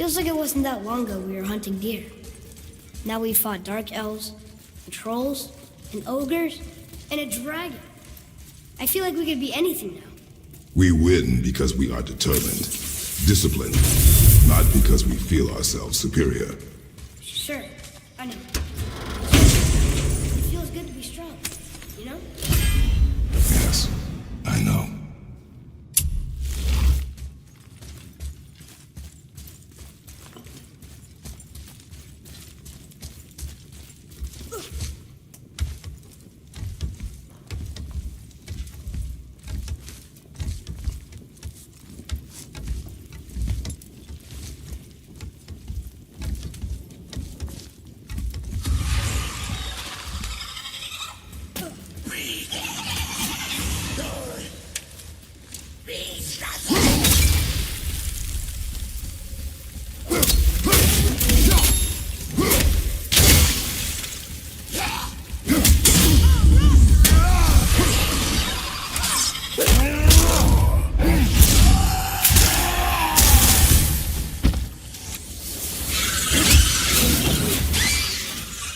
Feels like it wasn't that long ago we were hunting deer. Now we fought dark elves, and trolls, and ogres, and a dragon. I feel like we could be anything now. We win because we are determined, disciplined, not because we feel ourselves superior. Sure, I know. It feels good to be strong, you know? Yes, I know.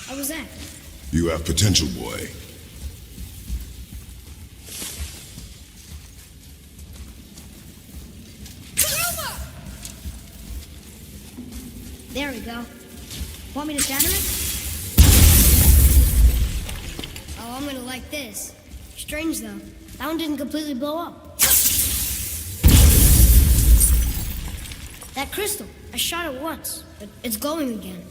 How was that? You have potential, boy. There we go. Want me to shatter it? Oh, I'm gonna like this. Strange, though. That one didn't completely blow up. That crystal. I shot it once, but it's glowing again.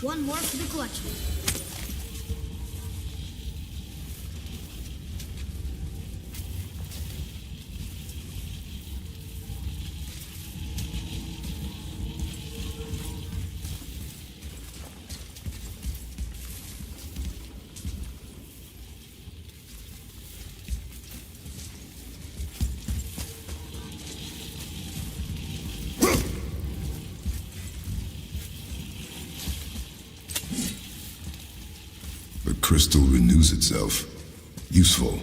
One more for the collection. The crystal renews itself. Useful.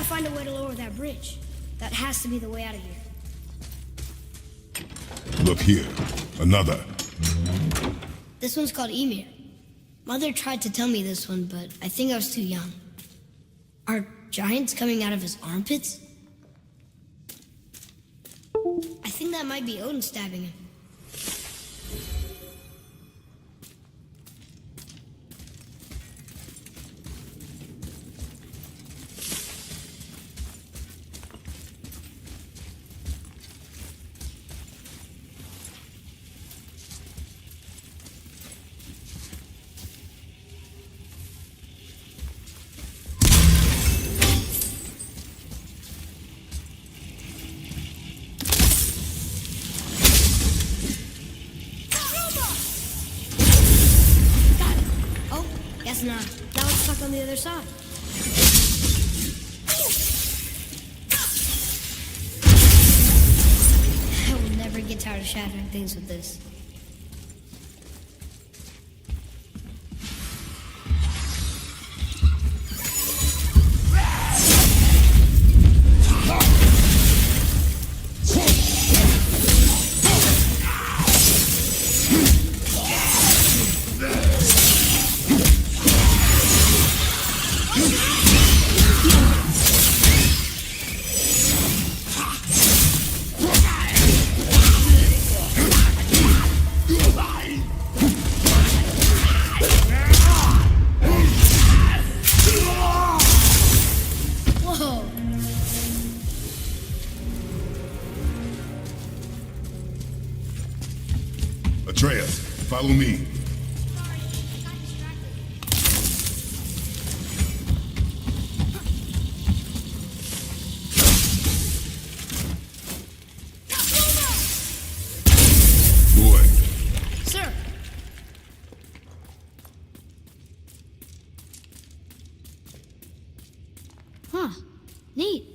gotta find a way to lower that bridge. That has to be the way out of here. Look here. Another. This one's called Emir. Mother tried to tell me this one, but I think I was too young. Are giants coming out of his armpits? I think that might be Odin stabbing him. Guess not. Now it's stuck on the other side. I will never get tired of shattering things with this. Atreus, follow me. Boy. Sir. Huh. Neat.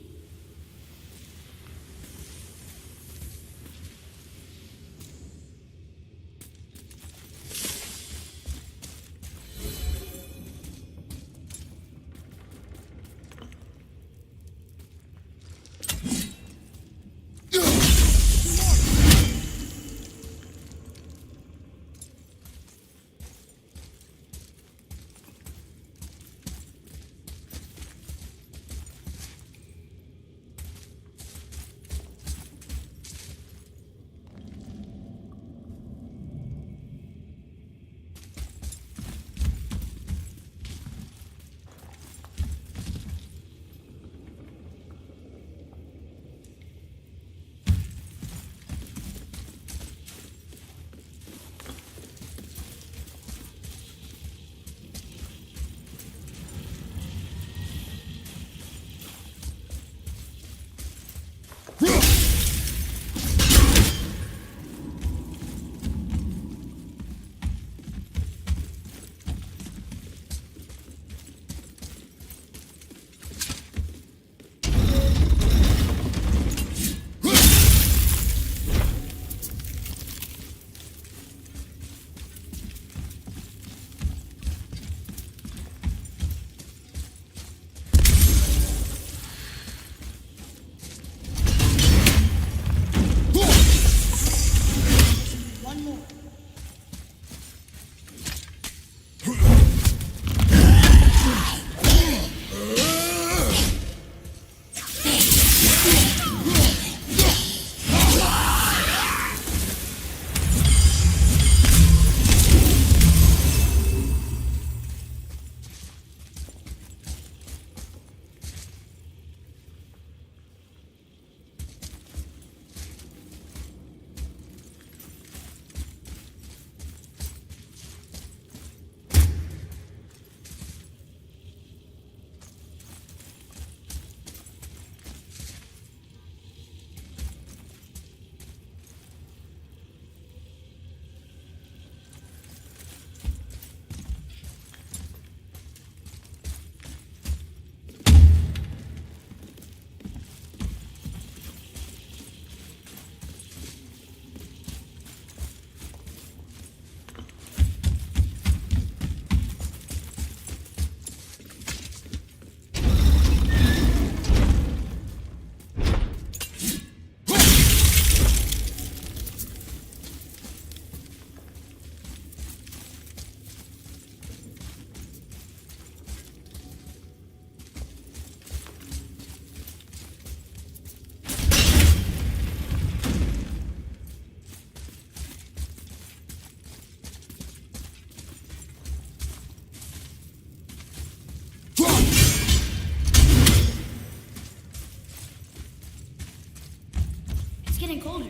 getting colder.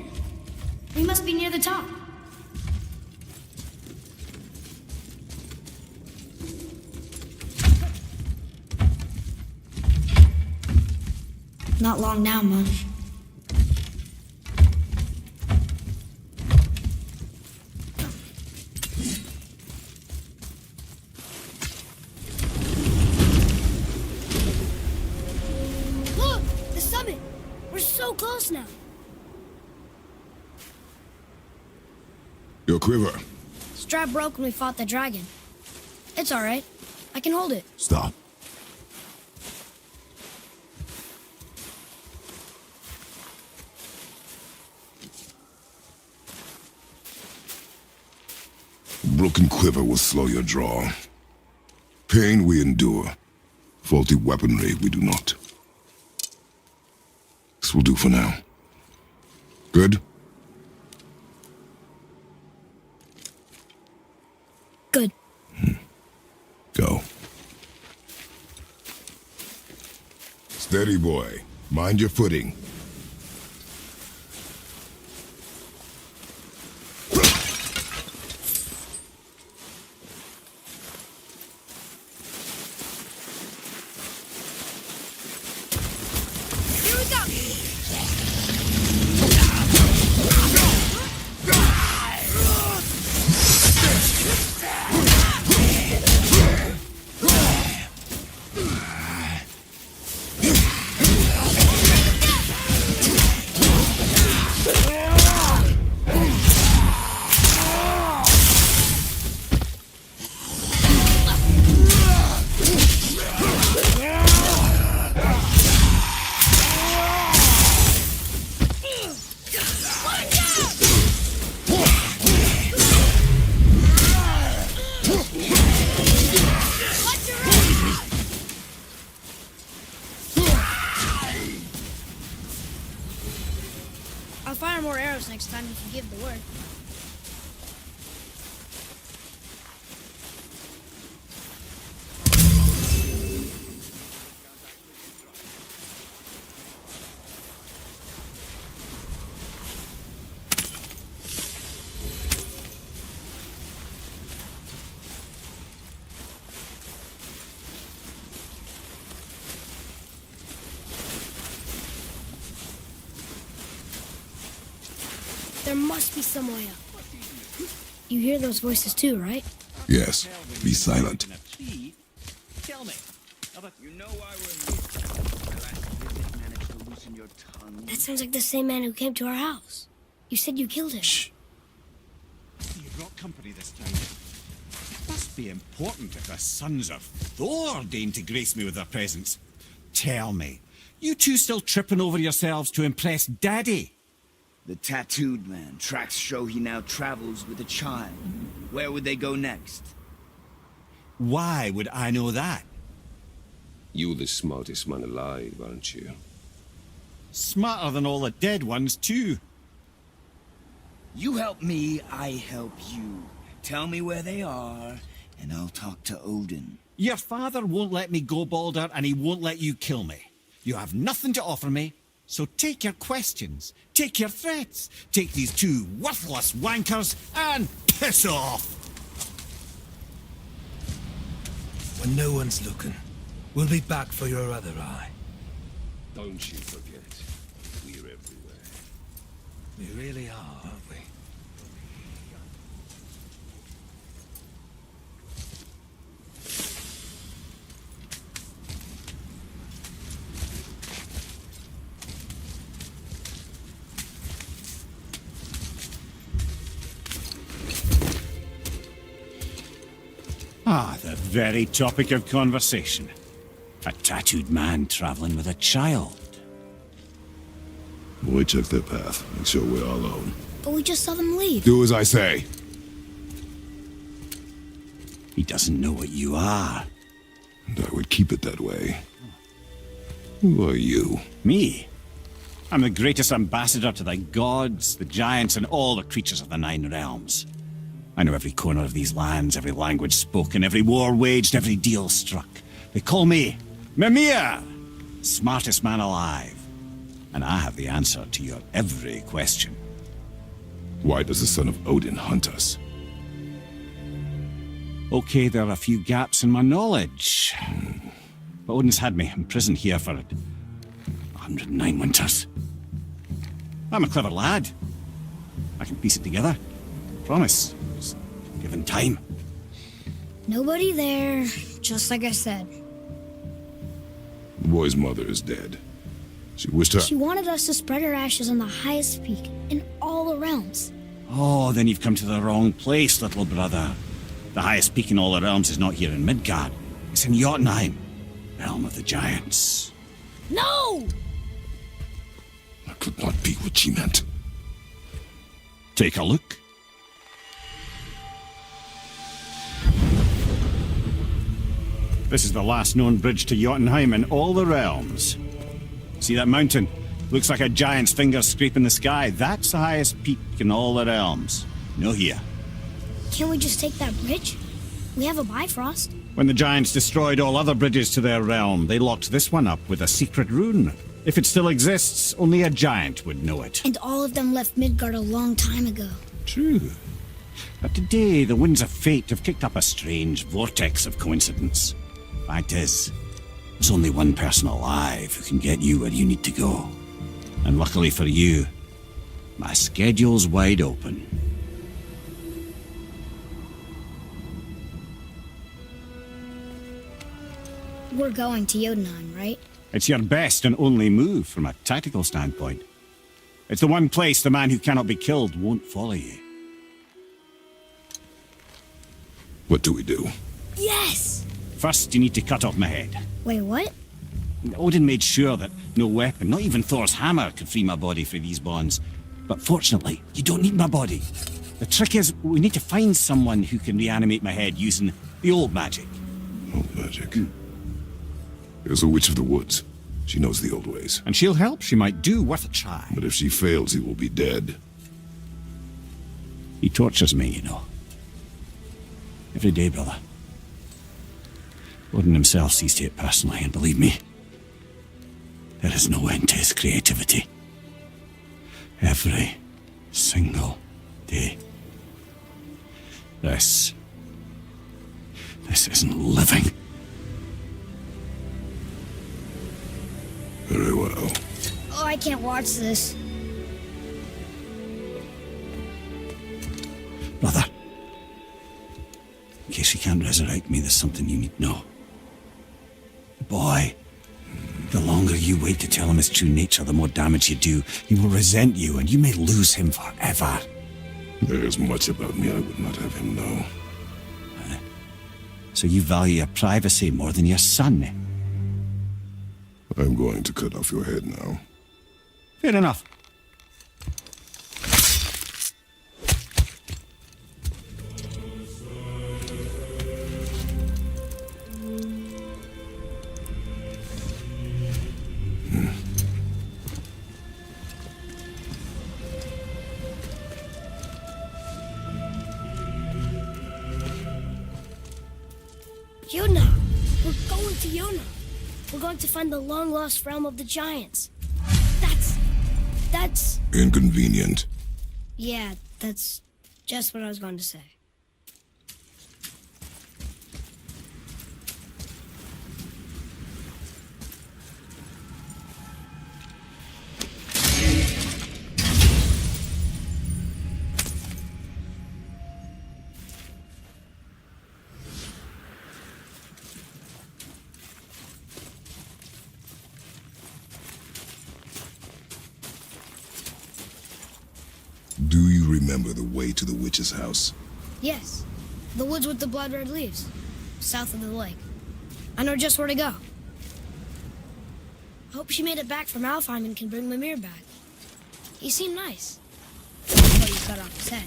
We must be near the top. Not long now, Mom. Look! The summit! We're so close now. Your quiver. Strap broke when we fought the dragon. It's alright. I can hold it. Stop. Broken quiver will slow your draw. Pain we endure. Faulty weaponry we do not. This will do for now. Good? Good. Go. Steady, boy. Mind your footing. Here we go! I'll fire more arrows next time if you give the word. There must be some way up. You hear those voices too, right? Yes. Be silent. Tell me. You know why we're here. My last visit managed to loosen your tongue. That sounds like the same man who came to our house. You said you killed him. Shh. You brought company this time. It must be important if the sons of Thor deign to grace me with their presence. Tell me, you two still tripping over yourselves to impress Daddy? The tattooed man. Tracks show he now travels with a child. Where would they go next? Why would I know that? You're the smartest man alive, aren't you? Smarter than all the dead ones, too. You help me, I help you. Tell me where they are, and I'll talk to Odin. Your father won't let me go, Balder, and he won't let you kill me. You have nothing to offer me, so take your questions, take your threats, take these two worthless wankers, and piss off! When no one's looking, we'll be back for your other eye. Don't you forget, we're everywhere. We really are, aren't we? Ah, the very topic of conversation. A tattooed man traveling with a child. We check their path. Make sure we're all alone. But we just saw them leave. Do as I say. He doesn't know what you are. And I would keep it that way. Who are you? Me? I'm the greatest ambassador to the gods, the giants, and all the creatures of the Nine Realms. I know every corner of these lands, every language spoken, every war waged, every deal struck. They call me Mimir, smartest man alive. and I have the answer to your every question. Why does the son of Odin hunt us? Okay, there are a few gaps in my knowledge. But Odin's had me imprisoned here for 109 winters. I'm a clever lad. I can piece it together. Promise. Just given time. Nobody there, just like I said. The boy's mother is dead. She wished her... She wanted us to spread her ashes on the highest peak in all the realms. Oh, then you've come to the wrong place, little brother. The highest peak in all the realms is not here in Midgard. It's in Jotunheim, realm of the giants. No! That could not be what she meant. Take a look. This is the last known bridge to Jotunheim in all the realms. See that mountain? Looks like a giant's finger scraping the sky. That's the highest peak in all the realms. No here. Can't we just take that bridge? We have a Bifrost. When the giants destroyed all other bridges to their realm, they locked this one up with a secret rune. If it still exists, only a giant would know it. And all of them left Midgard a long time ago. True. But today, the winds of fate have kicked up a strange vortex of coincidence. Fact is, there's only one person alive who can get you where you need to go. And luckily for you, my schedule's wide open. We're going to Jotunheim, right? It's your best and only move from a tactical standpoint. It's the one place the man who cannot be killed won't follow you. What do we do? Yes! First, you need to cut off my head. Wait, what? Odin made sure that no weapon, not even Thor's hammer, could free my body from these bonds. But fortunately, you don't need my body. The trick is, we need to find someone who can reanimate my head using the old magic. Old magic. There's a witch of the woods. She knows the old ways. And she'll help. She might do worth a try. But if she fails, he will be dead. He tortures me, you know. Every day, brother. Odin himself sees to it personally, and believe me, there is no end to his creativity. Every single day. This isn't living. Very well. Oh, I can't watch this. Brother, in case you can't resurrect me, there's something you need to know. The boy, the longer you wait to tell him his true nature, the more damage you do. He will resent you, and you may lose him forever. There is much about me I would not have him know. So you value your privacy more than your son, eh? I'm going to cut off your head now. Fair enough. Yona! We're going to Yona! We're going to find the long-lost realm of the giants. That's... Inconvenient. Yeah, that's just what I was going to say. Do you remember the way to the witch's house? Yes, the woods with the blood-red leaves, south of the lake. I know just where to go. I hope she made it back from Alfheim and can bring Mimir back. He seemed nice. Until you cut off his head.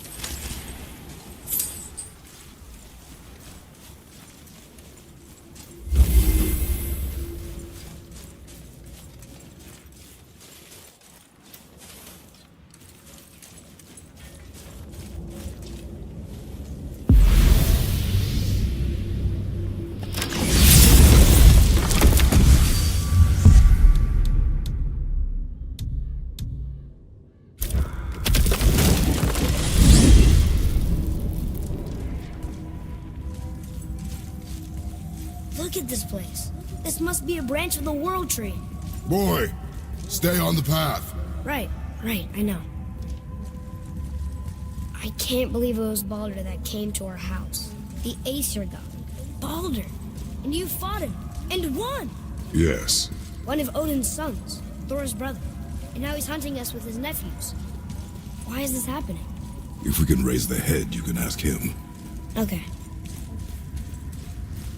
Look at this place. This must be a branch of the World Tree. Boy, stay on the path. Right, I know. I can't believe it was Baldur that came to our house. The Aesir god. Baldur! And you fought him, and won! Yes. One of Odin's sons, Thor's brother. And now he's hunting us with his nephews. Why is this happening? If we can raise the head, you can ask him. Okay.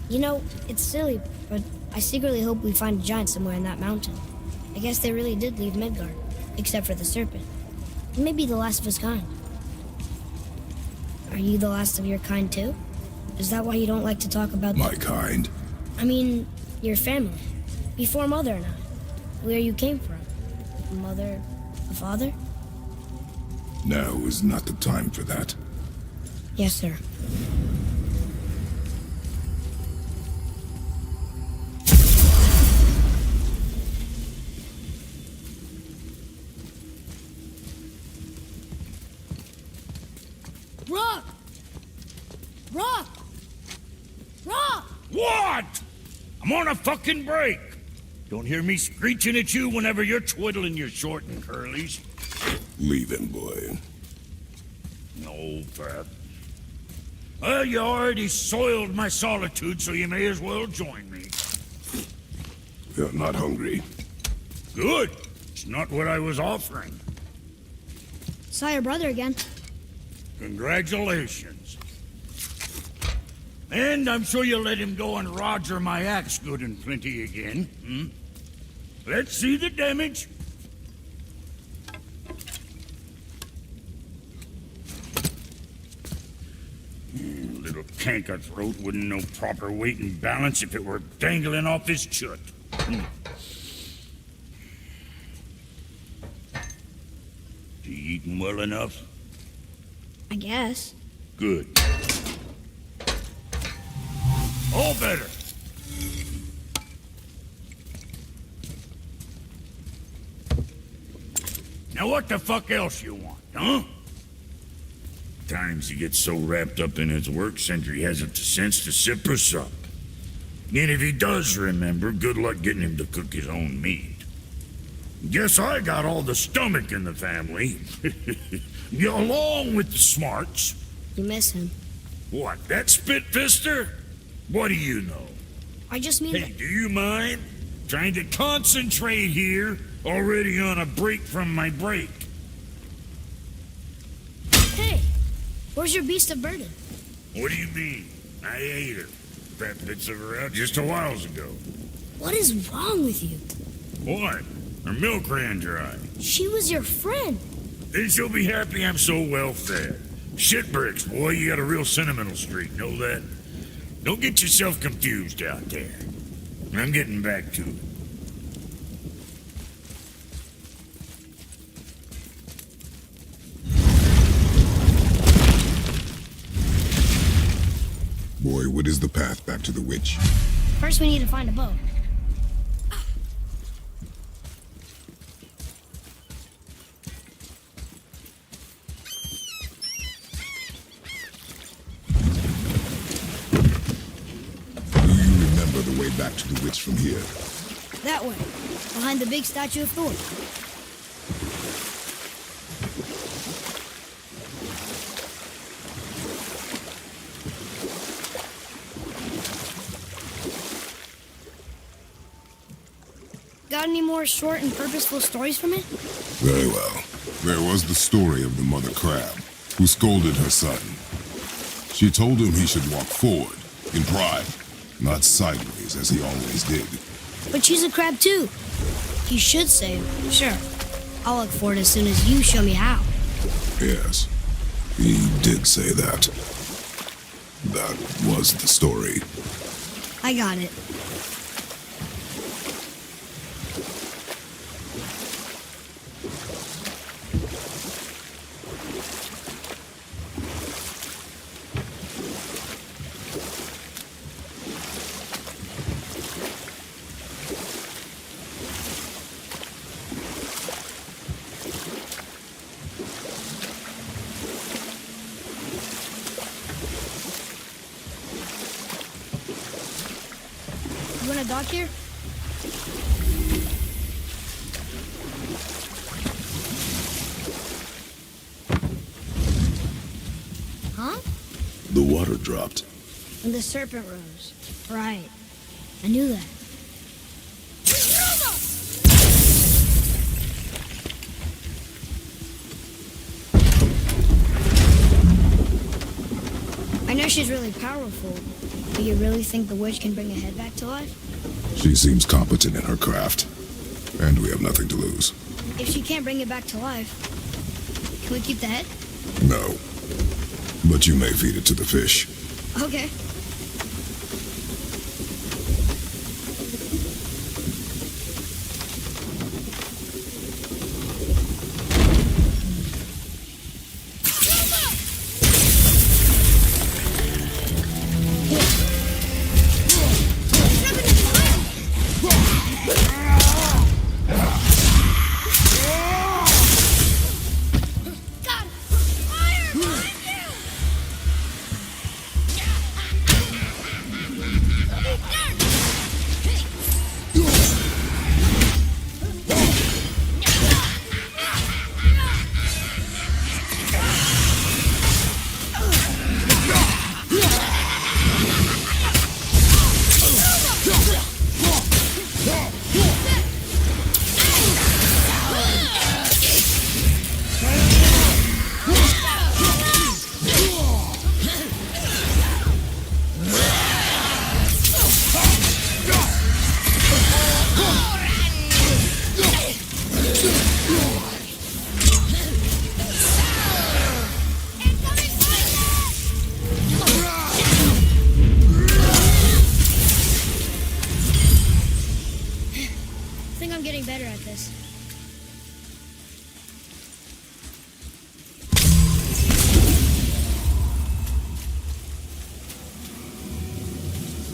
You know, it's silly, but I secretly hope we find a giant somewhere in that mountain. I guess they really did leave Midgard, except for the serpent. Maybe the last of his kind. Are you the last of your kind too? Is that why you don't like to talk about... My kind? I mean, your family. Before Mother and I. Where you came from. A mother, a father? Now is not the time for that. Yes, sir. Rock! Rock! Rock! What? I'm on a fucking break. Don't hear me screeching at you whenever you're twiddling your short and curlies. Leave him, boy. No, Pat. Well, you already soiled my solitude, so you may as well join me. You're not hungry. Good. It's not what I was offering. Saw your brother again. Congratulations. And I'm sure you'll let him go and Roger my axe good and plenty again. Hmm? Let's see the damage. Little canker throat wouldn't know proper weight and balance if it were dangling off his chut. You eating well enough? I guess. Good. All better. Now what the fuck else you want, huh? Times he gets so wrapped up in his work, Sentry hasn't the sense to sip or sup. And if he does remember, good luck getting him to cook his own meat. Guess I got all the stomach in the family. Along with the smarts. You miss him. What, that spit-fister? What do you know? I just mean Hey, do you mind? Trying to concentrate here, already on a break from my break. Hey! Where's your beast of burden? What do you mean? I ate her. Fat bits of her out just a while ago. What is wrong with you? What? Her milk ran dry. She was your friend. Then she'll be happy I'm so well fed. Shit bricks, boy, you got a real sentimental streak, know that? Don't get yourself confused out there. I'm getting back to it. Boy, what is the path back to the witch? First we need to find a boat. Do you remember the way back to the witch from here? That way. Behind the big statue of Thor. Got any more short and purposeful stories from it? Very well. There was the story of the mother crab, who scolded her son. She told him he should walk forward, in pride, not sideways as he always did. But she's a crab too. You should say, sure. I'll look for it as soon as you show me how. Yes, he did say that. That was the story. I got it. You wanna dock here? Huh? The water dropped. When the serpent rose. Right. I knew that. I know she's really powerful, but you really think the witch can bring a head back to life? She seems competent in her craft. And we have nothing to lose. If she can't bring it back to life, can we keep the head? No. But you may feed it to the fish. Okay. I think I'm getting better at this.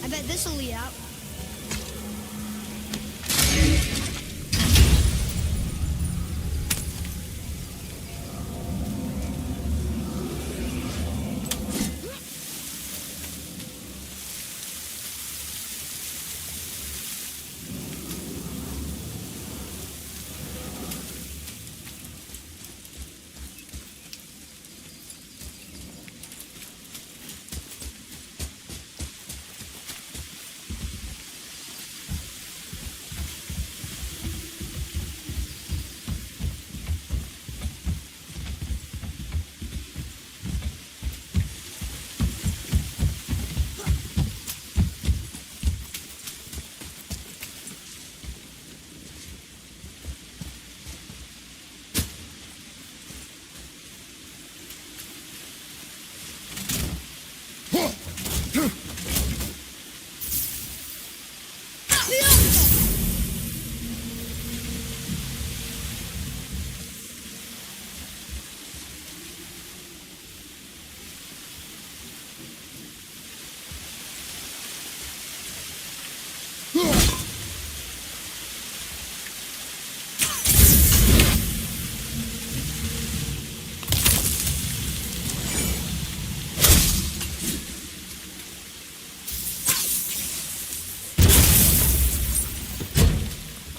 I bet this'll lead out.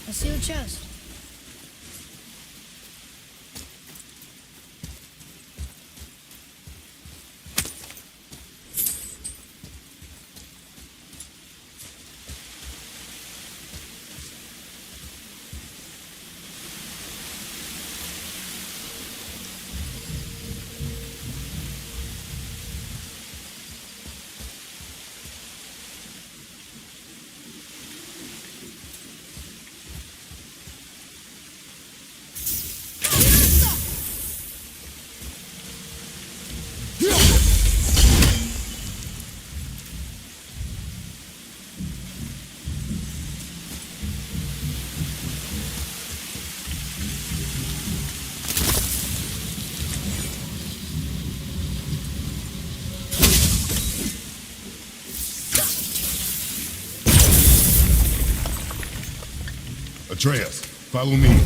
A sealed chest. Atreus, follow me.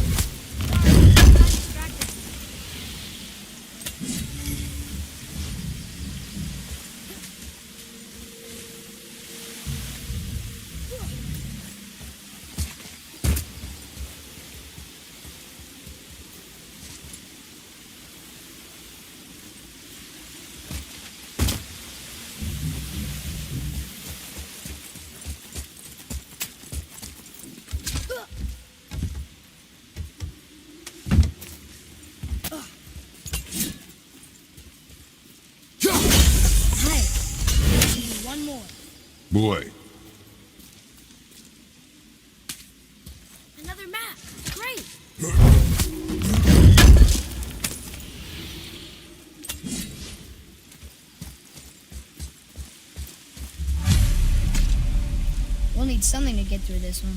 Boy, Another map. Great. We'll need something to get through this one.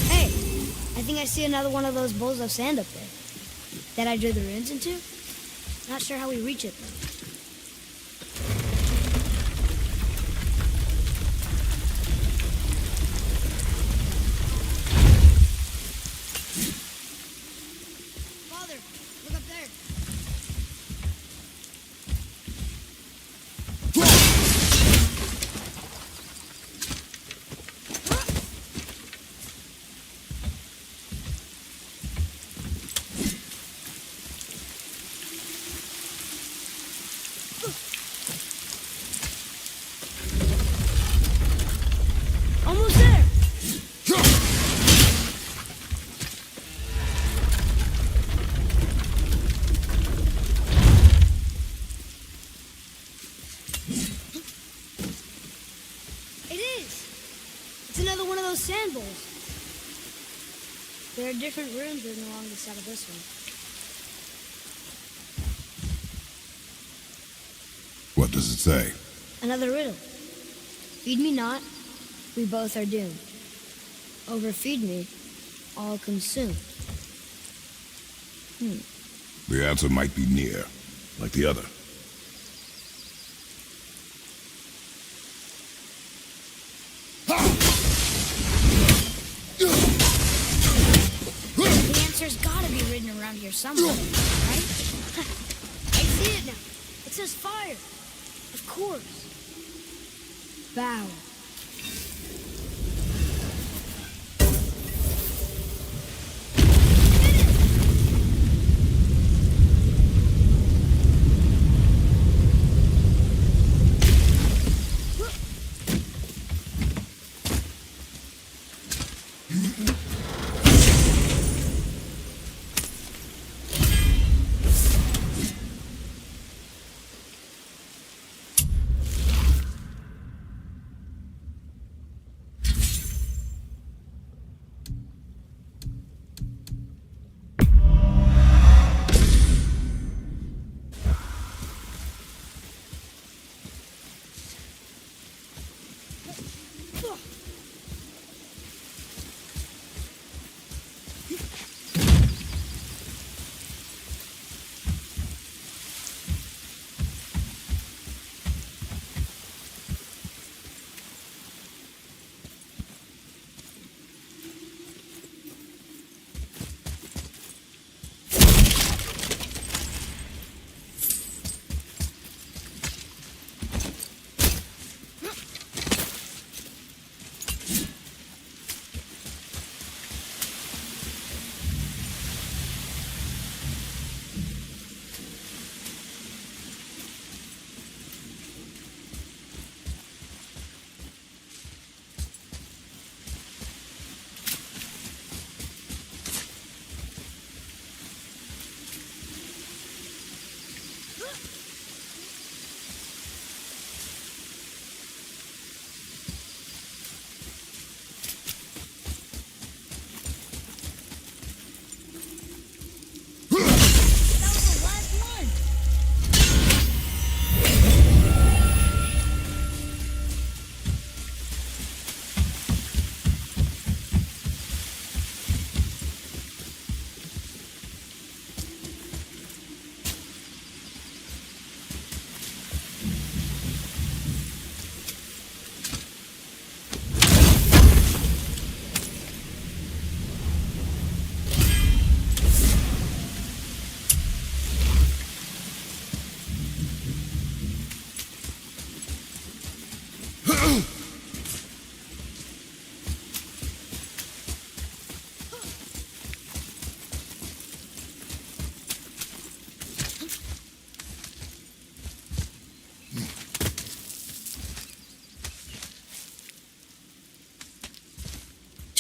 Hey, I think I see another one of those bowls of sand up there. That I drew the runes into? Not sure how we reach it, though. Father, look up there. Almost there. It is. It's another one of those sand bowls. There are different runes written along the side of this one. what does it say? Another riddle. Feed me not, we both are doomed. Overfeed me, all consumed. The answer might be near, like the other. The answer's gotta be written around here somewhere, right? I see it now. It says fire. Of course. Bow.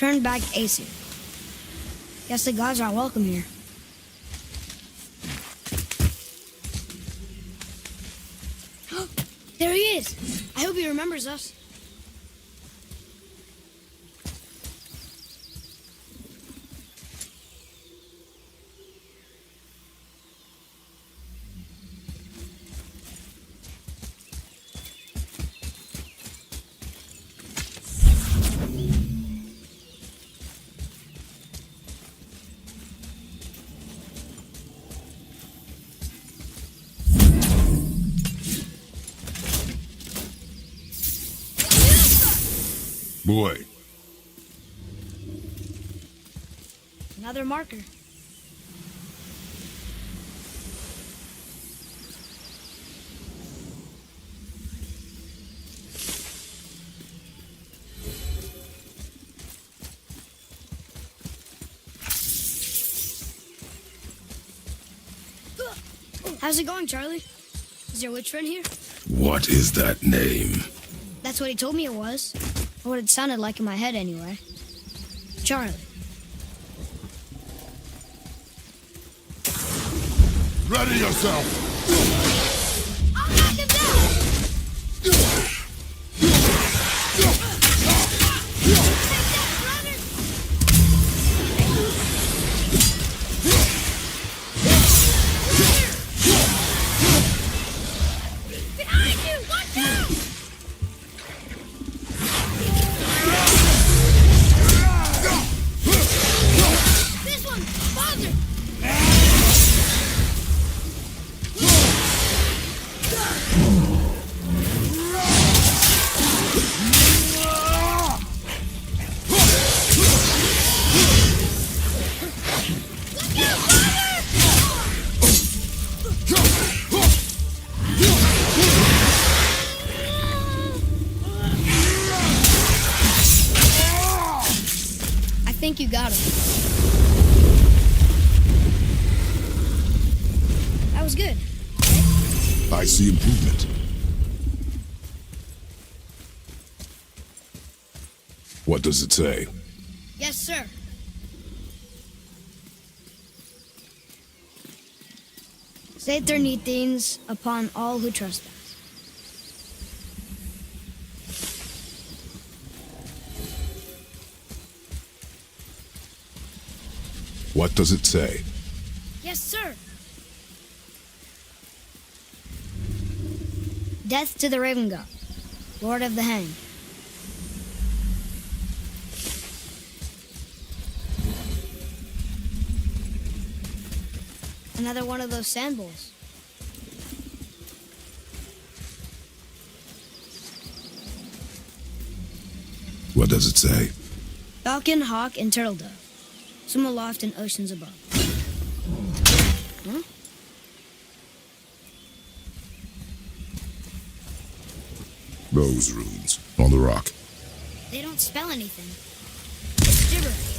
turned back Aesir. Guess the gods aren't welcome here. There he is! I hope he remembers us. Boy, Another marker. How's it going, Charlie? Is your witch friend here? what is that name? That's what he told me it was. Or what it sounded like in my head, anyway. Charlie. Ready yourself! I'll knock him down! Behind you! Watch out! This one! Father! I think you got him. That was good. I see improvement. What does it say? Yes, sir. Say things upon all who trespass. What does it say? Yes, sir. Death to the Raven God, Lord of the Hang. Another one of those sand bowls. What does it say? Falcon, hawk, and turtle dove. Swim aloft in oceans above. Huh? Those runes on the rock. They don't spell anything. It's gibberish.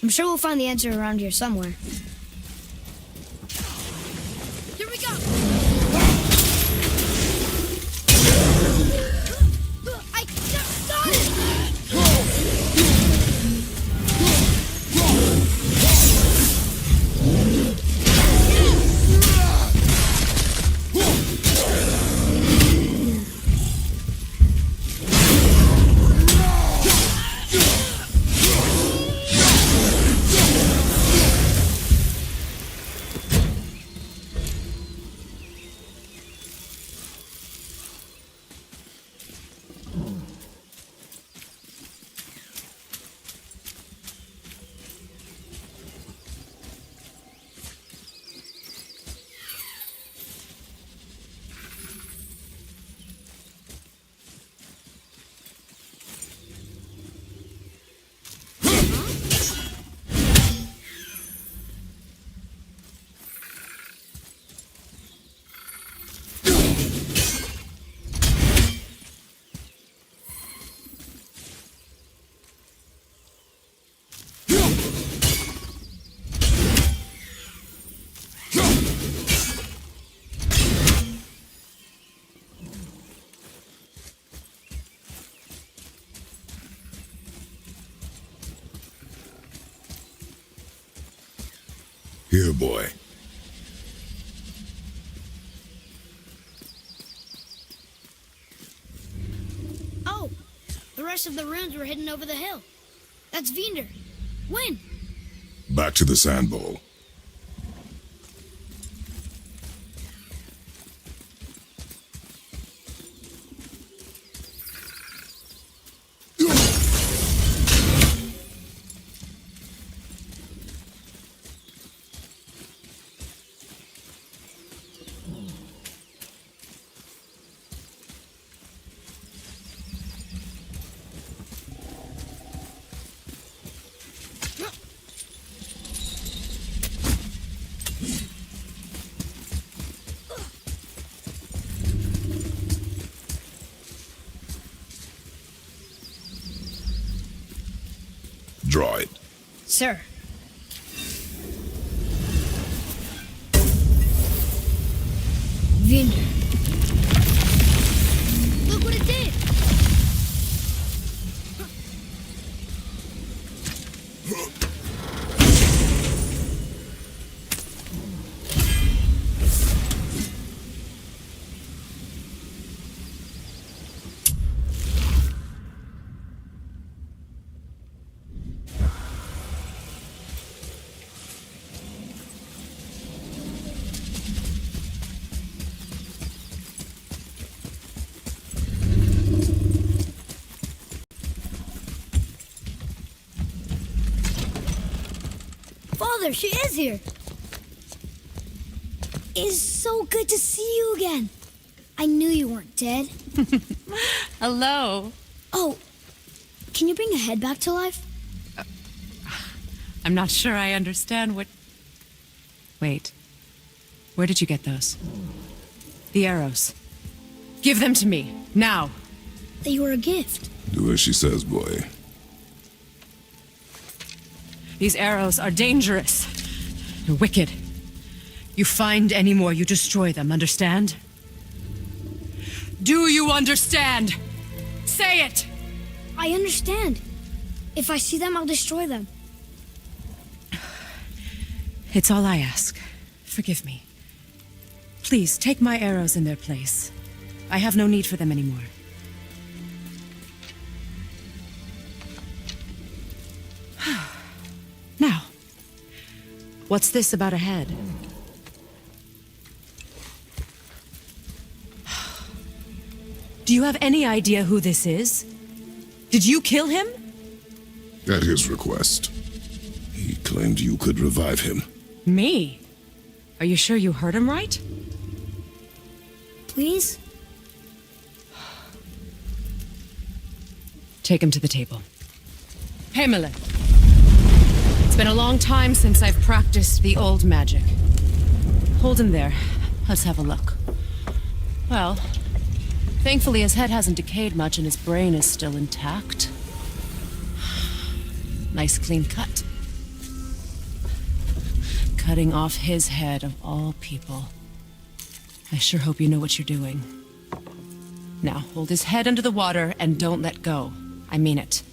I'm sure we'll find the answer around here somewhere. Here we go! I got it! Here, boy. Oh, the rest of the runes were hidden over the hill. That's Vinder. When? Back to the sand bowl. Draw it. Sir. Vinder. Look what it did! Father, she is here. It's so good to see you again. I knew you weren't dead. Hello. Oh, can you bring a head back to life? I'm not sure I understand what... Wait. Where did you get those? The arrows. Give them to me, now. They were a gift. Do as she says, boy. These arrows are dangerous. You're wicked. You find any more, you destroy them, understand? Do you understand? Say it! I understand. If I see them, I'll destroy them. It's all I ask. Forgive me. Please, take my arrows in their place. I have no need for them anymore. Now, what's this about a head? Do you have any idea who this is? Did you kill him? At his request. He claimed you could revive him. Me? Are you sure you heard him right? Please? Take him to the table. Pamela. It's been a long time since I've practiced the old magic. Hold him there. Let's have a look. Well, thankfully his head hasn't decayed much and his brain is still intact. Nice clean cut. Cutting off his head of all people. I sure hope you know what you're doing. Now, hold his head under the water and don't let go. I mean it.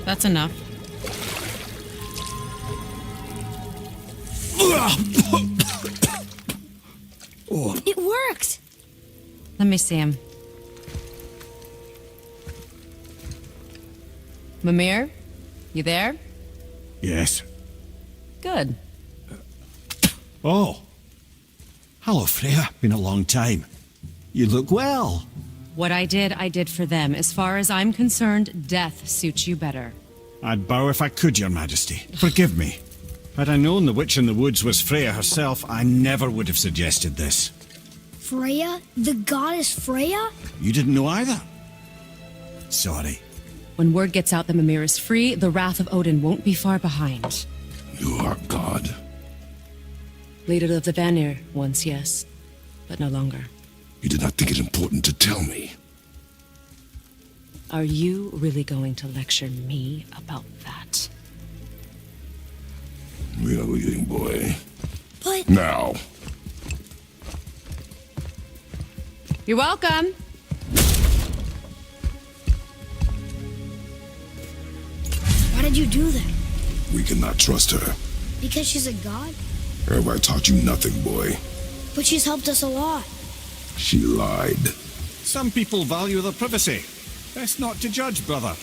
That's enough. It worked! Let me see him. Mimir? You there? Yes. Good. Oh. Hello, Freya. Been a long time. You look well. What I did for them. As far as I'm concerned, death suits you better. I'd bow if I could, Your Majesty. Forgive me. Had I known the witch in the woods was Freya herself, I never would have suggested this. Freya? The goddess Freya? You didn't know either? Sorry. When word gets out that Mimir is free, the wrath of Odin won't be far behind. You are God. Leader of the Vanir, once yes, but no longer. You did not think it important to tell me. Are you really going to lecture me about that? We are leaving, boy. But... Now. You're welcome. Why did you do that? We cannot trust her. Because she's a god? Have I taught you nothing, boy? But she's helped us a lot. She lied. Some people value their privacy. Best not to judge, brother.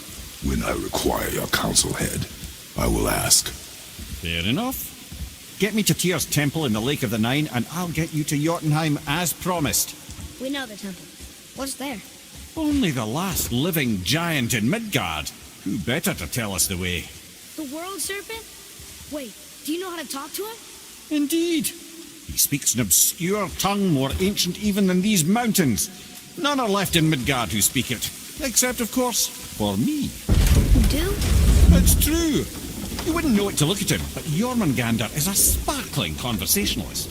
When I require your council head, I will ask. Fair enough. Get me to Tyr's temple in the Lake of the Nine, and I'll get you to Jotunheim as promised. We know the temple. What's there? Only the last living giant in Midgard. Who better to tell us the way? The world serpent? Wait, do you know how to talk to him? Indeed. He speaks an obscure tongue more ancient even than these mountains. None are left in Midgard who speak it. Except, of course, for me. You do? It's true. You wouldn't know it to look at him, but Jormungandr is a sparkling conversationalist.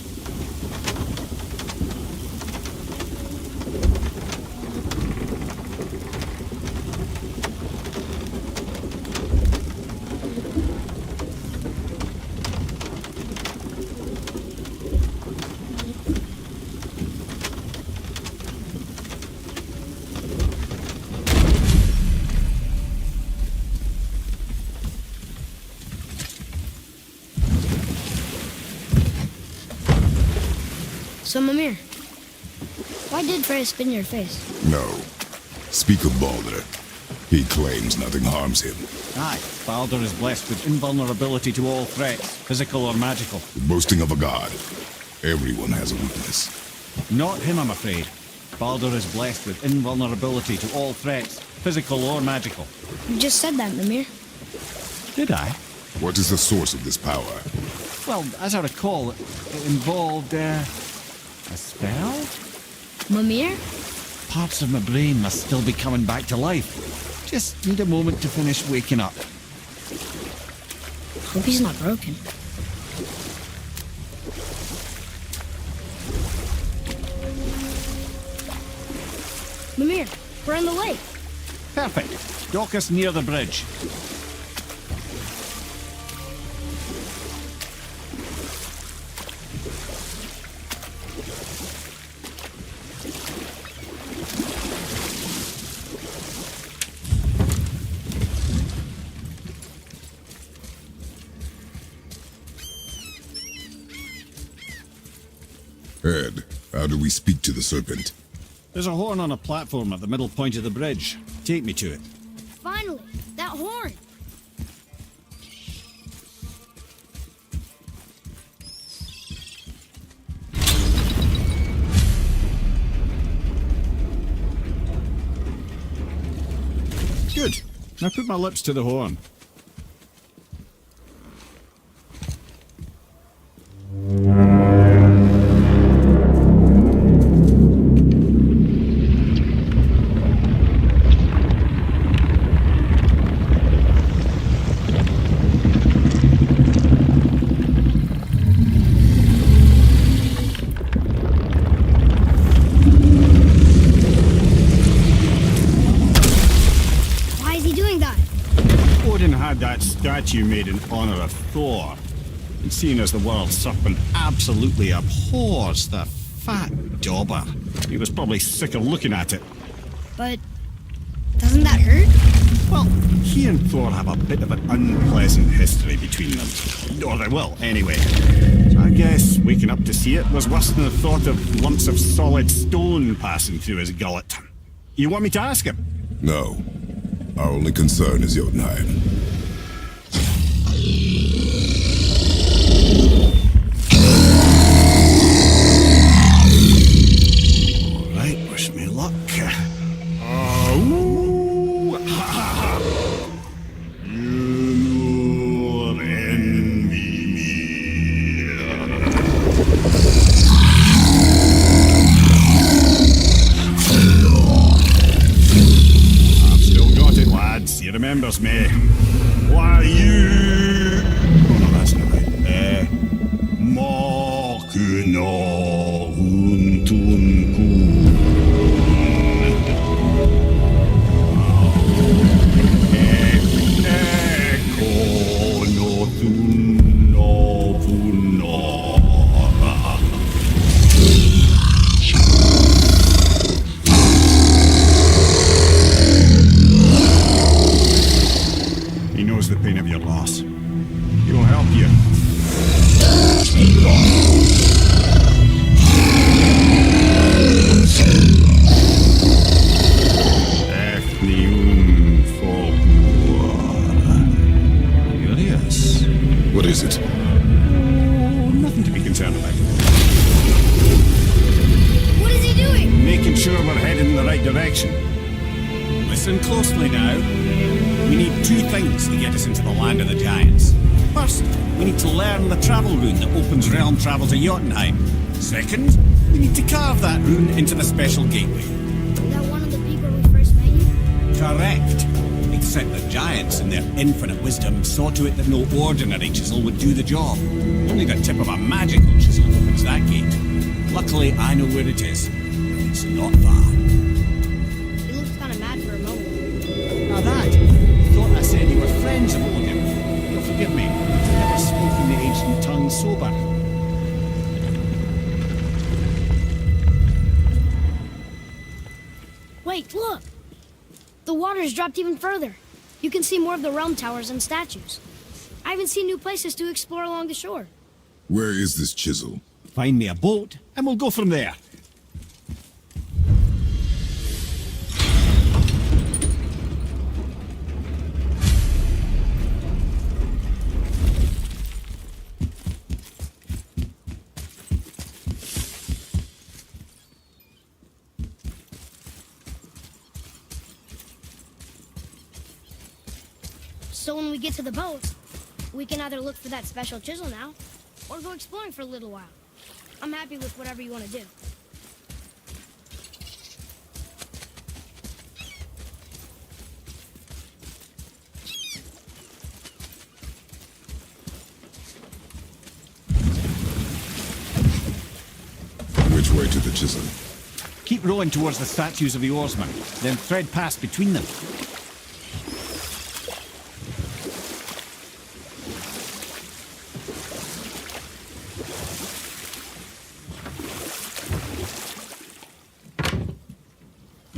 So, Mimir, why did Freya spin your face? No. Speak of Baldur. He claims nothing harms him. Aye, Baldur is blessed with invulnerability to all threats, physical or magical. The boasting of a god. Everyone has a weakness. Not him, I'm afraid. Baldur is blessed with invulnerability to all threats, physical or magical. You just said that, Mimir. Did I? What is the source of this power? Well, as I recall, it involved, a spell? Mimir? Parts of my brain must still be coming back to life. Just need a moment to finish waking up. Hope he's not broken. Mimir, we're in the lake. Perfect. Dock us near the bridge. Ed, how do we speak to the serpent? There's a horn on a platform at the middle point of the bridge. Take me to it. Finally, that horn. Good. Now put my lips to the horn. Why is he doing that? Odin had that statue made in honor of Thor. And seeing as the world serpent absolutely abhors the fat dauber, he was probably sick of looking at it. But doesn't that hurt? Well, he and Thor have a bit of an unpleasant history between them. Or they will, anyway. So I guess waking up to see it was worse than the thought of lumps of solid stone passing through his gullet. You want me to ask him? No. Our only concern is Jotunheim. Alright, wish me luck. You envy me. I've still got it, lads. He remembers me. your loss. He'll help you. Curious. What is it? Oh, nothing to be concerned about. What is he doing? Making sure we're heading in the right direction. Listen closely now. We need two things to get us into the land of the giants. First, we need to learn the travel rune that opens realm travel to Jotunheim. Second, we need to carve that rune into the special gateway. Is that one of the people we first met you? Correct. Except the giants, in their infinite wisdom, saw to it that no ordinary chisel would do the job. Only the tip of a magical chisel opens that gate. Luckily, I know where it is. It's not far. He looked kind of mad for a moment. Now that, thought I said you were friends of Odin. You'll forgive me. I've never spoken the ancient tongue sober. Wait, look! The water's dropped even further. You can see more of the realm towers and statues. I haven't seen new places to explore along the shore. Where is this chisel? Find me a boat, and we'll go from there. So when we get to the boat, we can either look for that special chisel now, or go exploring for a little while. I'm happy with whatever you want to do. Which way to the chisel? Keep rowing towards the statues of the oarsmen, then thread past between them.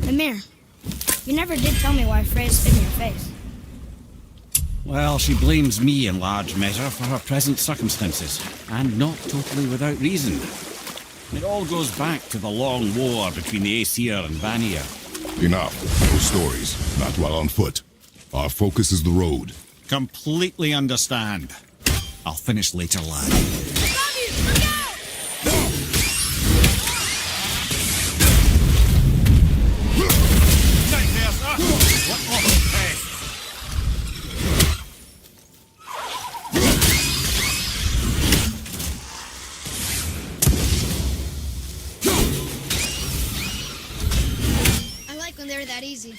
Amir, you never did tell me why Freya spit in your face. Well, she blames me in large measure for her present circumstances, and not totally without reason. It all goes back to the long war between the Aesir and Vanir. Enough. No stories. Not while on foot. Our focus is the road. Completely understand. I'll finish later, lad. I like when they're that easy.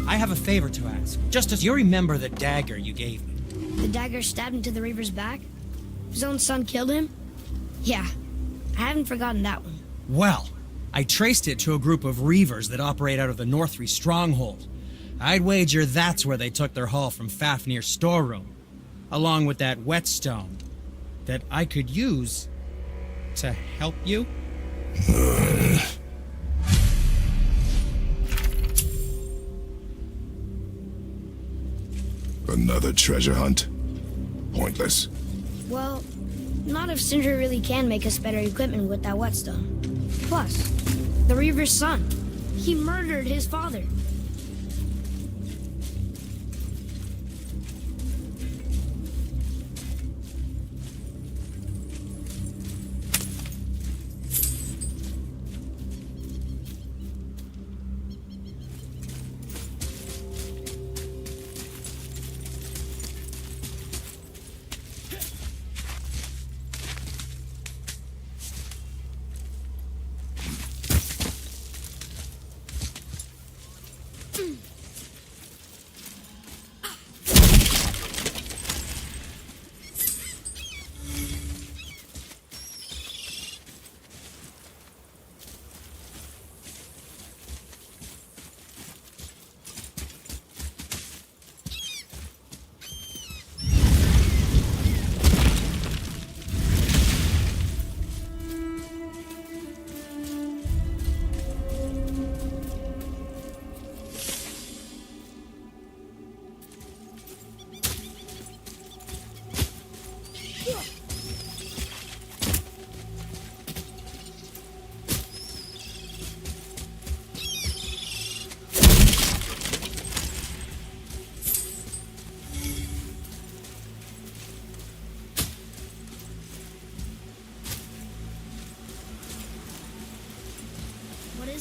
I have a favor to ask. Just as you remember the dagger you gave me. The dagger stabbed into the Reaver's back? His own son killed him? Yeah, I haven't forgotten that one. Well, I traced it to a group of Reavers that operate out of the Northree stronghold. I'd wager that's where they took their haul from Fafnir's storeroom, along with that whetstone that I could use to help you. Another treasure hunt? Pointless. Well, not if Sindri really can make us better equipment with that whetstone. Plus, the Reaver's son. He murdered his father.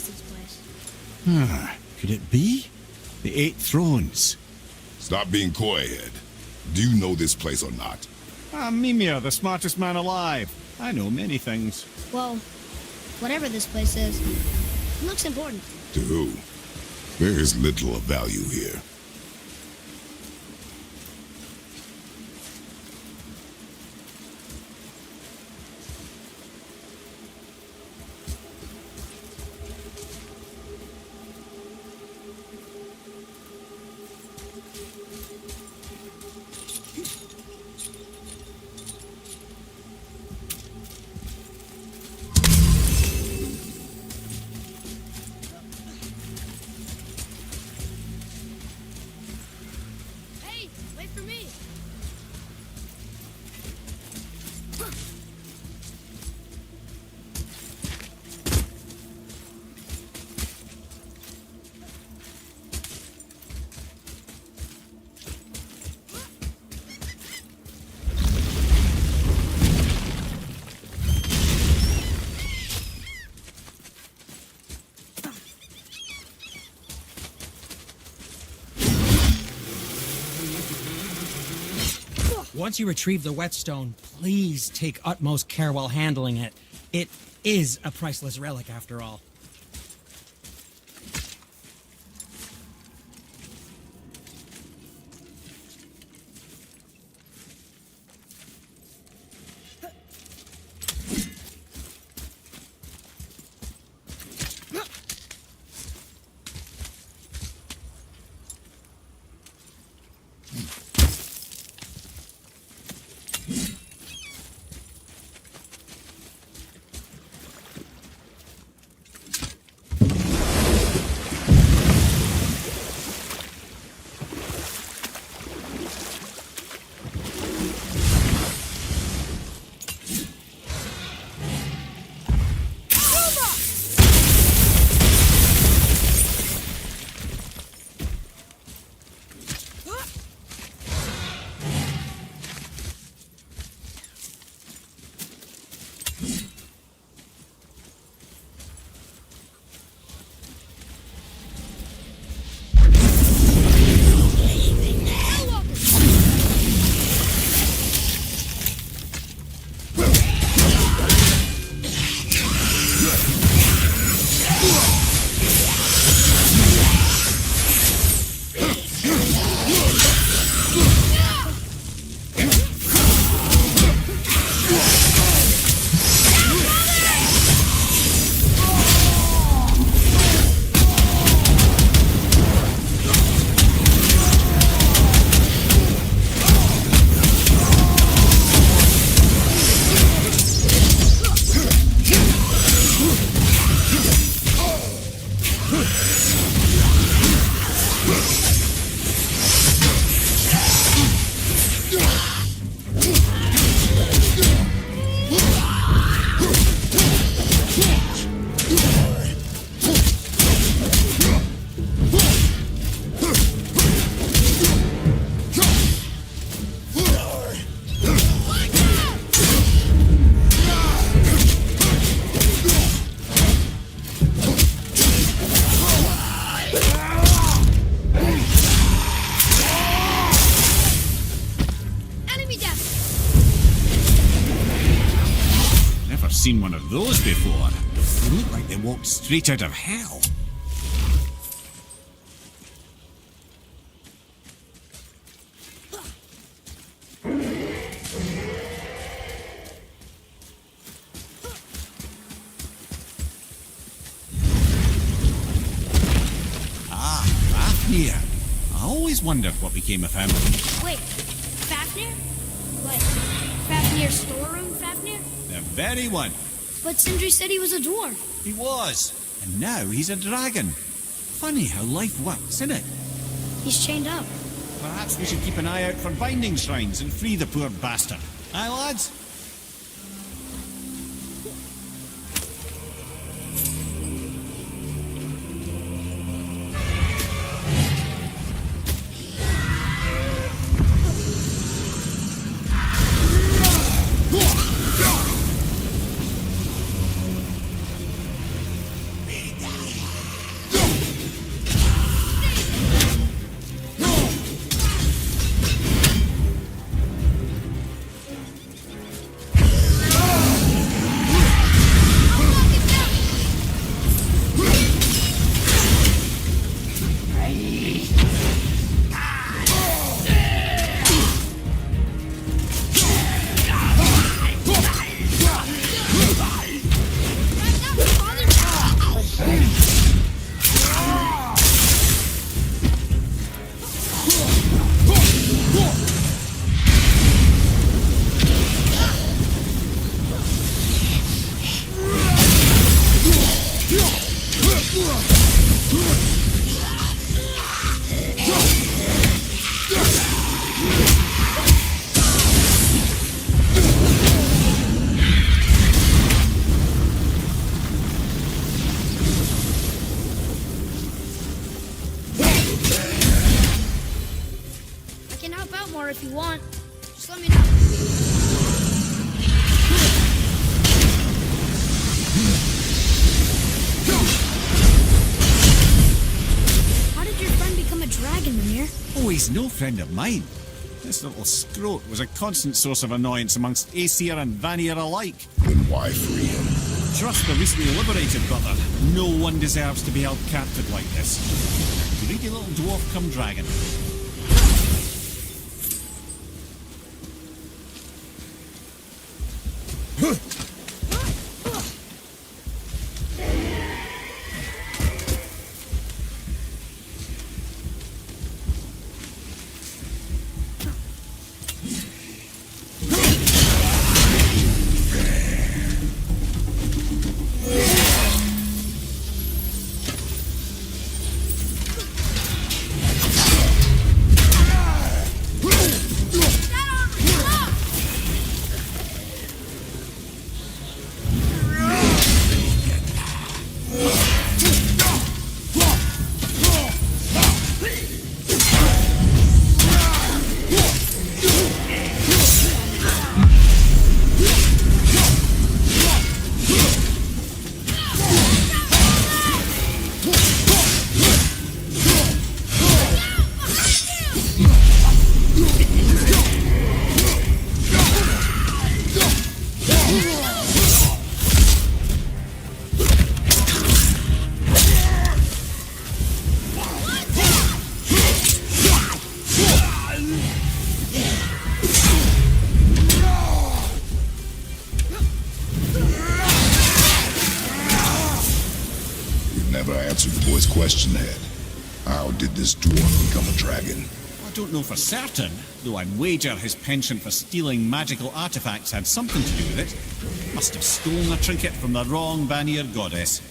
Winston's place. Could it be? The Eight Thrones. Stop being coy-head. Do you know this place or not? I'm Mimir, the smartest man alive. I know many things. Well, whatever this place is, it looks important. To who? There is little of value here. Hey, wait for me. Once you retrieve the whetstone, please take utmost care while handling it. It is a priceless relic, after all. Seen one of those before. They look like they walked straight out of hell. Ah, Fafnir. I always wondered what became of him. Wait, Fafnir? What, Fafnir's storeroom Fafnir? The very one. But Sindri said he was a dwarf. He was. And now he's a dragon. Funny how life works, isn't it? He's chained up. Perhaps we should keep an eye out for binding shrines and free the poor bastard. Aye, lads? you want. Just let me know. How did your friend become a dragon, Mimir? Oh, he's no friend of mine. This little scrote was a constant source of annoyance amongst Aesir and Vanir alike. Then why free him? Trust the recently liberated, brother. No one deserves to be held captive like this. Greedy little dwarf come dragon. Never answered the boy's question, Head. How did this dwarf become a dragon? I don't know for certain, though I'd wager his penchant for stealing magical artifacts had something to do with it. Must have stolen a trinket from the wrong Vanir goddess.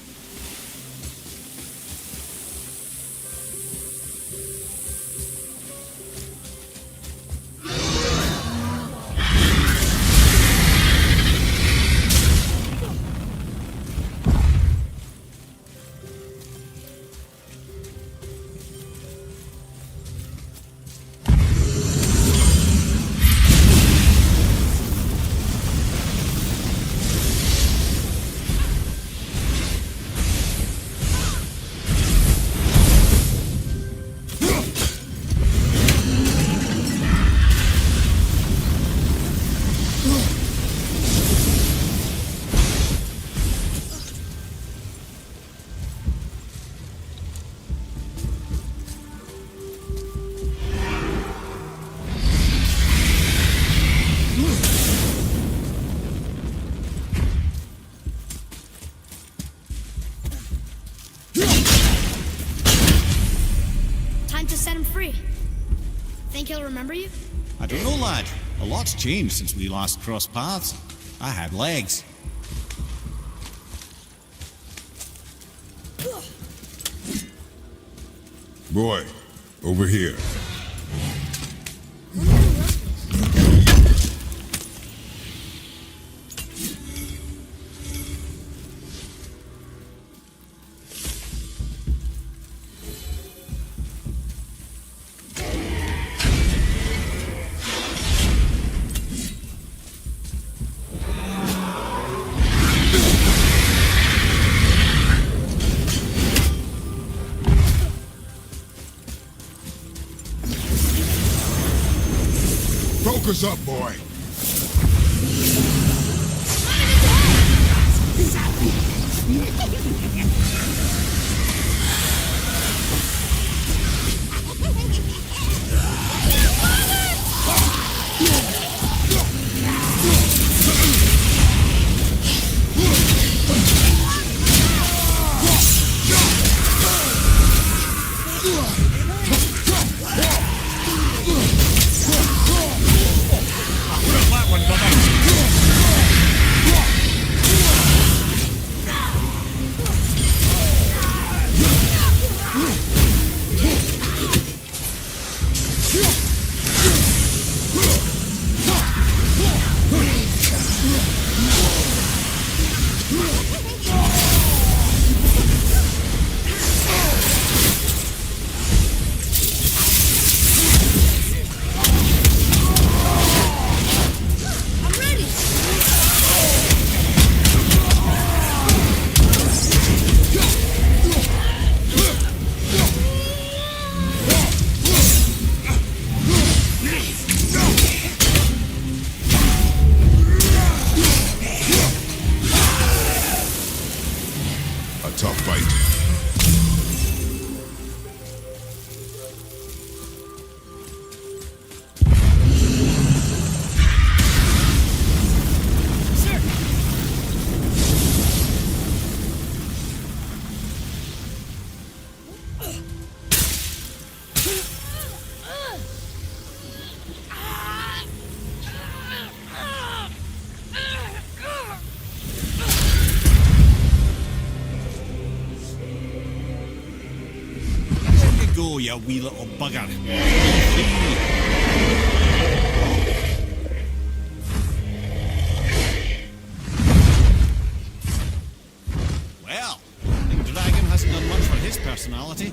Time to set him free. Think he'll remember you? I don't know, lad. A lot's changed since we last crossed paths. I had legs. Boy, over here. Focus up, boy. you wee little bugger. Well, Big Dragon hasn't done much for his personality.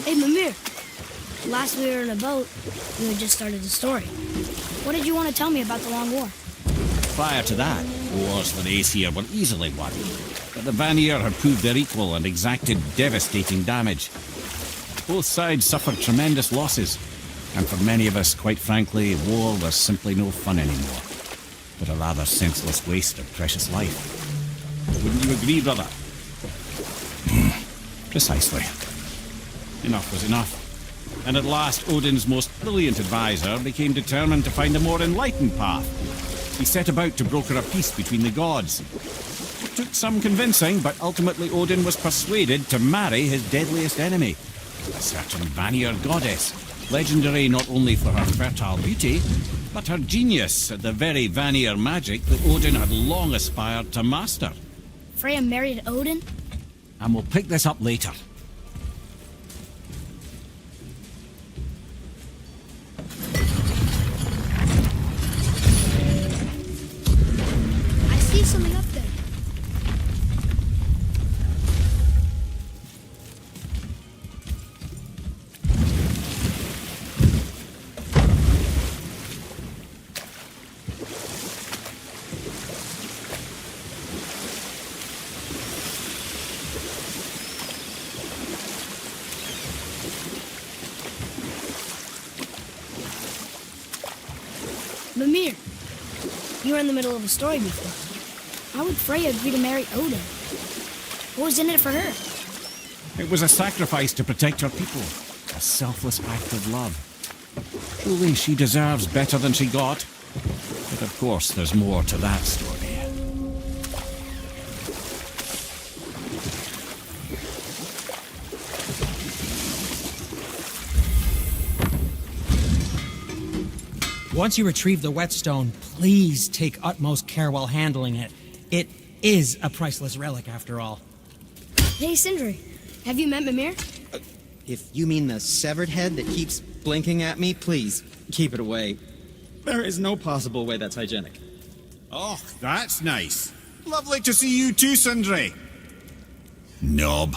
Hey, Mimir. Last we were in a boat, you had just started the story. What did you want to tell me about the Long War? Prior to that, wars for the Aesir were easily won. But the Vanir had proved their equal and exacted devastating damage. Both sides suffered tremendous losses. And for many of us, quite frankly, war was simply no fun anymore. But a rather senseless waste of precious life. Wouldn't you agree, brother? Precisely. Enough was enough. And at last, Odin's most brilliant advisor became determined to find a more enlightened path. He set about to broker a peace between the gods. It took some convincing, but ultimately Odin was persuaded to marry his deadliest enemy, a certain Vanir goddess, legendary not only for her fertile beauty, but her genius at the very Vanir magic that Odin had long aspired to master. Freya married Odin? And we'll pick this up later. I see something up there. Mimir, you were in the middle of a story before. How would Freya agree to marry Odin? What was in it for her? It was a sacrifice to protect her people, a selfless act of love. Truly, she deserves better than she got. But of course, there's more to that story. Once you retrieve the whetstone, please take utmost care while handling it. It is a priceless relic, after all. Hey, Sindri, have you met Mimir? If you mean the severed head that keeps blinking at me, please, keep it away. There is no possible way that's hygienic. Oh, that's nice. Lovely to see you too, Sindri. Knob.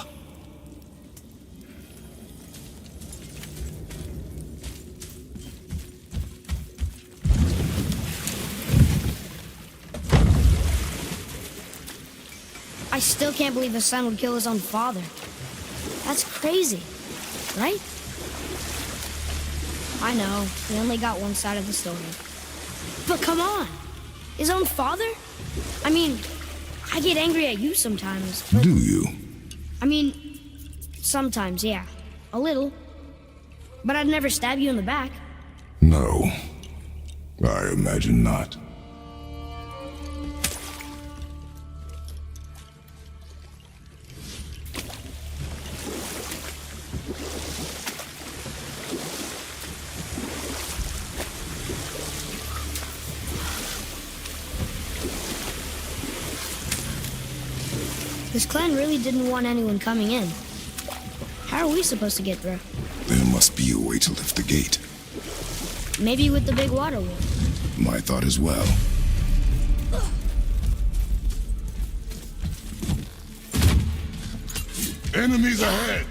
I still can't believe a son would kill his own father. That's crazy, right? I know, we only got one side of the story. But come on! His own father? I mean, I get angry at you sometimes, but... Do you? I mean, sometimes, yeah. A little. But I'd never stab you in the back. No. I imagine not. This clan really didn't want anyone coming in. How are we supposed to get through? There must be a way to lift the gate. Maybe with the big water wheel. My thought as well. Enemies ahead!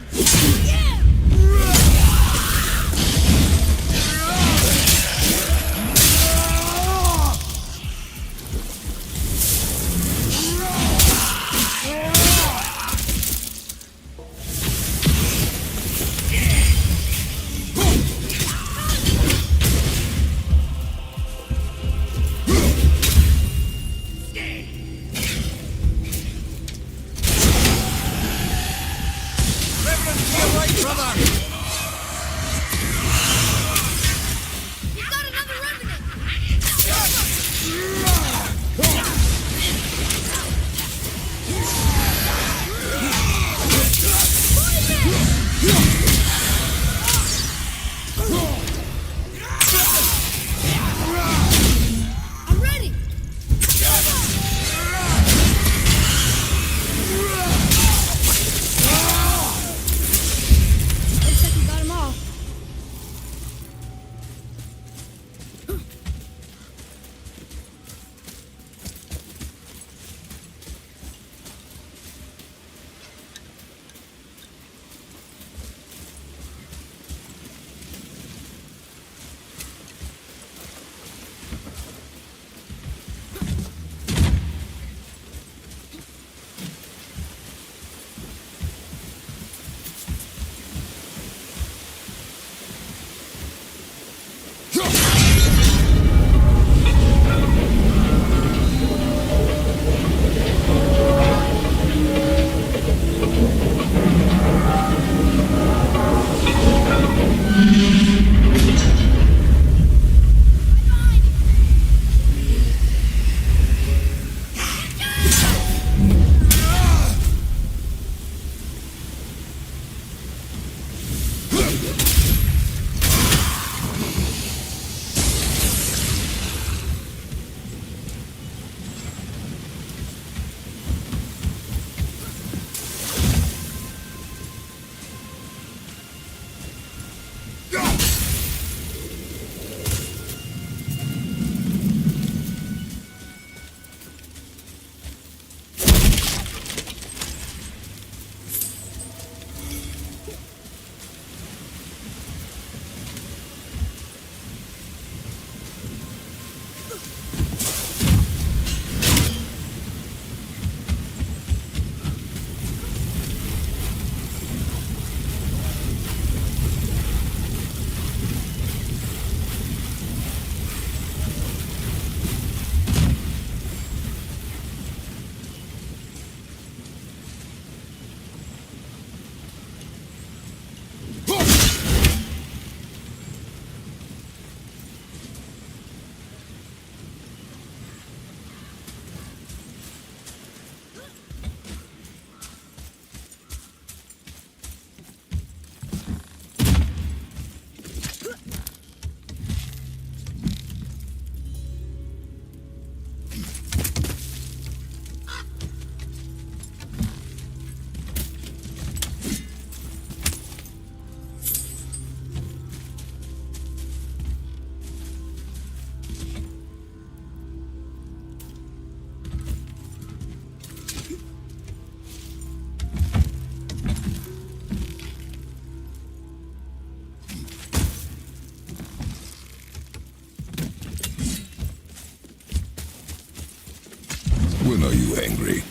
When are you angry?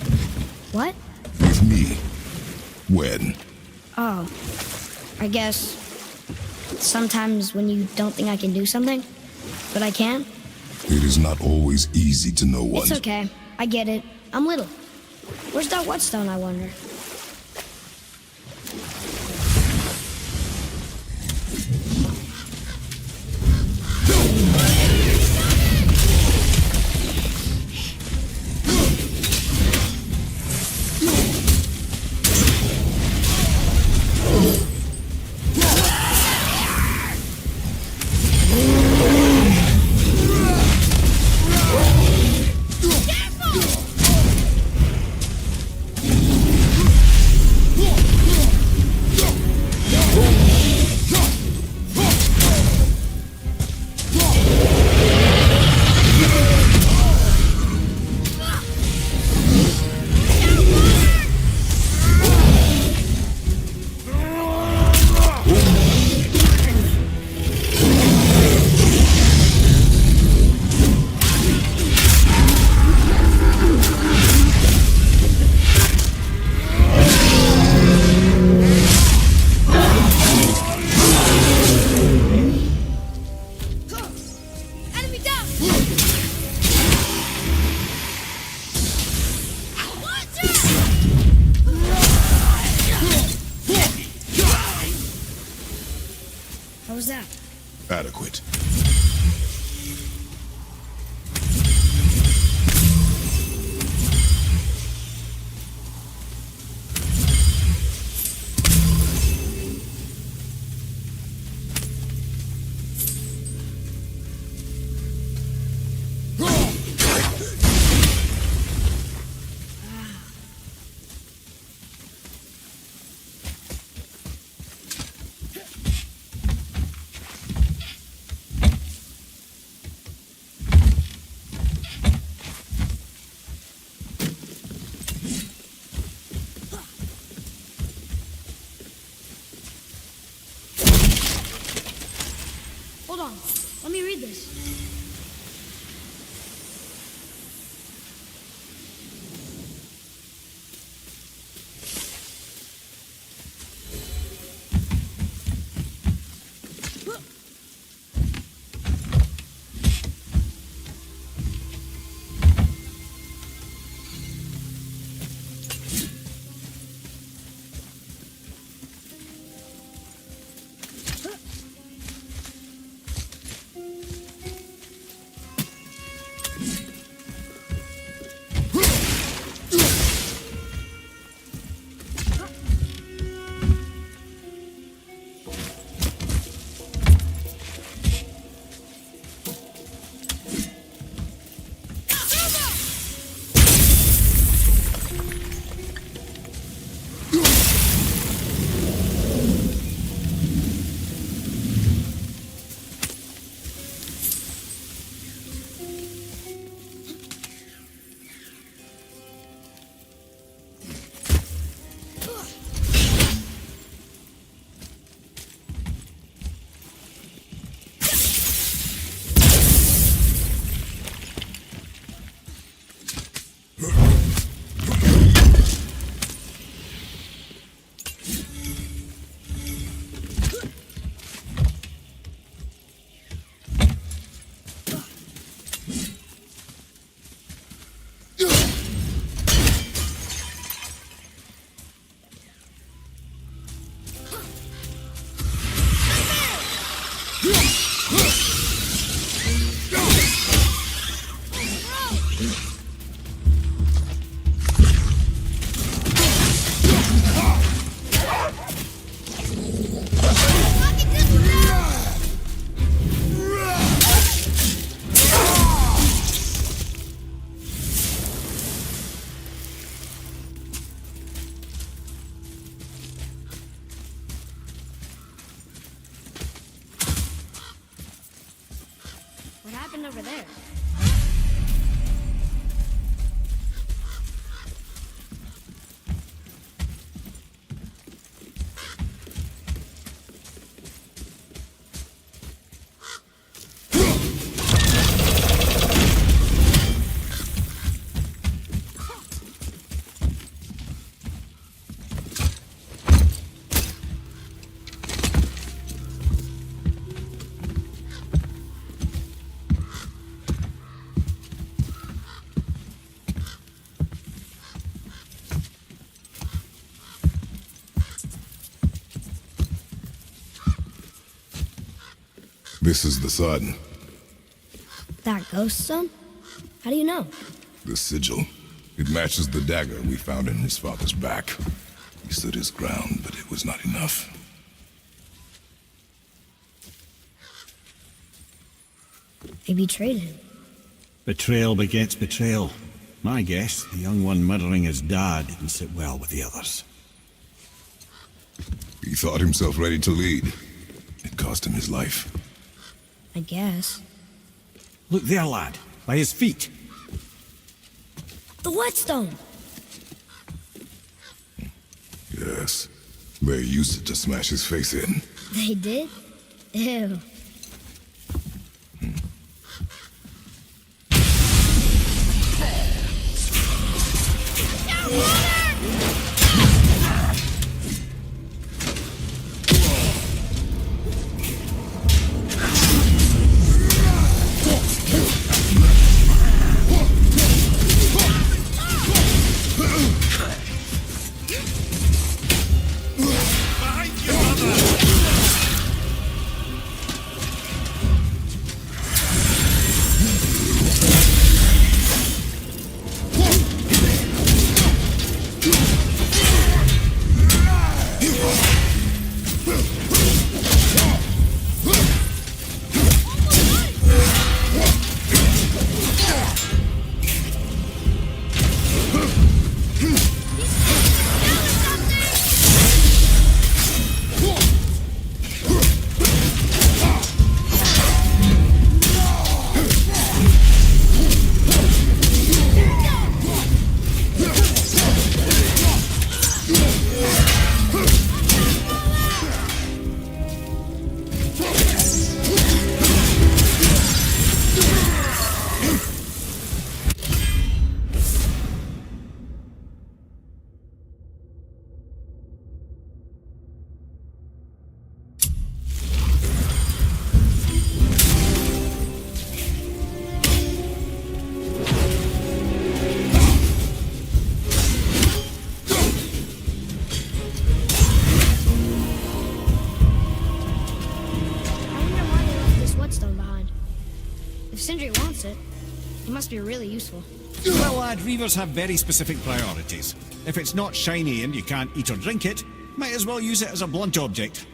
What? With me. When? Oh, I guess sometimes when you don't think I can do something, but I can. It is not always easy to know what. It's okay. I get it. I'm little. Where's that whetstone, I wonder? Adequate. Hold on. Let me read this. What happened over there? This is the sun. That ghost son? How do you know? The sigil. It matches the dagger we found in his father's back. He stood his ground, but it was not enough. They betrayed him. Betrayal begets betrayal. My guess, the young one murdering his dad didn't sit well with the others. He thought himself ready to lead. It cost him his life. I guess. Look there, lad. By his feet. The whetstone! Yes. They used it to smash his face in. They did? Ew. He must be really useful. Well, lad, reavers have very specific priorities. If it's not shiny and you can't eat or drink it, might as well use it as a blunt object.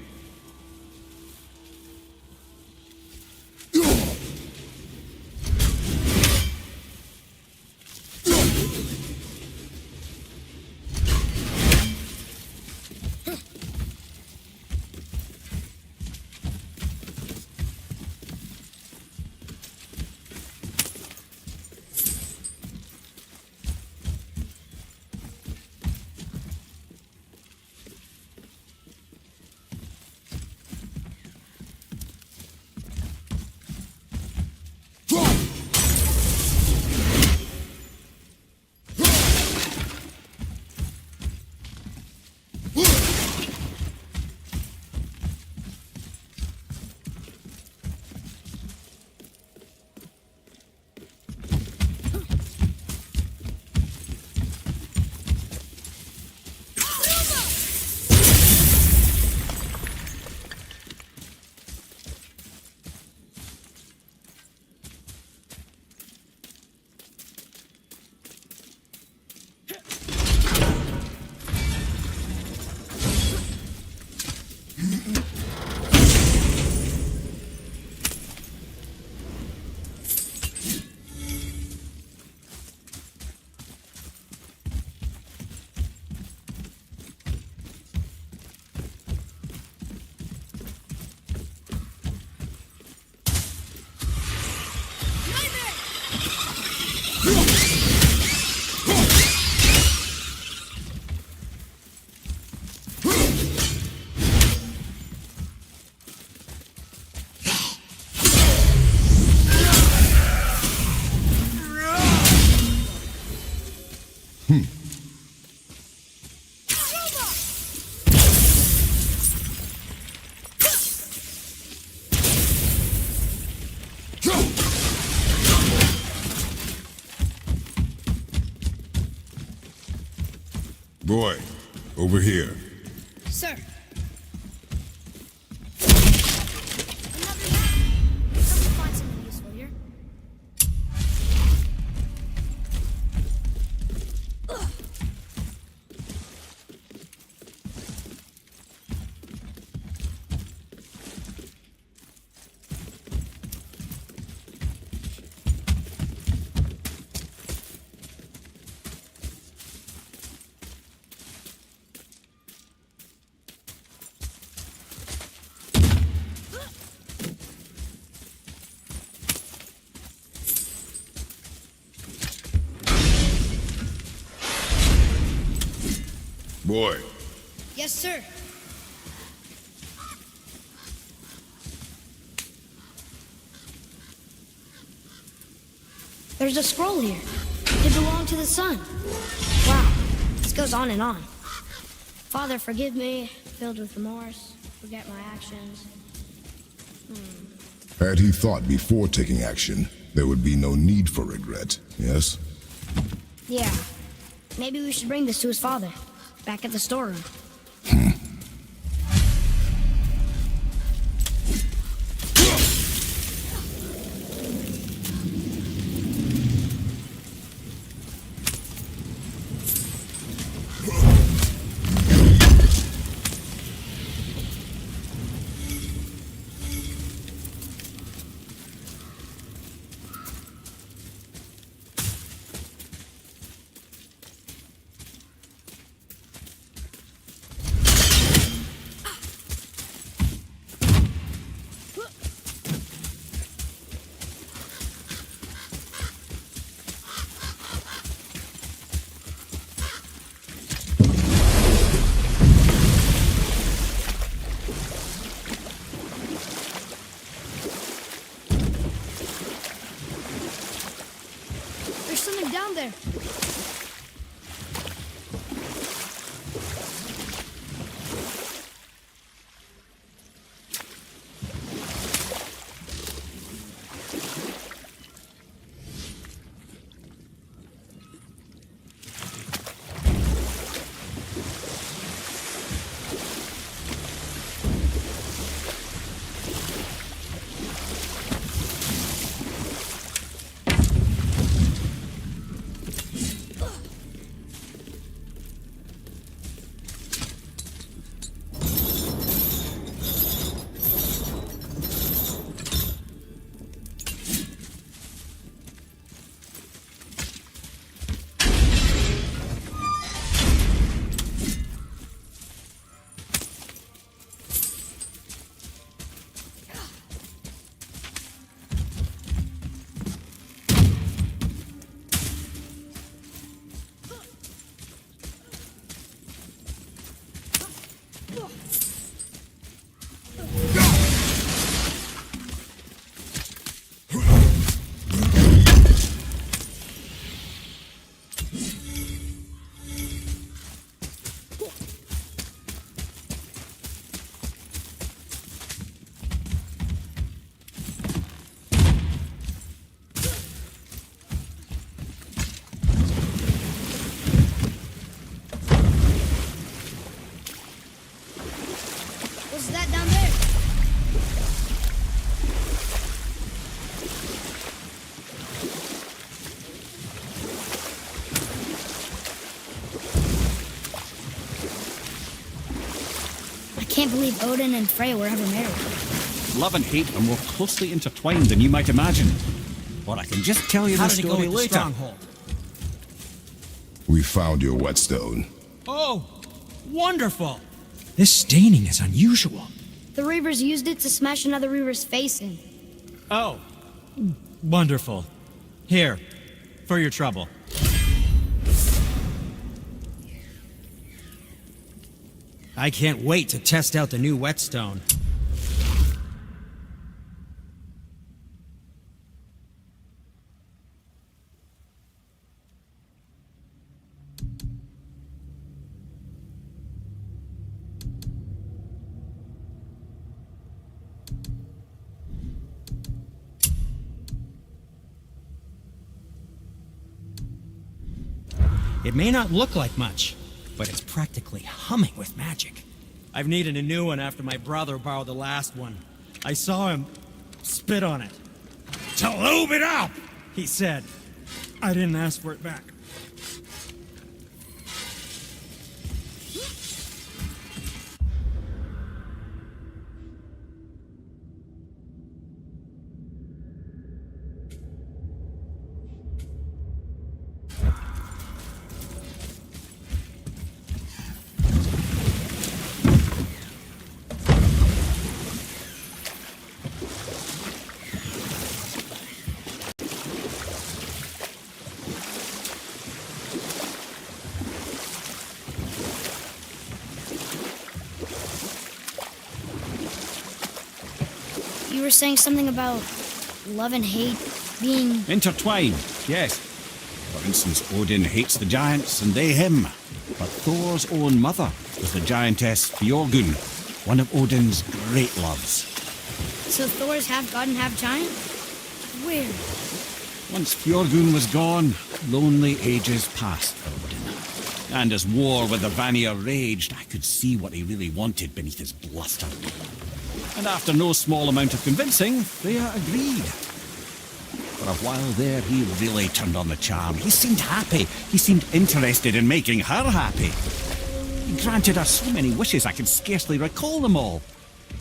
Boy, over here. Sir. Another map. Help me find something useful here. Ugh. Boy. Yes, sir. There's a scroll here. It belonged to the sun. Wow, this goes on and on. Father, forgive me, filled with remorse, forget my actions. Had he thought before taking action, there would be no need for regret, yes? Yeah, maybe we should bring this to his father, back at the storeroom. There's something down there. can't believe Odin and Freya were ever married. Love and hate are more closely intertwined than you might imagine. Or I can just tell you How the did it go story with the later. stronghold? We found your whetstone. Oh, wonderful! This staining is unusual. The Reavers used it to smash another Reaver's face in. Oh, wonderful. Here, for your trouble. I can't wait to test out the new whetstone. It may not look like much, but it's practically humming with magic. I've needed a new one after my brother borrowed the last one. I saw him spit on it. "To lube it up," he said. I didn't ask for it back. You were saying something about love and hate being... Intertwined, yes. For instance, Odin hates the giants and they him. But Thor's own mother was the giantess Fjorgun, one of Odin's great loves. So Thor's half god and half giant? Weird. Once Fjorgun was gone, lonely ages passed for Odin. And as war with the Vanir raged, I could see what he really wanted beneath his bluster. And after no small amount of convincing, Freya agreed. For a while there, he really turned on the charm. He seemed happy. He seemed interested in making her happy. He granted her so many wishes I can scarcely recall them all.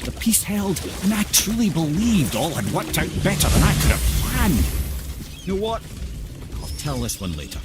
The peace held, and I truly believed all had worked out better than I could have planned. You know what? I'll tell this one later.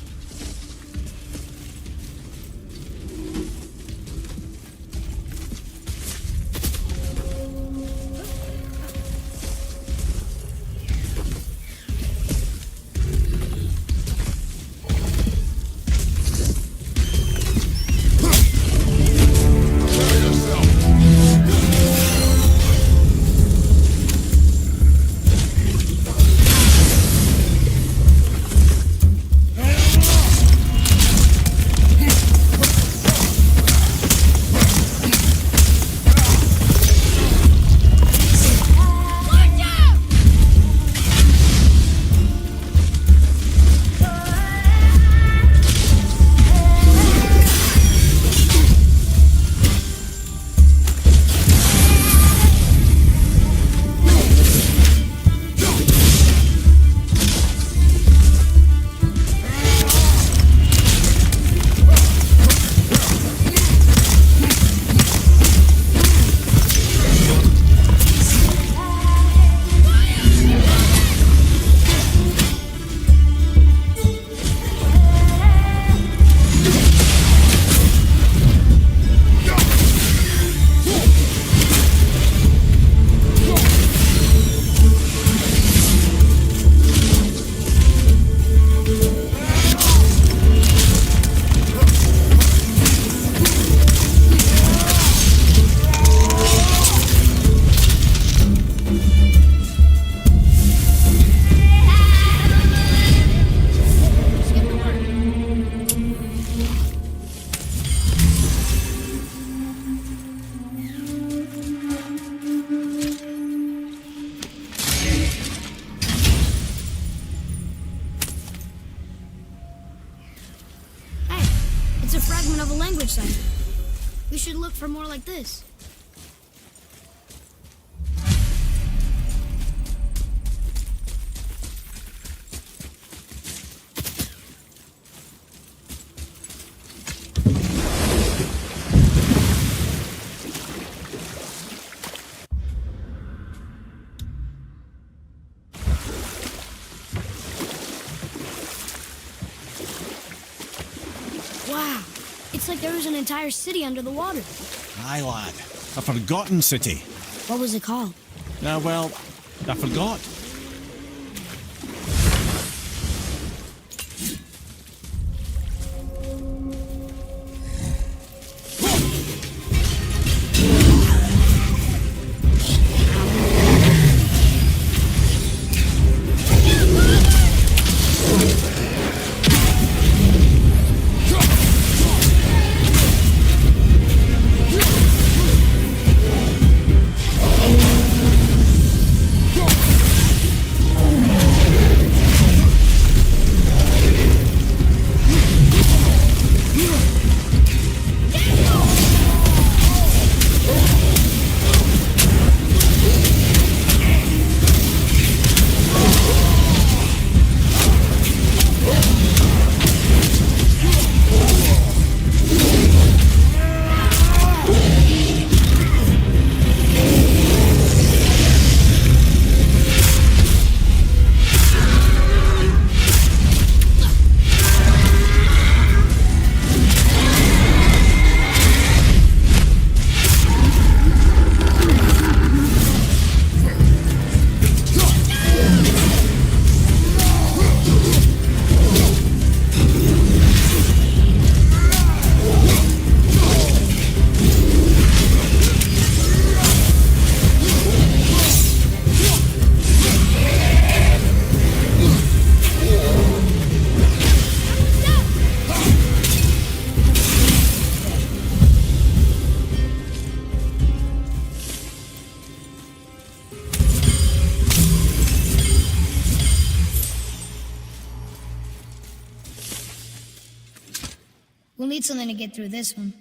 It's a fragment of a language cipher. We should look for more like this. Wow. It's like there was an entire city under the water. Aye, lad. A forgotten city. What was it called? Well, I forgot. We'll need something to get through this one.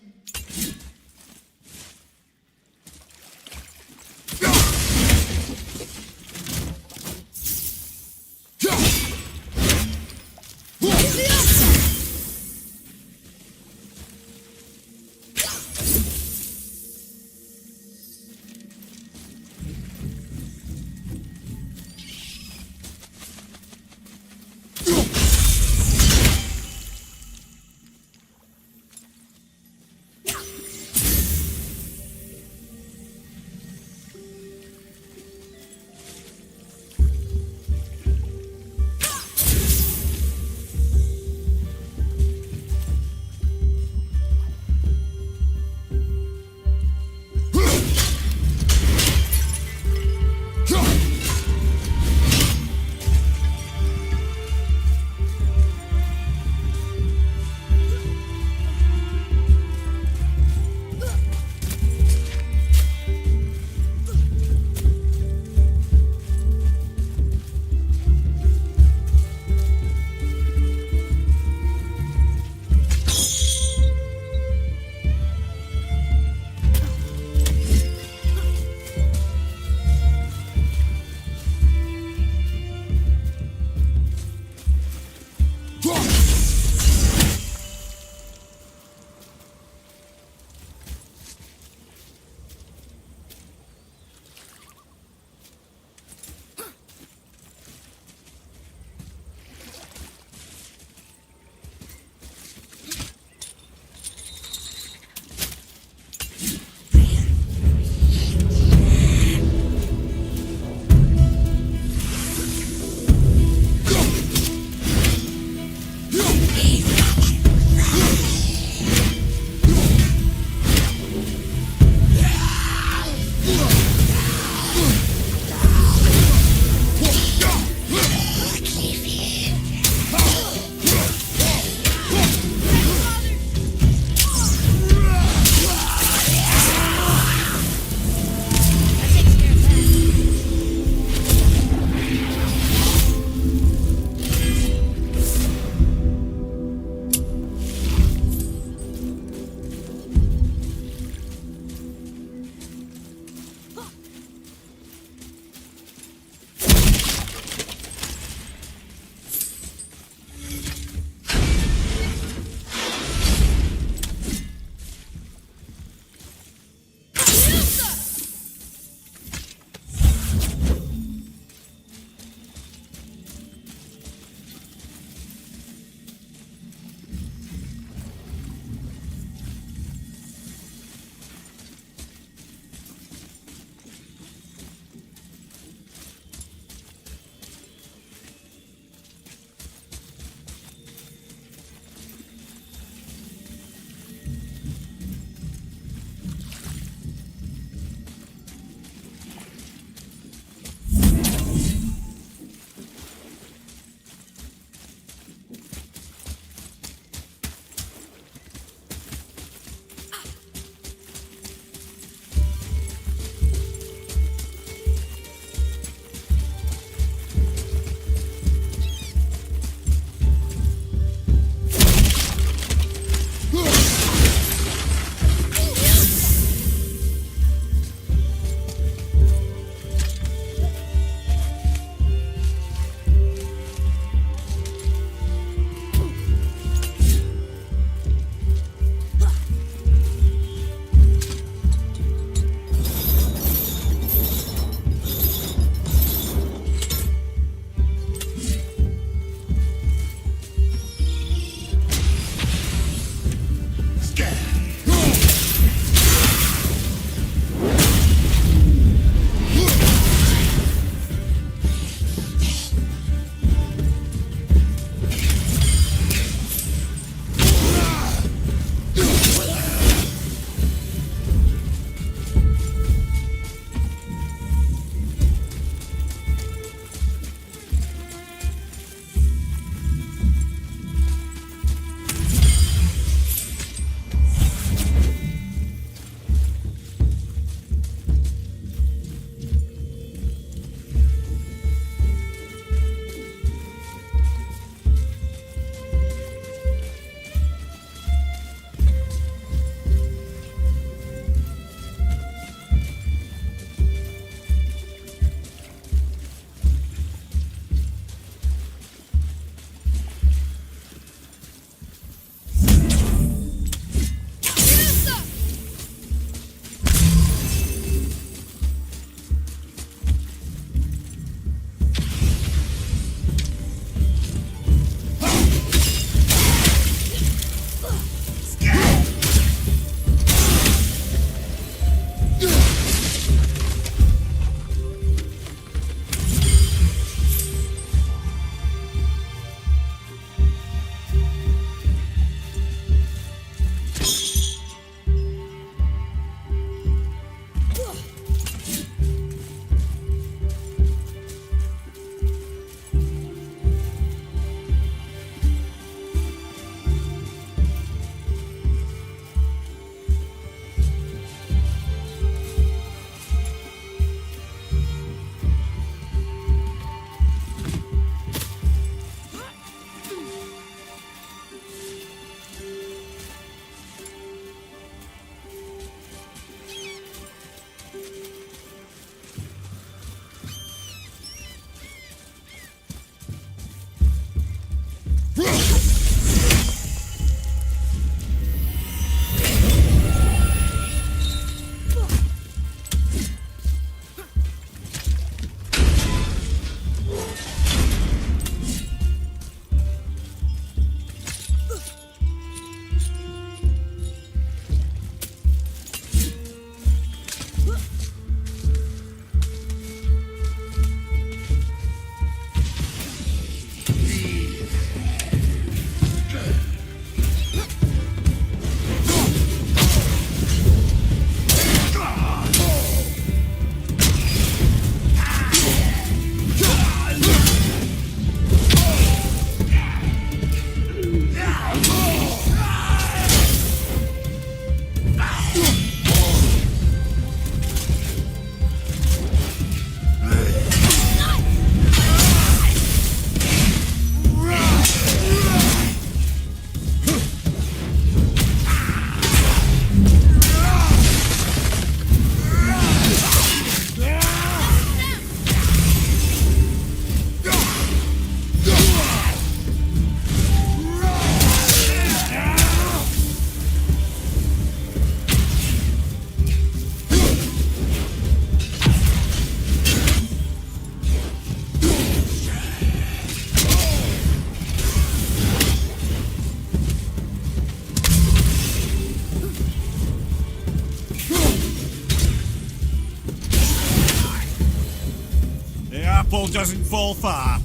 doesn't fall far.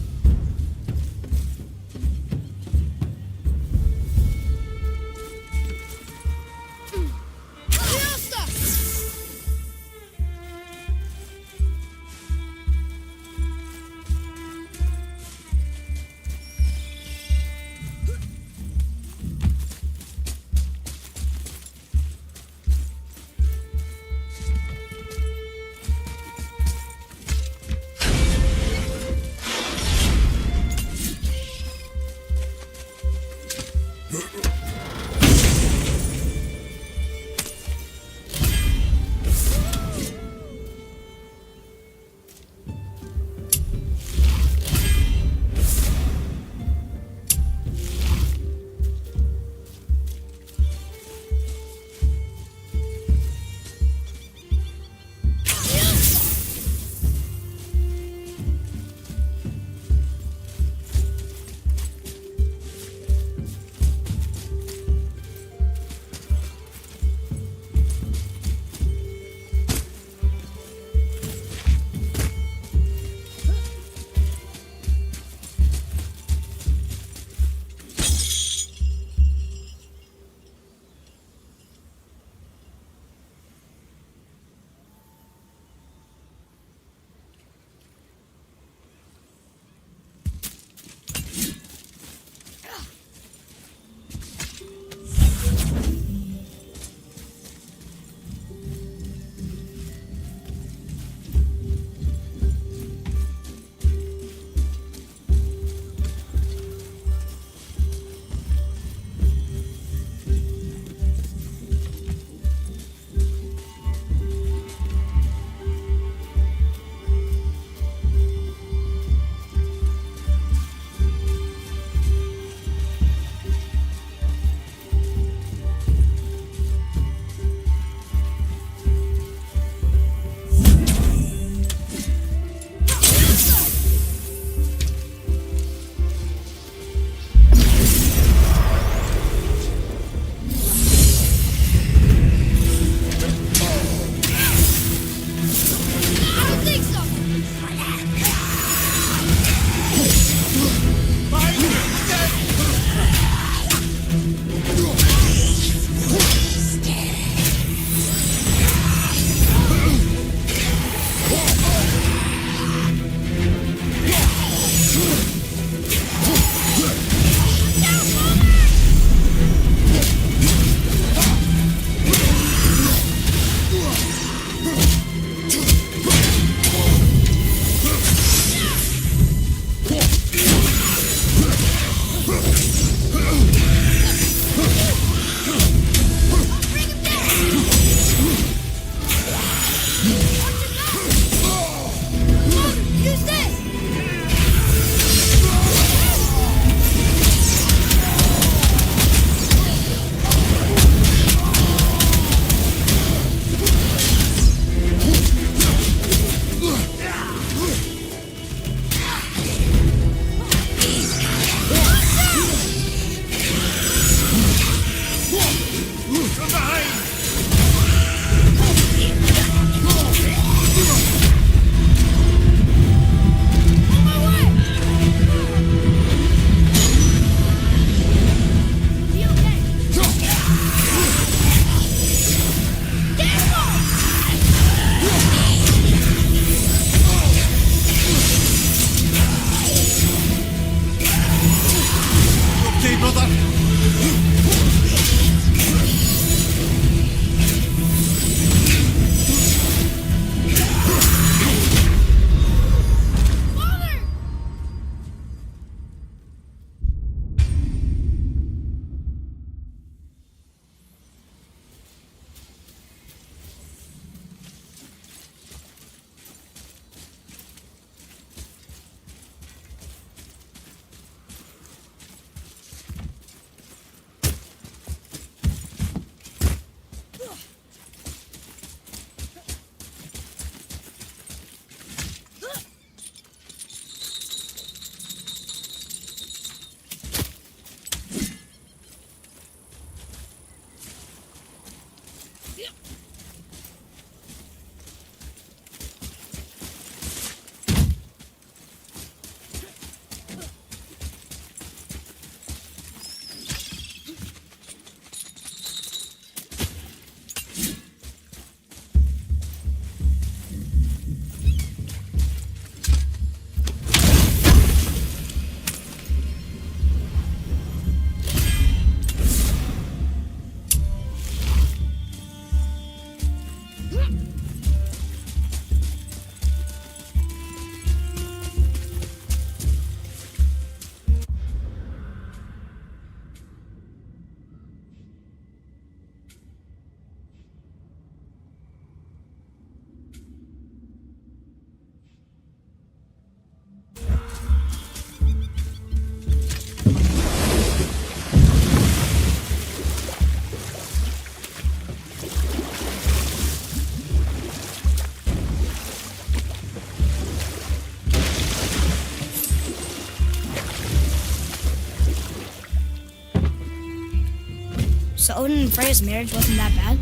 So Odin and Freya's marriage wasn't that bad?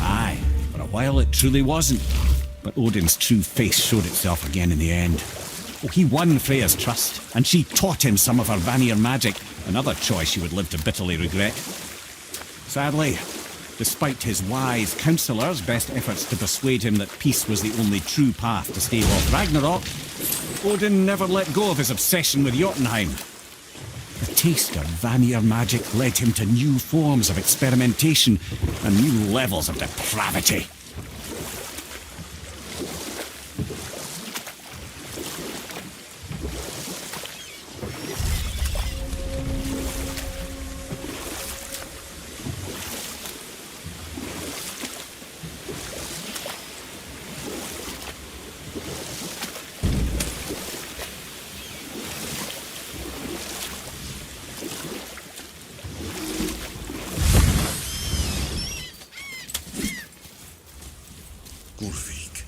Aye, for a while it truly wasn't. But Odin's true face showed itself again in the end. Oh, he won Freya's trust, and she taught him some of her Vanir magic, another choice he would live to bitterly regret. Sadly, despite his wise counsellors' best efforts to persuade him that peace was the only true path to stave off Ragnarok, Odin never let go of his obsession with Jotunheim. The taste of Vanir magic led him to new forms of experimentation and new levels of depravity. Gulvik,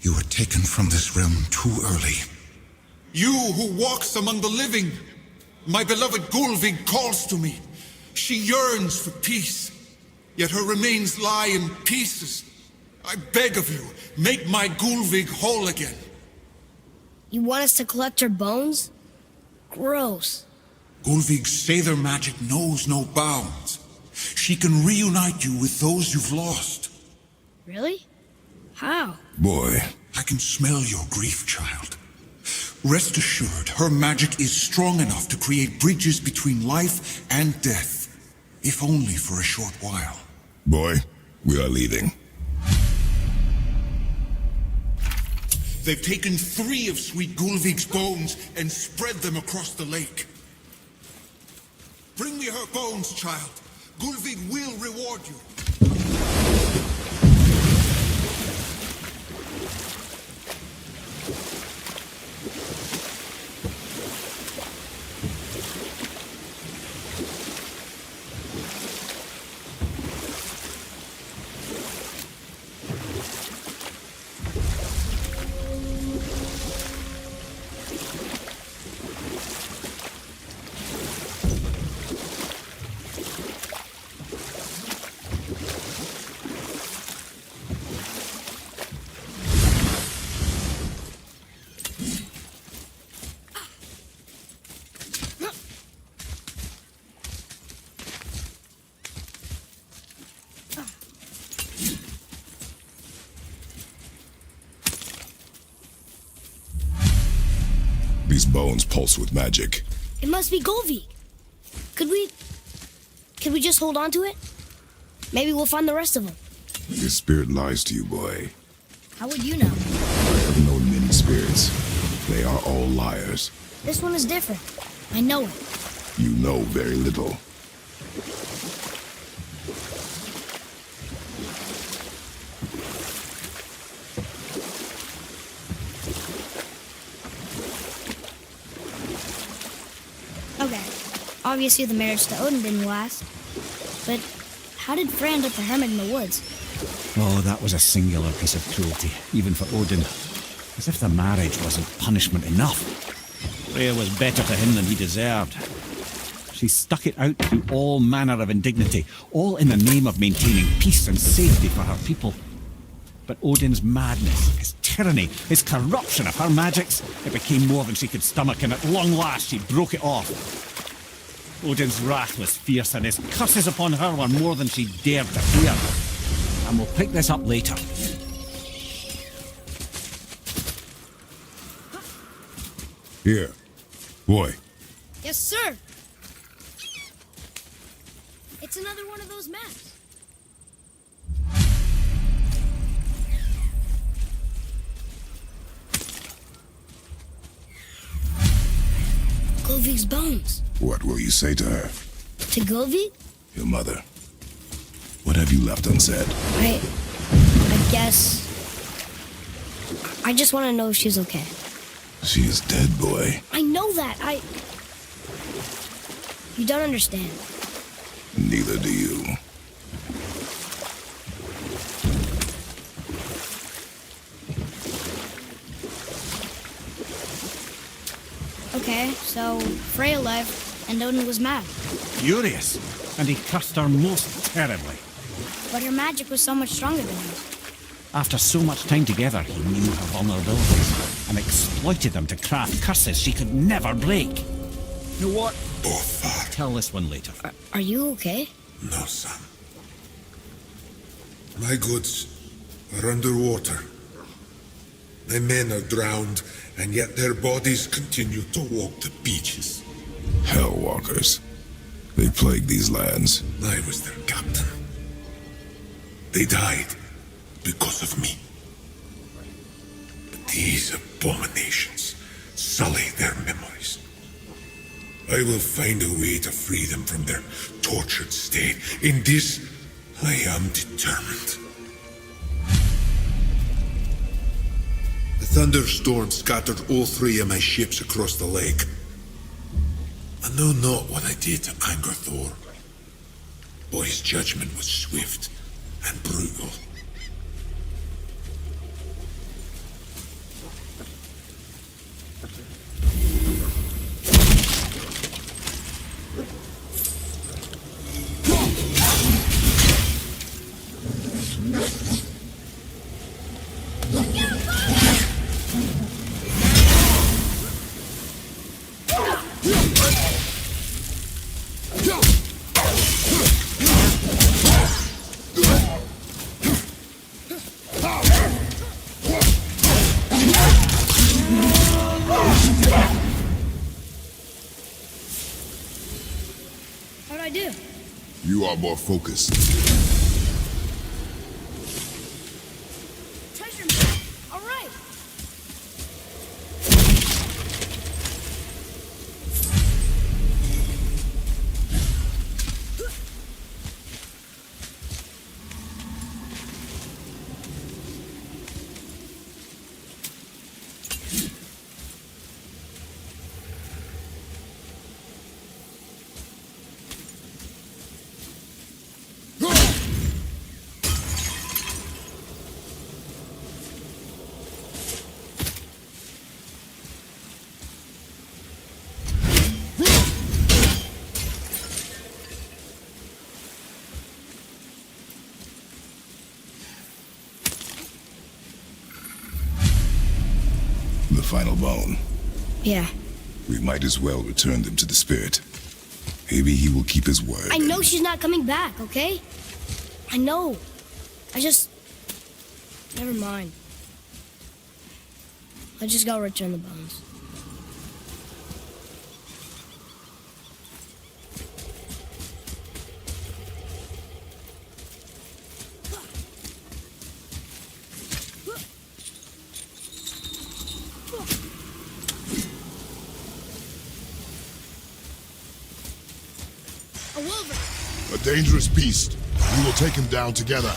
you were taken from this realm too early. You who walks among the living, my beloved Gulvig calls to me. She yearns for peace, yet her remains lie in pieces. I beg of you, make my Gulvig whole again. You want us to collect her bones? Gross. Gulvig's Seidr magic knows no bounds. She can reunite you with those you've lost. Really? How? Boy. I can smell your grief, child. Rest assured, her magic is strong enough to create bridges between life and death, if only for a short while. Boy, we are leaving. They've taken 3 of sweet Gulvig's bones and spread them across the lake. Bring me her bones, child. Gulvig will reward you. These bones pulse with magic. It must be Gulvig. Could we just hold on to it? Maybe we'll find the rest of them. His spirit lies to you, boy. How would you know? I have known many spirits. They are all liars. This one is different. I know it. You know very little. Okay. Obviously the marriage to Odin didn't last. But how did Frey end up a hermit in the woods? Oh, that was a singular piece of cruelty, even for Odin. As if the marriage wasn't punishment enough. Freya was better to him than he deserved. She stuck it out through all manner of indignity, all in the name of maintaining peace and safety for her people. But Odin's madness, his tyranny, his corruption of her magics, it became more than she could stomach, and at long last she broke it off. Odin's wrath was fierce, and his curses upon her were more than she dared to fear. And we'll pick this up later. Here. Boy. Yes, sir. It's another one of those maps. Gulvig's bones. What will you say to her? To Gulvig? Your mother. What have you left unsaid? I guess... I just want to know if she's okay. She is dead, boy. I know that. You don't understand. Neither do you. Okay, so Freya left, And Odin was mad. Furious, and he cursed her most terribly. But her magic was so much stronger than his. After so much time together, he knew her vulnerabilities and exploited them to craft curses she could never break. You know what? Both are. Tell this one later. Are you okay? No, son. My goods are underwater. My men are drowned, and yet their bodies continue to walk the beaches. Hellwalkers. They plague these lands. I was their captain. They died because of me. But these abominations sully their memories. I will find a way to free them from their tortured state. In this, I am determined. The thunderstorm scattered all 3 of my ships across the lake. I know not what I did to anger Thor. But his judgment was swift and brutal. How'd I do? You are more focused. Treasure map. All right. The final bone. Yeah. We might as well return them to the spirit. Maybe he will keep his word. I know she's not coming back, okay? I know. Never mind. Let's just go return the bones. A wolverine! A dangerous beast. We will take him down together.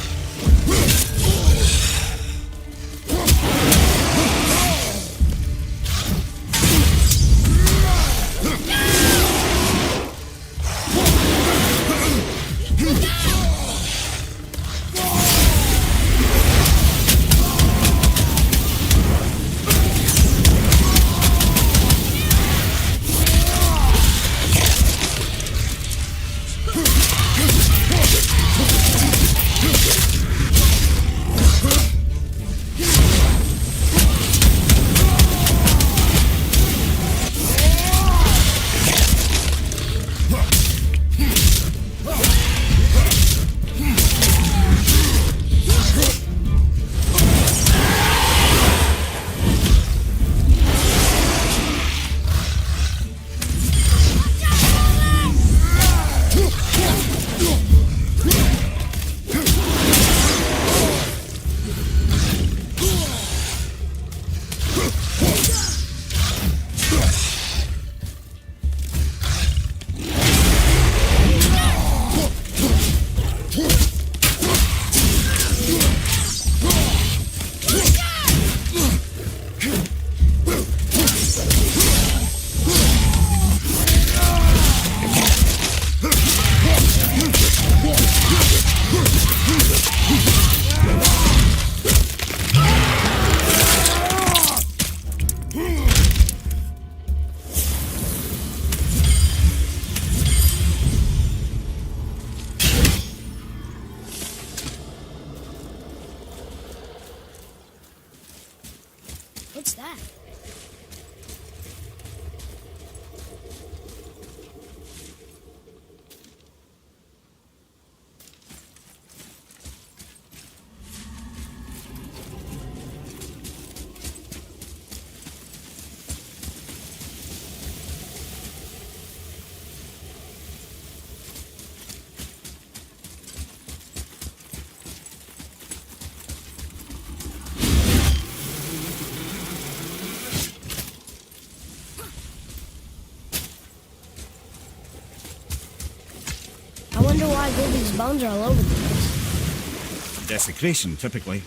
wonder why Goldie's bones are all over the place. Desecration, typically.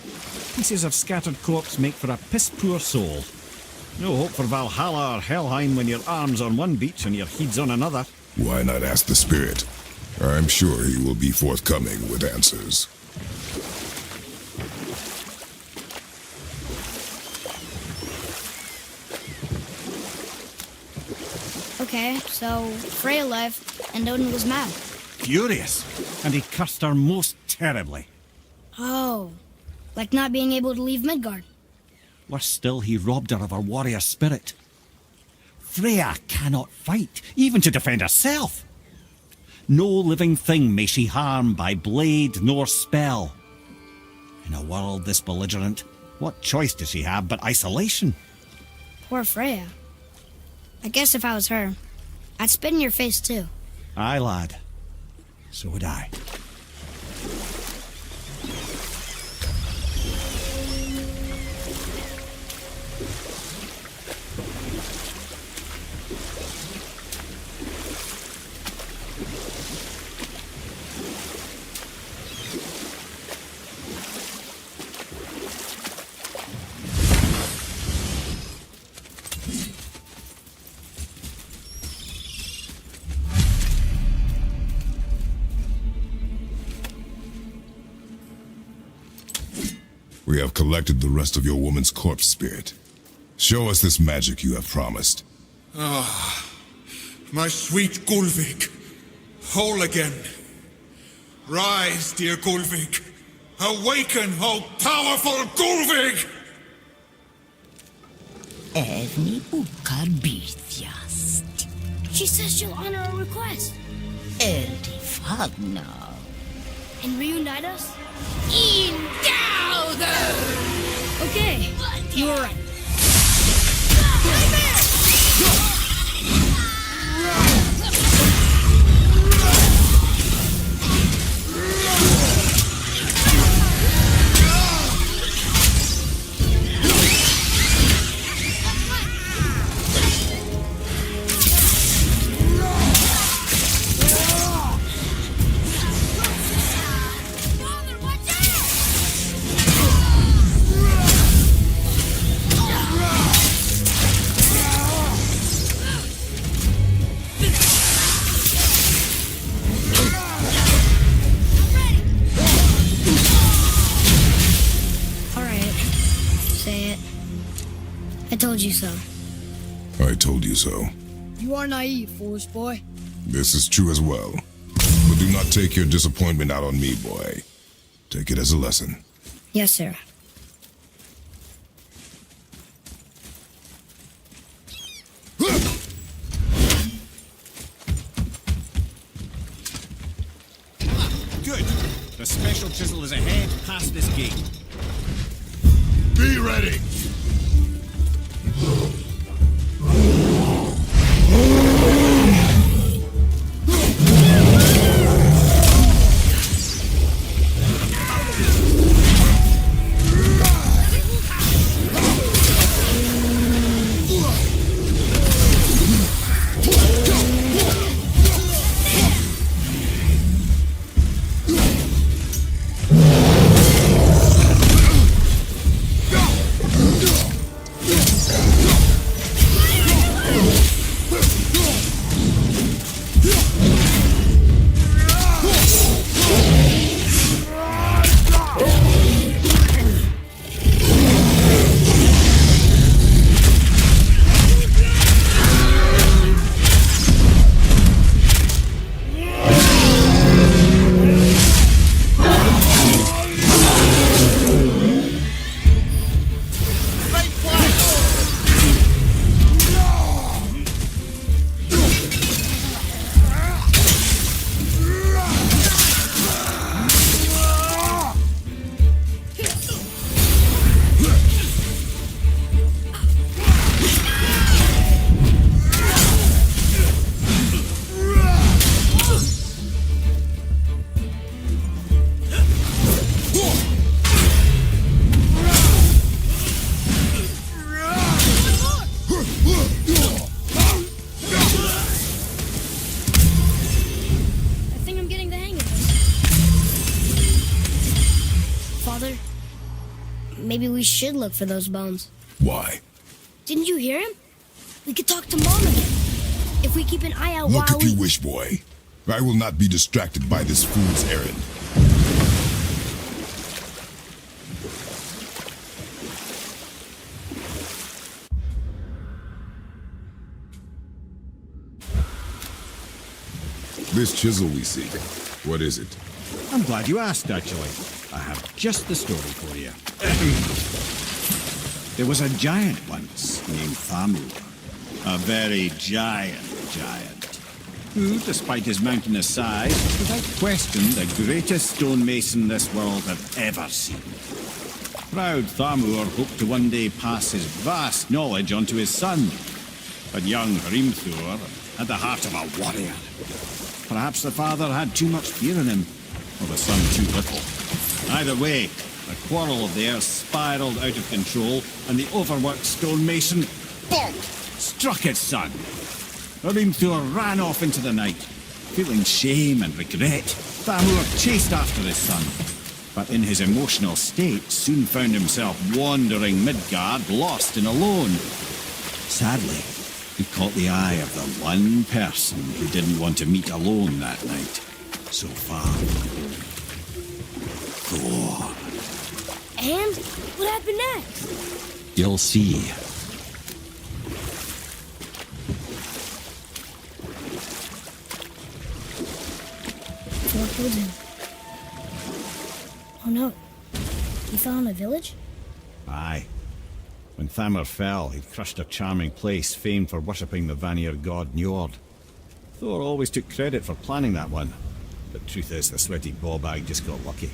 Pieces of scattered corpse make for a piss-poor soul. No hope for Valhalla or Helheim when your arm's on one beach and your head's on another. Why not ask the spirit? I'm sure he will be forthcoming with answers. Okay, so Freya left, and Odin was mad. Furious. And he cursed her most terribly. Oh, like not being able to leave Midgard. Worse still, he robbed her of her warrior spirit. Freya cannot fight, even to defend herself. No living thing may she harm by blade nor spell. In a world this belligerent, what choice does she have but isolation? Poor Freya. I guess if I was her, I'd spit in your face too. Aye, lad. So would I. We have collected the rest of your woman's corpse spirit. Show us this magic you have promised. Ah, my sweet Gulvik, whole again. Rise, dear Gulvik. Awaken, O powerful Gulvik! Evni ukar bitjast. She says she'll honor our request. Eldi fagna. And reunite us? Indauder! Okay, you were right. I told you so. I told you so. You are naive, foolish boy. This is true as well. But do not take your disappointment out on me, boy. Take it as a lesson. Yes, sir. Good. The special chisel is ahead past this gate. Be ready! Maybe we should look for those bones. Why? Didn't you hear him? We could talk to Mom again. If we keep an eye out Look while if you wish, boy. I will not be distracted by this fool's errand. This chisel we seek, what is it? I'm glad you asked, actually. I have just the story for you. There was a giant once named Thamur. A very giant, who, despite his mountainous size, was without question the greatest stonemason this world had ever seen. Proud Thamur hoped to one day pass his vast knowledge on to his son. But young Hrimthur had the heart of a warrior. Perhaps the father had too much fear in him, or the son too little. Either way, a quarrel of theirs spiraled out of control, and the overworked stonemason, bonk, struck his son. Hrimthur ran off into the night. Feeling shame and regret, Thamur chased after his son, but in his emotional state soon found himself wandering Midgard, lost and alone. Sadly, he caught the eye of the one person who didn't want to meet alone that night. So far. Thor. And what happened next? You'll see. Thor killed him. Oh no. He fell in a village? Aye. When Thamur fell, he crushed a charming place famed for worshipping the Vanir god Njord. Thor always took credit for planning that one, but truth is the sweaty ballbag just got lucky.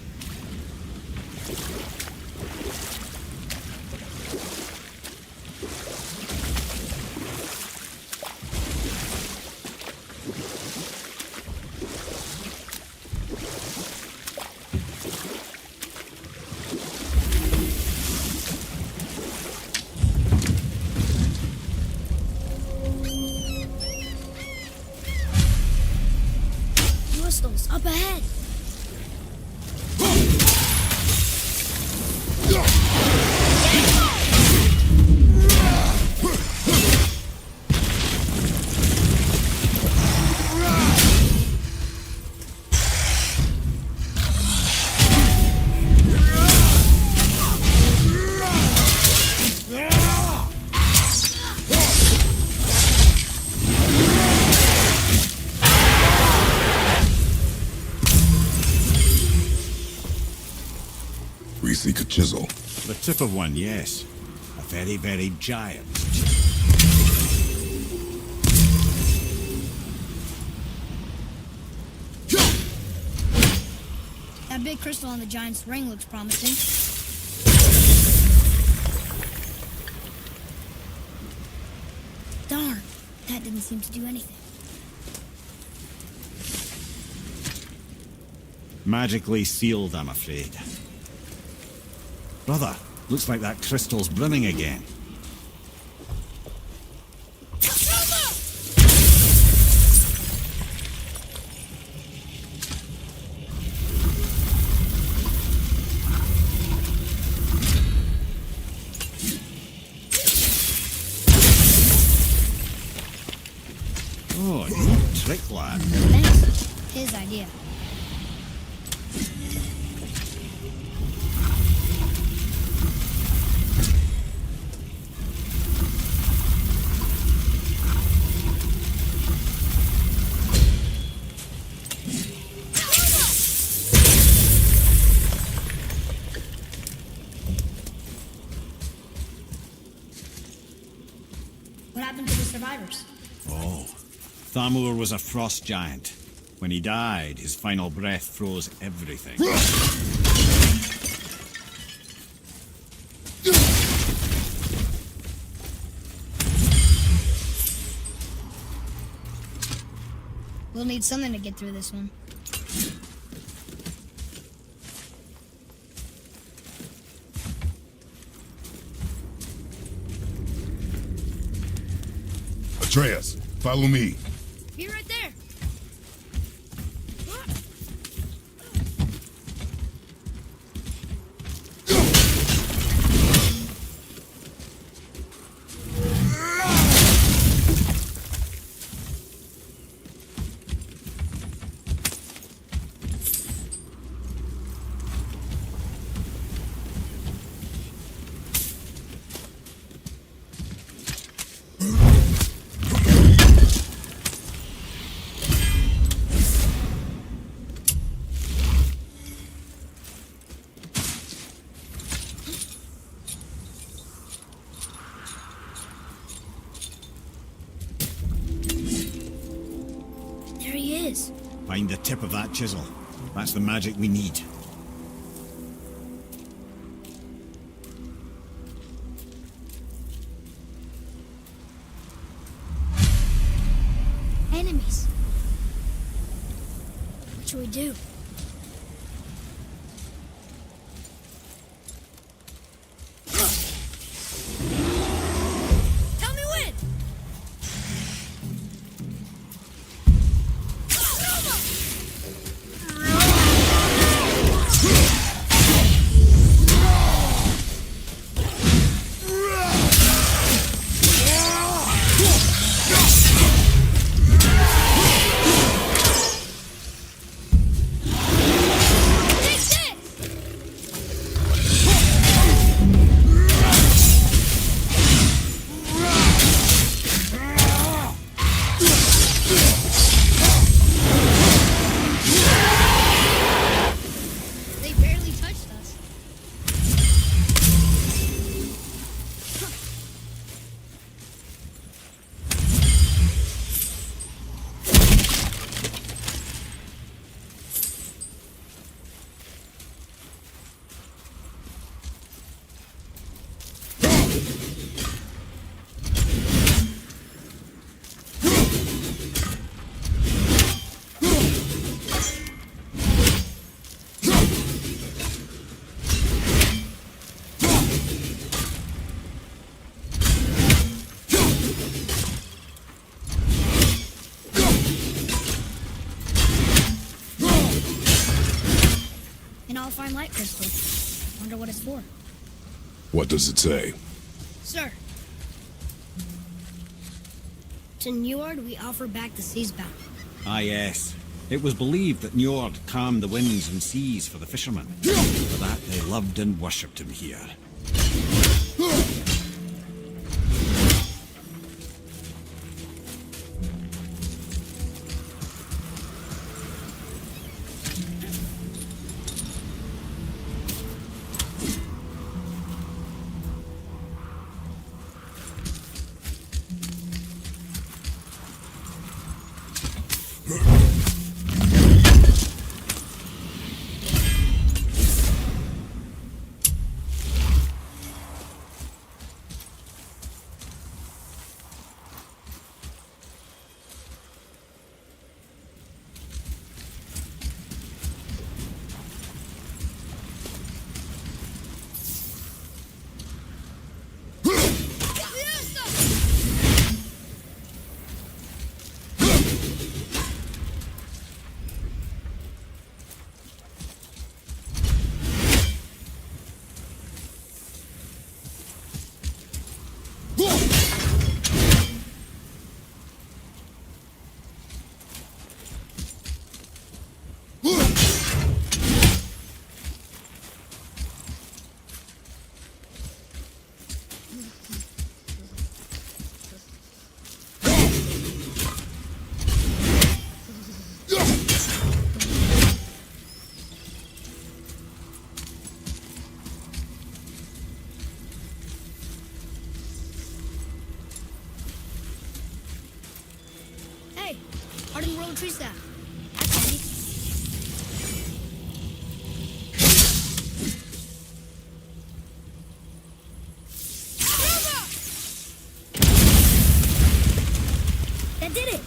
Up ahead. We seek a chisel. The tip of one, yes. A very, very giant. That big crystal on the giant's ring looks promising. Darn, that didn't seem to do anything. Magically sealed, I'm afraid. Brother, looks like that crystal's brimming again. Oh, neat trick, lad. Thanks. His idea. What happened to the survivors? Oh, Thamur was a frost giant. When he died, his final breath froze everything. We'll need something to get through this one. Atreus, follow me. Be right there. There he is. Find the tip of that chisel. That's the magic we need. Enemies. What should we do? Tell me when! They barely touched us. An all-fine light crystal. Wonder what it's for. What does it say? Sir. To Njord, we offer back the seas bound. Ah, yes. It was believed that Njord calmed the winds and seas for the fishermen. For that, they loved and worshipped him here. Hey, Arden World Tree Staff. That's handy. That did it!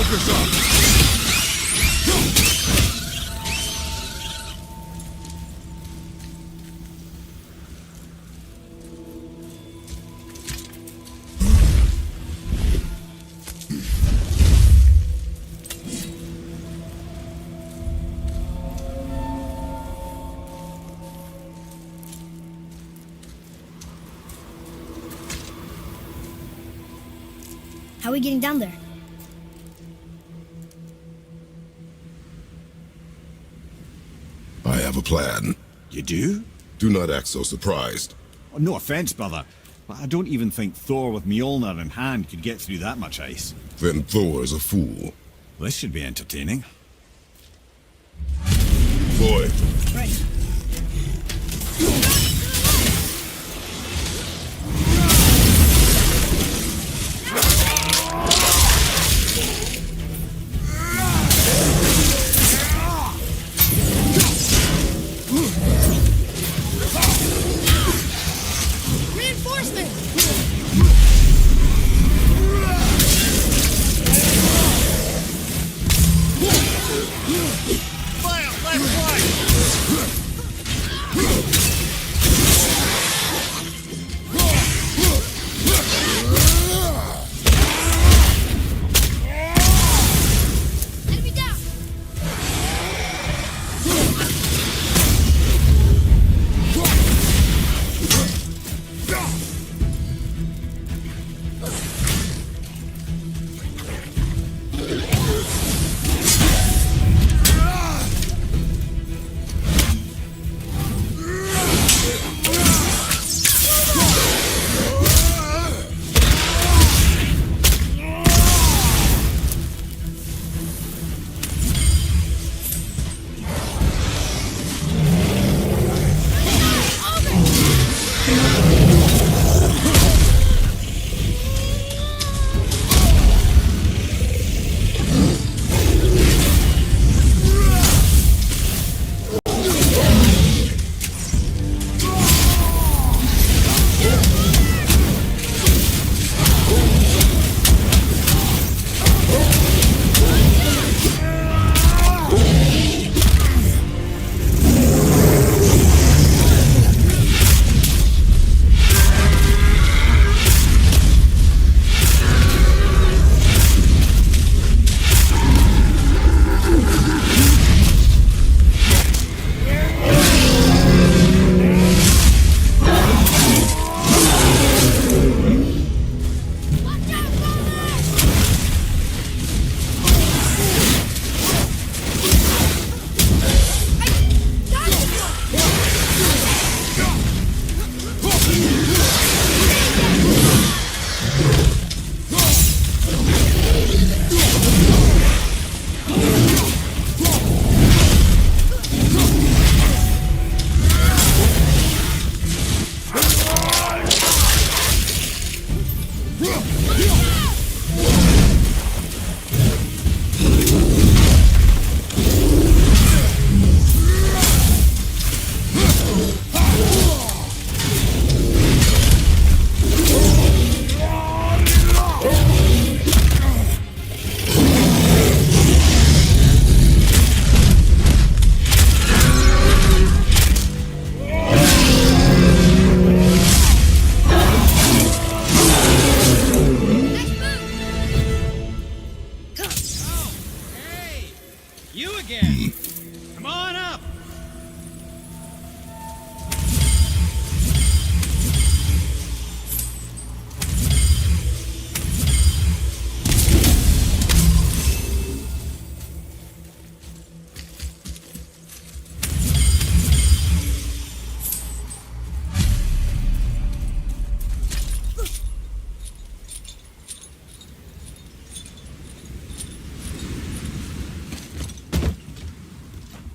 Focus up! How are we getting down there? I have a plan. You do? Do not act so surprised. Oh, no offense, brother, but I don't even think Thor with Mjolnir in hand could get through that much ice. Then Thor is a fool. This should be entertaining. Boy. Right.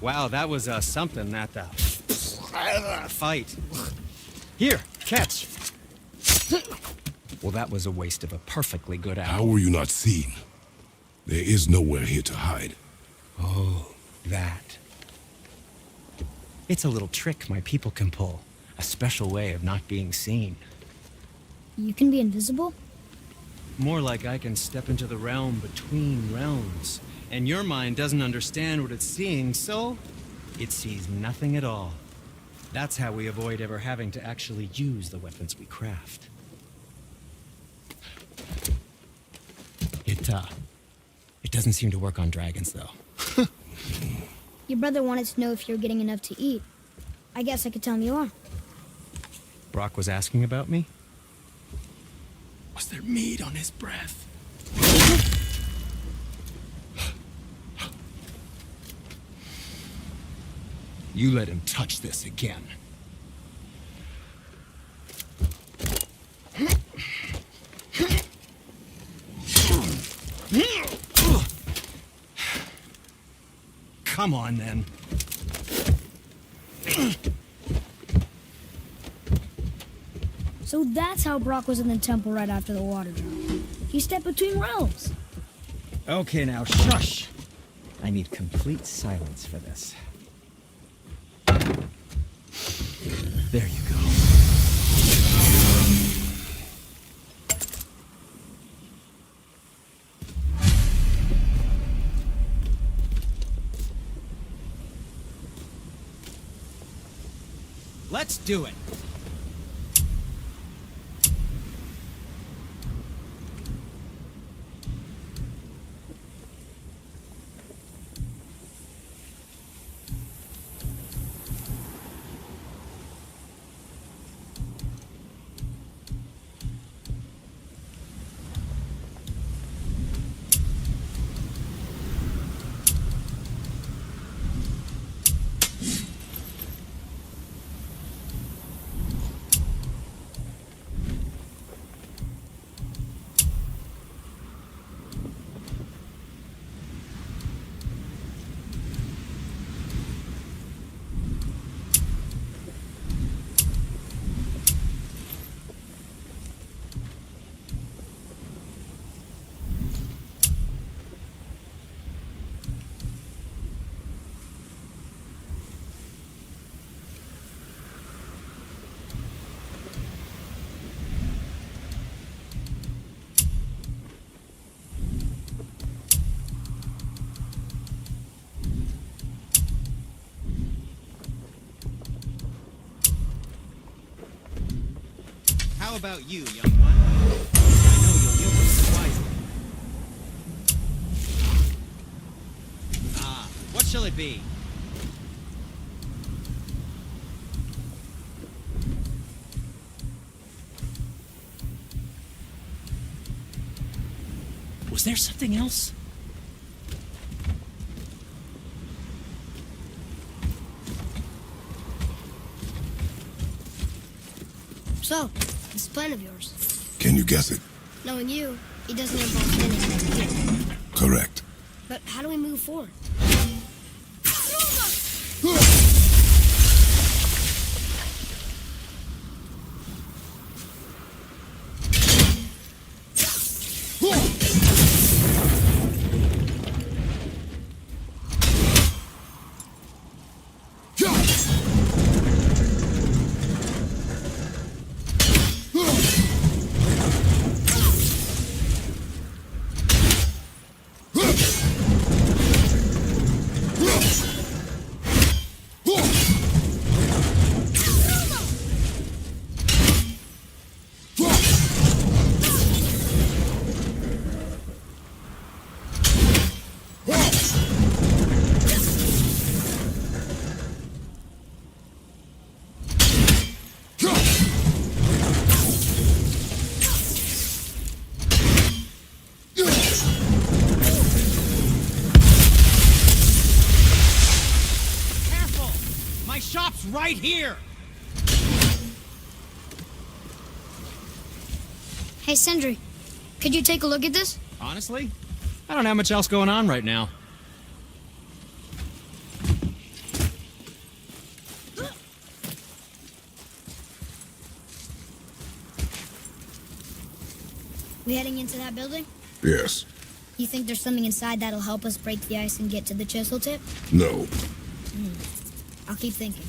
Wow, that was something, that fight. Here, catch. Well, that was a waste of a perfectly good apple. How were you not seen? There is nowhere here to hide. Oh, that. It's a little trick my people can pull. A special way of not being seen. You can be invisible? More like I can step into the realm between realms. And your mind doesn't understand what it's seeing, so it sees nothing at all. That's how we avoid ever having to actually use the weapons we craft. It doesn't seem to work on dragons, though. Your brother wanted to know if you're getting enough to eat. I guess I could tell him you are. Brock was asking about me? Was there meat on his breath? You let him touch this again. Come on, then. So that's how Brock was in the temple right after the water drop. He stepped between realms. Okay, now shush! I need complete silence for this. There you go. Let's do it. How about you, young one? I know you'll use this wisely. What shall it be? Was there something else? So, this plan of yours. Can you guess it? Knowing you, it doesn't involve spinning next year. Correct. But how do we move forward? Right here! Hey, Sindri, could you take a look at this? Honestly, I don't have much else going on right now. We heading into that building? Yes. You think there's something inside that'll help us break the ice and get to the chisel tip? No. I'll keep thinking.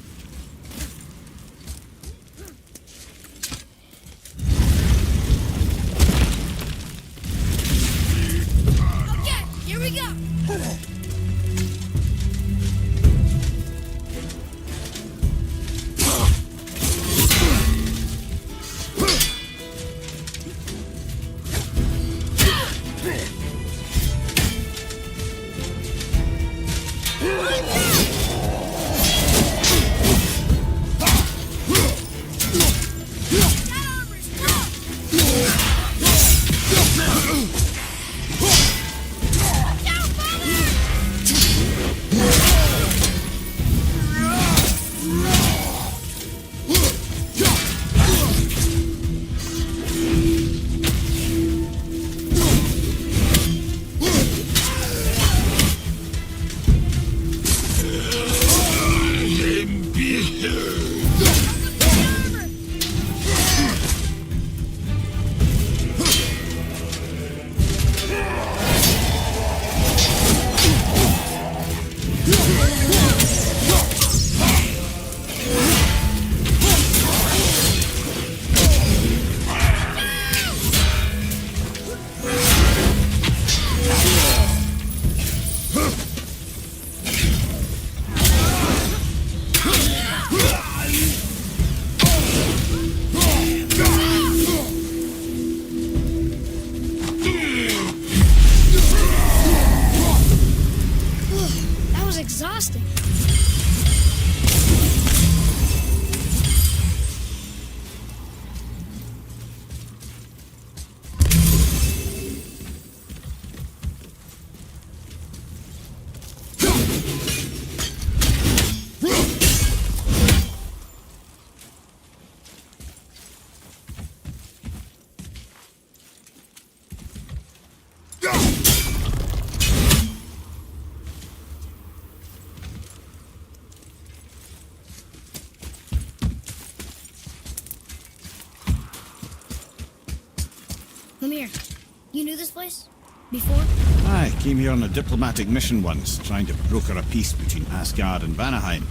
place? Before? I came here on a diplomatic mission once, trying to broker a peace between Asgard and Vanaheim.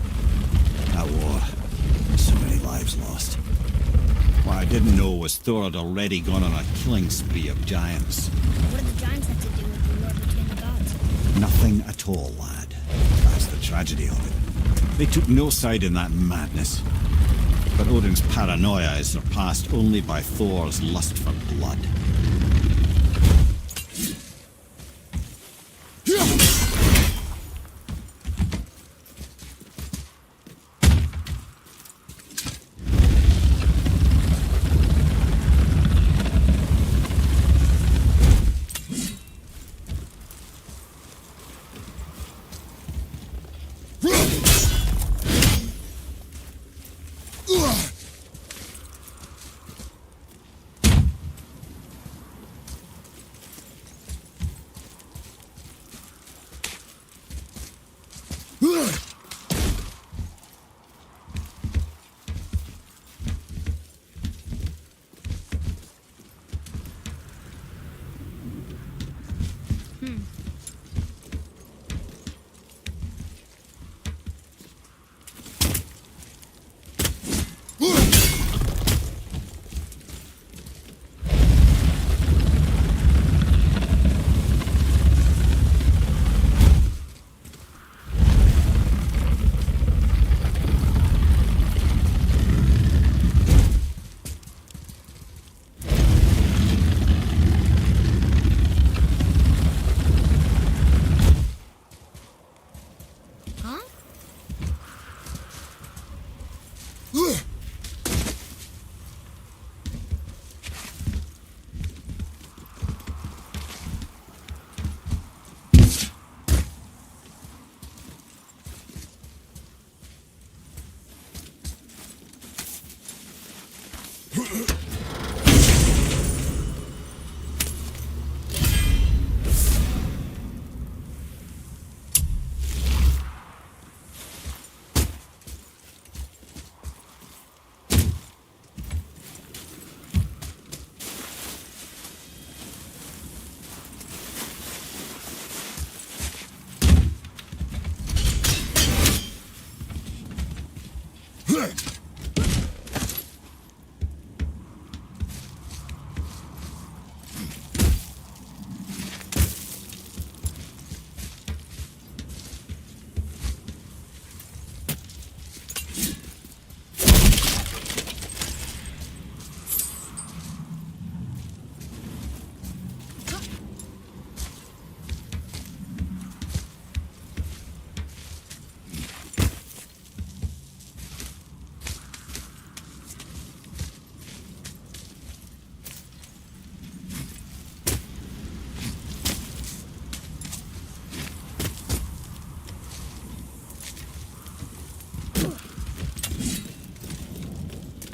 That war. So many lives lost. What I didn't know was Thor had already gone on a killing spree of giants. What did the giants have to do with the war between the gods? Nothing at all, lad. That's the tragedy of it. They took no side in that madness. But Odin's paranoia is surpassed only by Thor's lust for blood.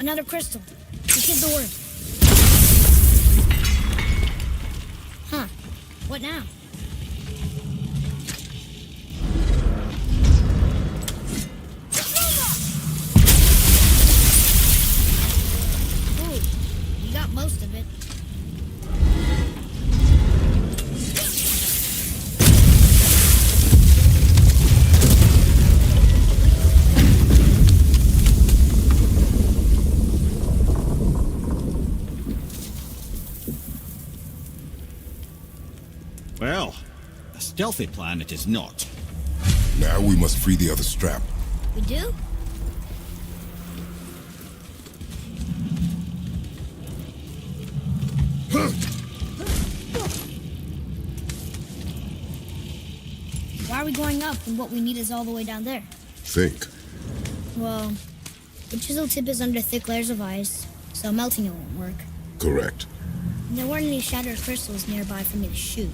Another crystal. It did the work. Huh. What now? Ooh, you got most of it. Well, a stealthy plan it is not. Now we must free the other strap. We do? Why are we going up when what we need is all the way down there? Think. Well, the chisel tip is under thick layers of ice, so melting it won't work. Correct. There weren't any shattered crystals nearby for me to shoot,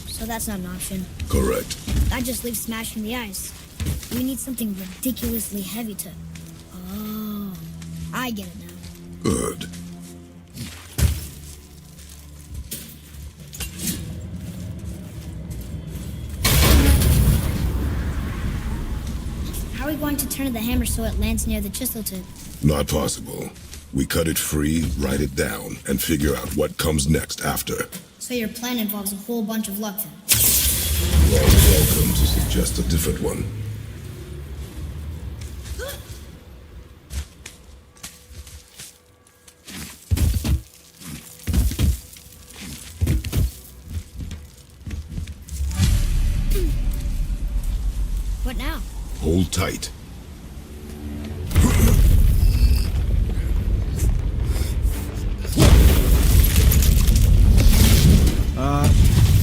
so that's not an option. Correct. I just leave smashing the ice. We need something ridiculously heavy to... Oh, I get it now. Good. How are we going to turn the hammer so it lands near the chisel tip? Not possible. We cut it free, write it down, and figure out what comes next after. So your plan involves a whole bunch of luck then? You are welcome to suggest a different one. What now? Hold tight.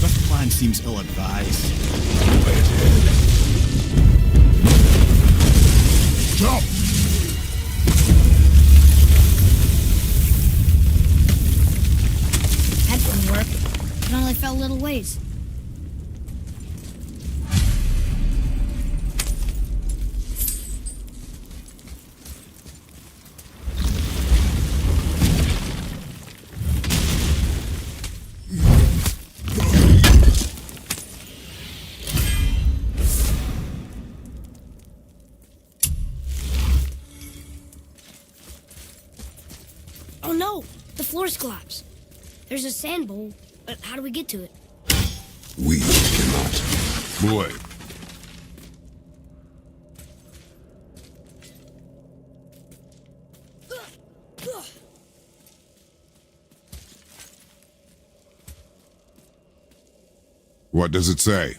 This plan seems ill-advised. Jump! That didn't work. It only fell little ways. Oh no! The floor's collapsed. There's a sand bowl, but how do we get to it? We cannot. Boy. What does it say?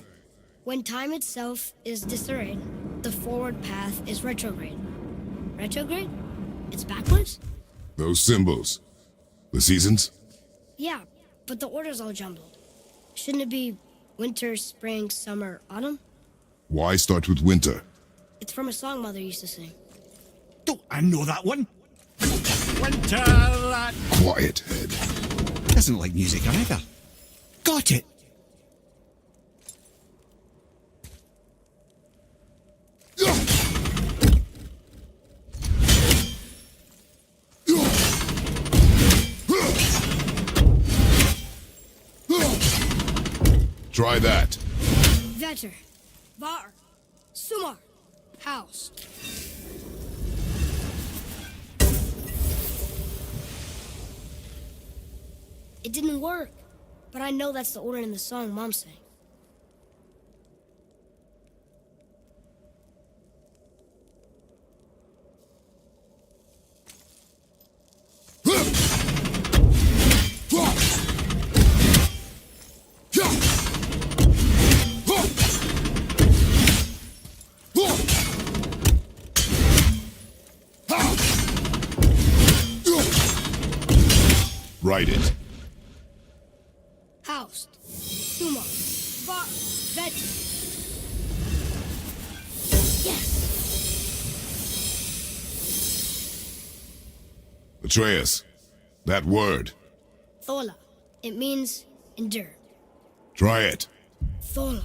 When time itself is disarrayed, the forward path is retrograde. Retrograde? It's backwards? Those symbols. The seasons? Yeah, but the order's all jumbled. Shouldn't it be winter, spring, summer, autumn? Why start with winter? It's from a song Mother used to sing. Don't I know that one? Winter, lad. Quiet, Head. Doesn't like music either. Got it. Try that. Vetter, Var, Sumar, House. It didn't work, but I know that's the order in the song Mom sang. Write it. House, Sumar, Var, Vetter. Yes! Atreus, that word. Thola. It means endure. Try it. Thola.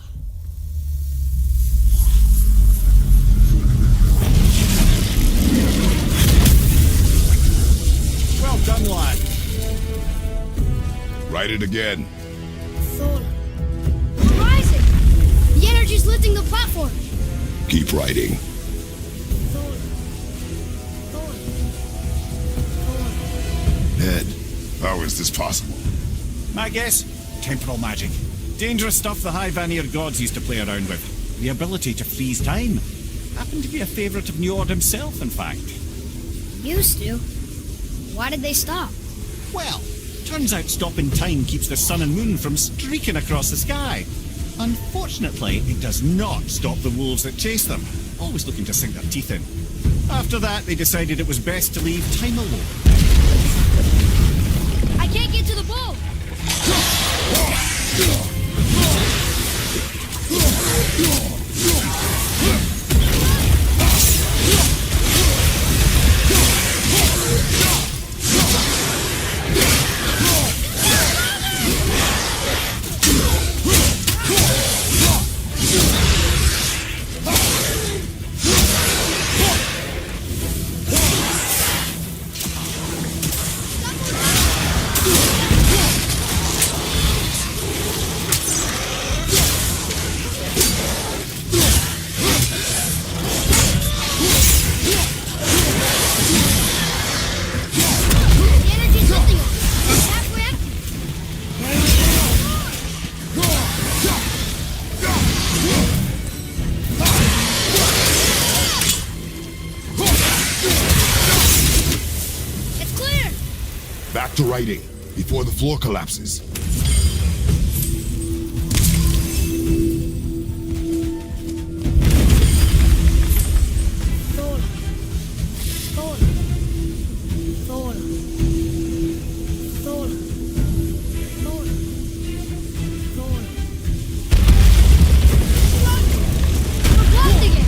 Well done, lad. Write it again. Thola. We're rising! The energy's lifting the platform! Keep writing. Thola. Thola. Thola. Head, how is this possible? My guess? Temporal magic. Dangerous stuff the High Vanir gods used to play around with. The ability to freeze time. Happened to be a favourite of Njord himself, in fact. Used to. Why did they stop? Well, turns out stopping time keeps the sun and moon from streaking across the sky. Unfortunately, it does not stop the wolves that chase them, always looking to sink their teeth in. After that, they decided it was best to leave time alone. I can't get to the boat! back to writing before the floor collapses. Thor. Thor. Thor. Thor. Thor. Thor. We're blasting it!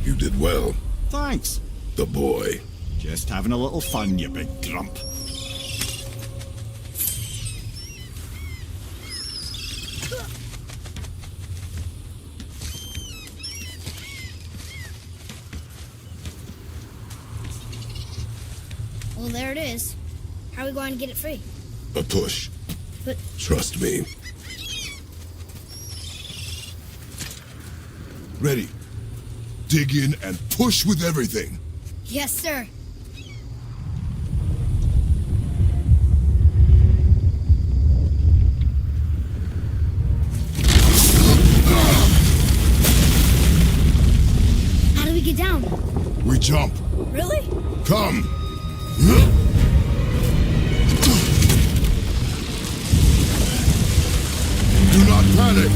You did well. Thanks. The boy. Just having a little fun, you big grump. Well, there it is. How are we going to get it free? A push. But Trust me. Ready. Dig in and push with everything. yes, sir. How do we get down? We jump. Really? Come. Do not panic.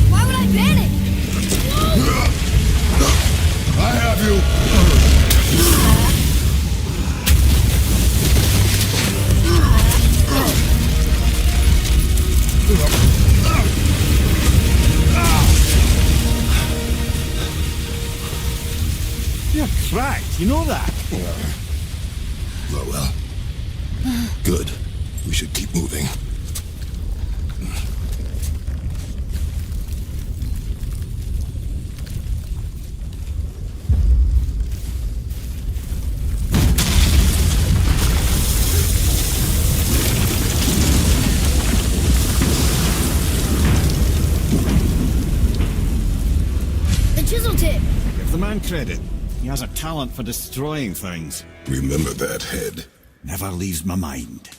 Why would I panic? I have you. You're cracked, you know that? Well, Good. We should keep moving. The chisel tip! Give the man credit. He has a talent for destroying things. Remember that head. Never leaves my mind.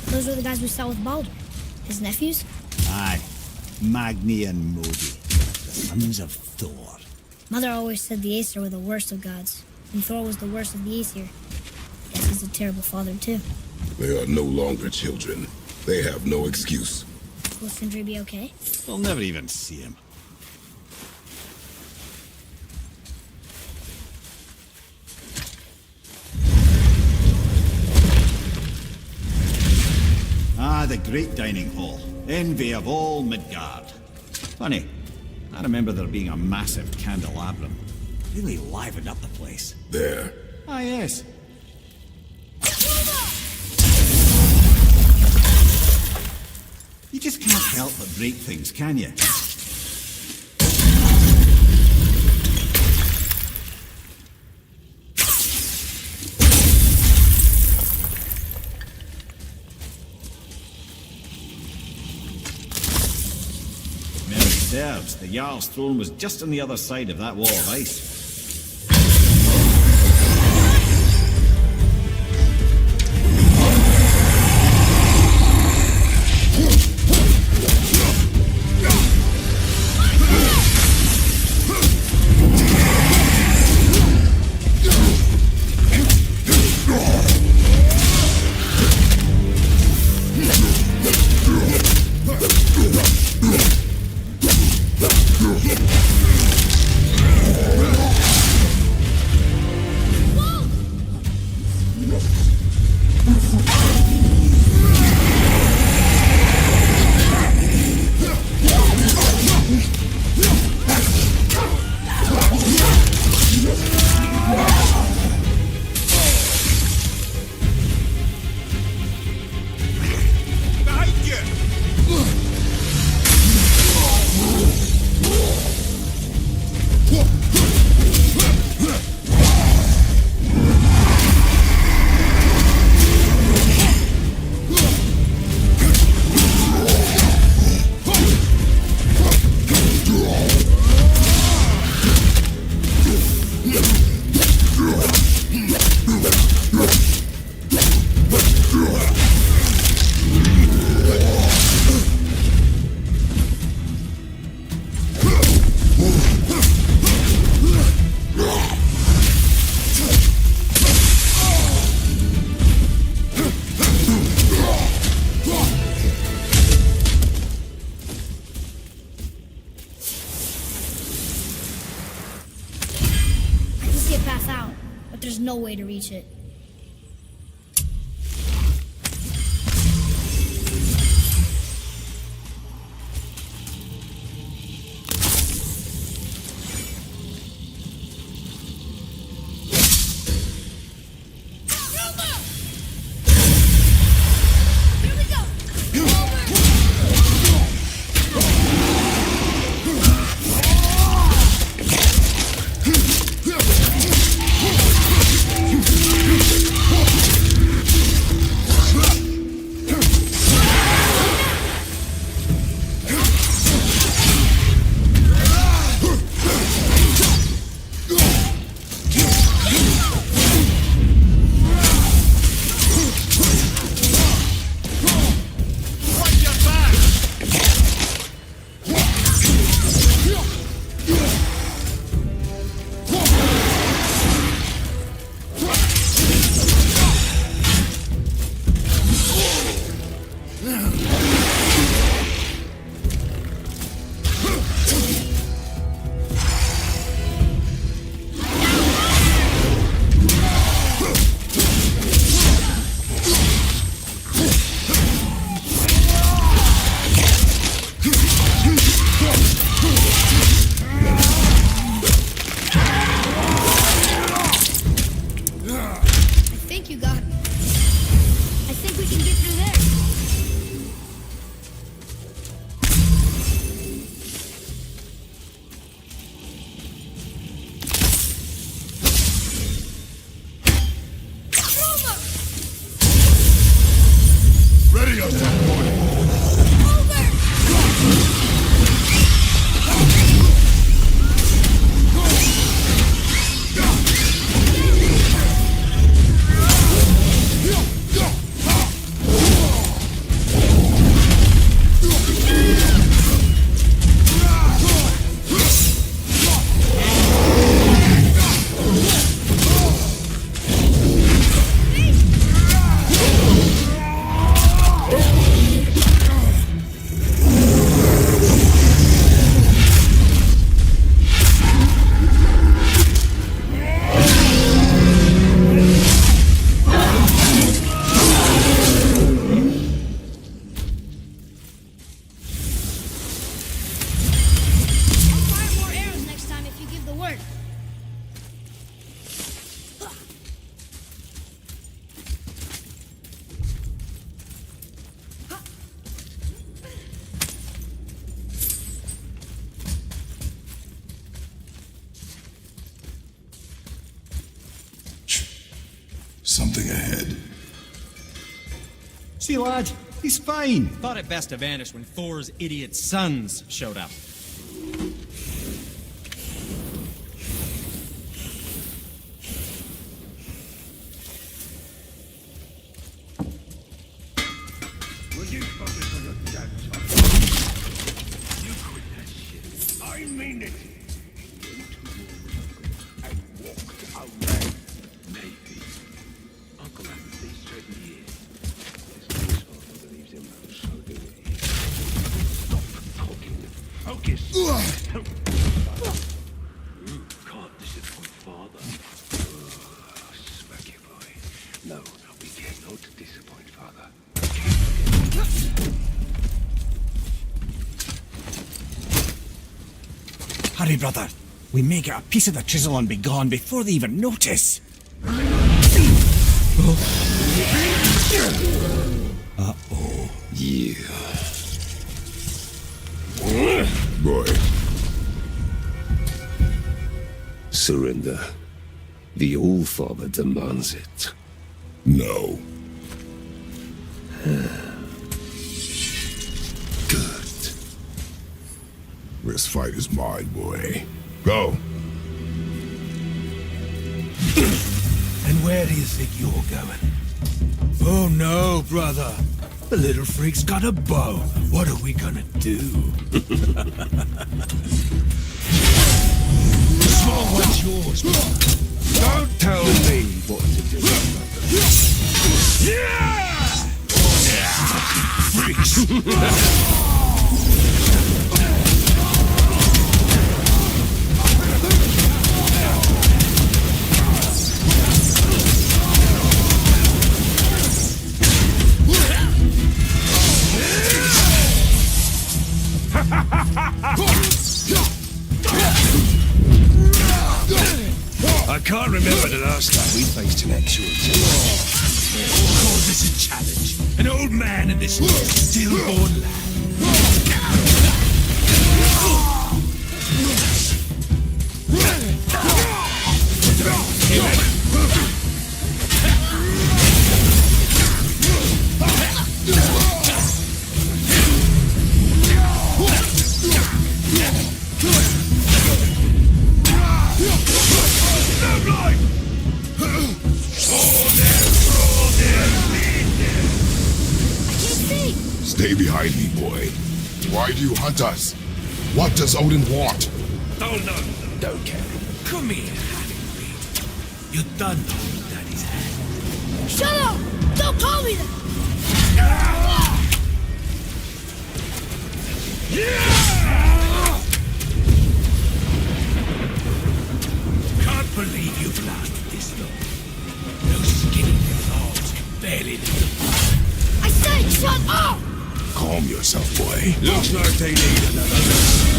Those were the guys we saw with Baldur. His nephews? Aye. Magni and Modi. The sons of Thor. Mother always said the Aesir were the worst of gods, and Thor was the worst of the Aesir. Guess he's a terrible father, too. They are no longer children. They have no excuse. Will Sindri be okay? We'll never even see him. Ah, the great dining hall. Envy of all Midgard. Funny, I remember there being a massive candelabrum. Really livened up the place. There. Ah, yes. You just can't help but break things, can you? Memory serves, the Jarl's throne was just on the other side of that wall of ice. There's no way to reach it. Here we go! we can get through there. Ready yourself, boy. Something ahead. See, lad, he's fine. Thought it best to vanish when Thor's idiot sons showed up. Will you focus on your damn time? You quit that shit. I mean it. And walked away. Maybe. Uncle hasn't been straight in years. His father believes him, so do we. Stop talking. Focus. You can't disappoint father. Oh, smack you, boy. No, we cannot disappoint father. Hurry, brother. We may get a piece of the chisel and be gone before they even notice. Uh-oh. Yeah. Boy. Surrender. The All-Father demands it. No. Good. This fight is mine, boy. Go. And where do you think you're going? Oh no, brother. The little freak's got a bow. What are we gonna do? The small one's yours, brother. Don't tell me what to do. Freaks. I can't remember the last time we faced an actual challenge. Call this a challenge. An old man in this stillborn land. Stay behind me, boy. Why do you hunt us? What does Odin want? Oh, no. Don't care. Come here, Harry. You done hold Daddy's hand. Shut up! Don't call me that! Can't believe you've lasted this long. Those skinny little arms can barely lift the fire. I said shut up! Calm yourself, boy. Looks like they need another lesson.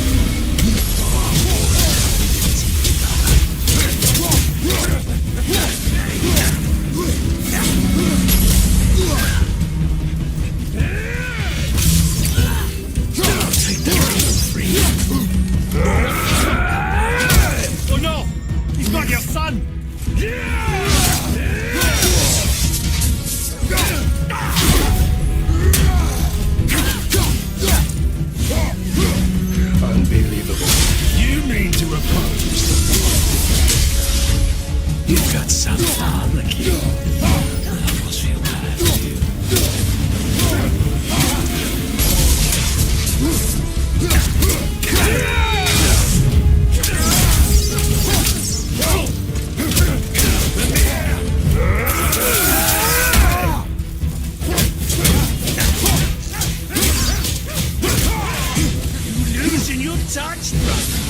Losing your touch, brother.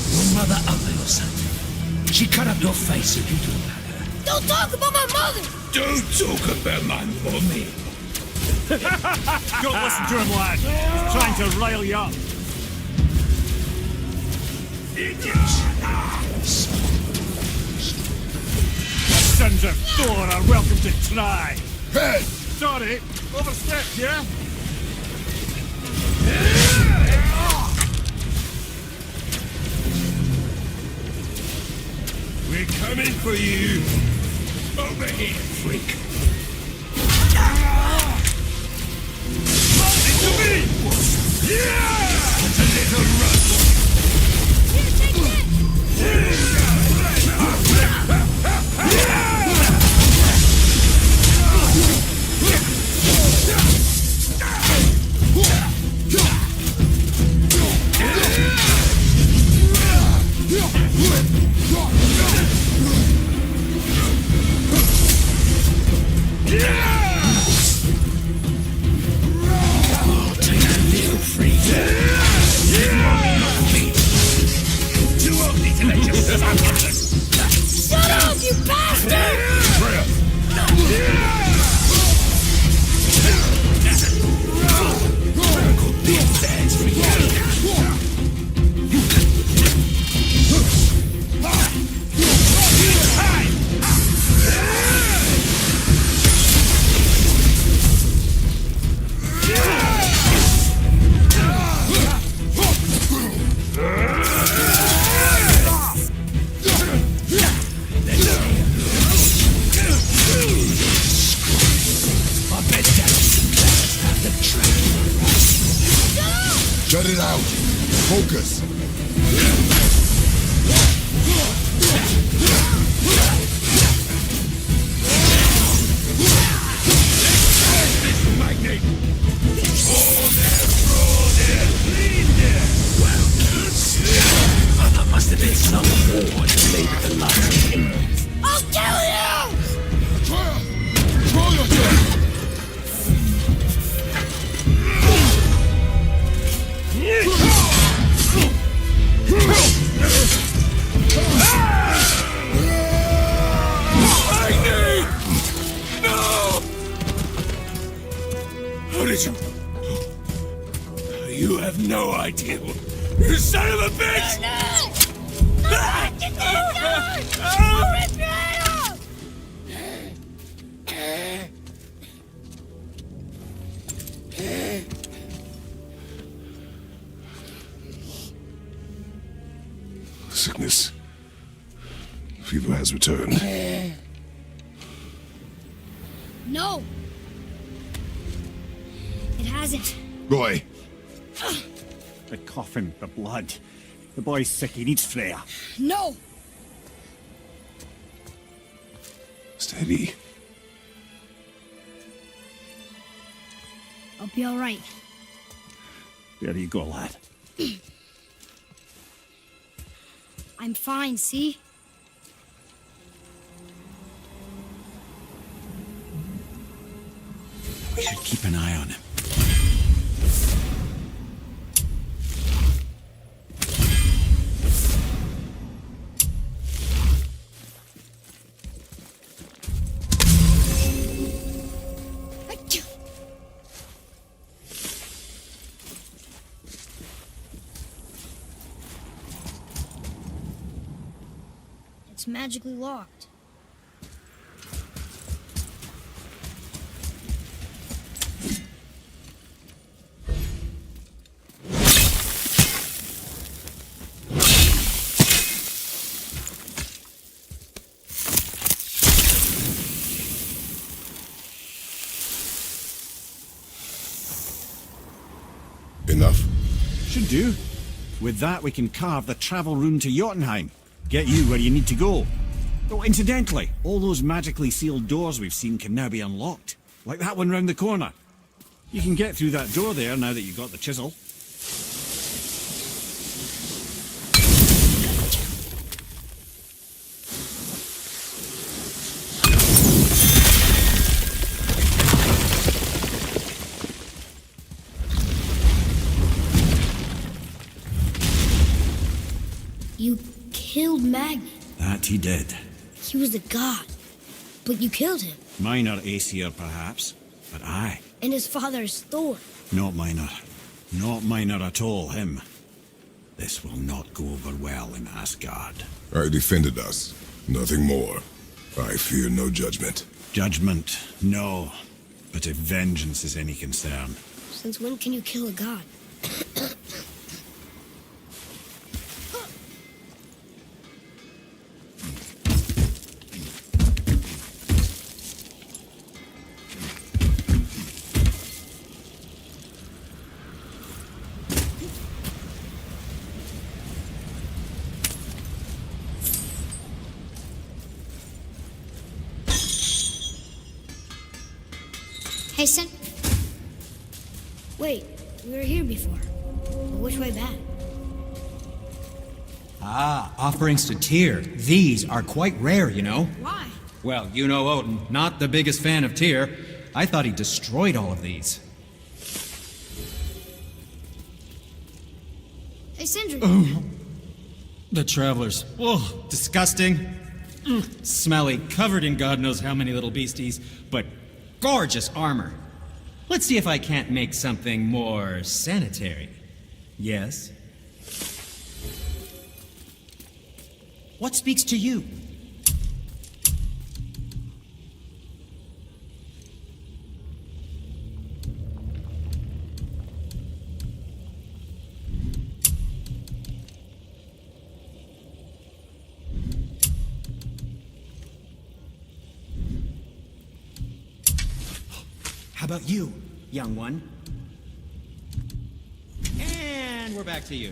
Your mother ugly or something. She cut up your face if you talk about her. Don't talk about my mother! Don't talk about my mommy. Don't listen to him, lad. He's trying to rile you up. Sons of Thor are welcome to try. Hey! Sorry, overstepped, yeah? We're coming for you. Over here, freak. Into me! Yeah! It's a little rough. Here, take this! Oh, take a little freak. Too ugly to let yourself. Shut up, you bastard! Big fans for Shut it out. Focus. There must have been some war that made the likes of him. I'll kill you! Control yourself! How did you? You have no idea. You son of a bitch! Sickness. Fever has returned. No! It hasn't. Roy, The coughing, the blood. The boy's sick, he needs Freya. No! steady. I'll be alright. There you go, lad. I'm fine, see? We should keep an eye on him. It's magically locked. Enough. Should do. With that, we can carve the travel rune to Jotunheim. Get you where you need to go. Oh, incidentally, all those magically sealed doors we've seen can now be unlocked. Like that one round the corner. You can get through that door there now that you've got the chisel. You killed Magni. That he did. He was a god. But you killed him. Minor Aesir, perhaps. But aye. And his father is Thor. Not minor. Not minor at all, him. This will not go over well in Asgard. I defended us. Nothing more. I fear no judgment. Judgment, no. But if vengeance is any concern. Since when can you kill a god? Hey, Sen. Wait, we were here before. But which way back? Ah, offerings to Tyr. These are quite rare, you know. Why? Well, you know Odin, not the biggest fan of Tyr. I thought he destroyed all of these. Hey, Sindri. The travelers. Oh, disgusting. Smelly, covered in God knows how many little beasties, but gorgeous armor. Let's see if I can't make something more sanitary. Yes? What speaks to you? How about you, young one? And we're back to you.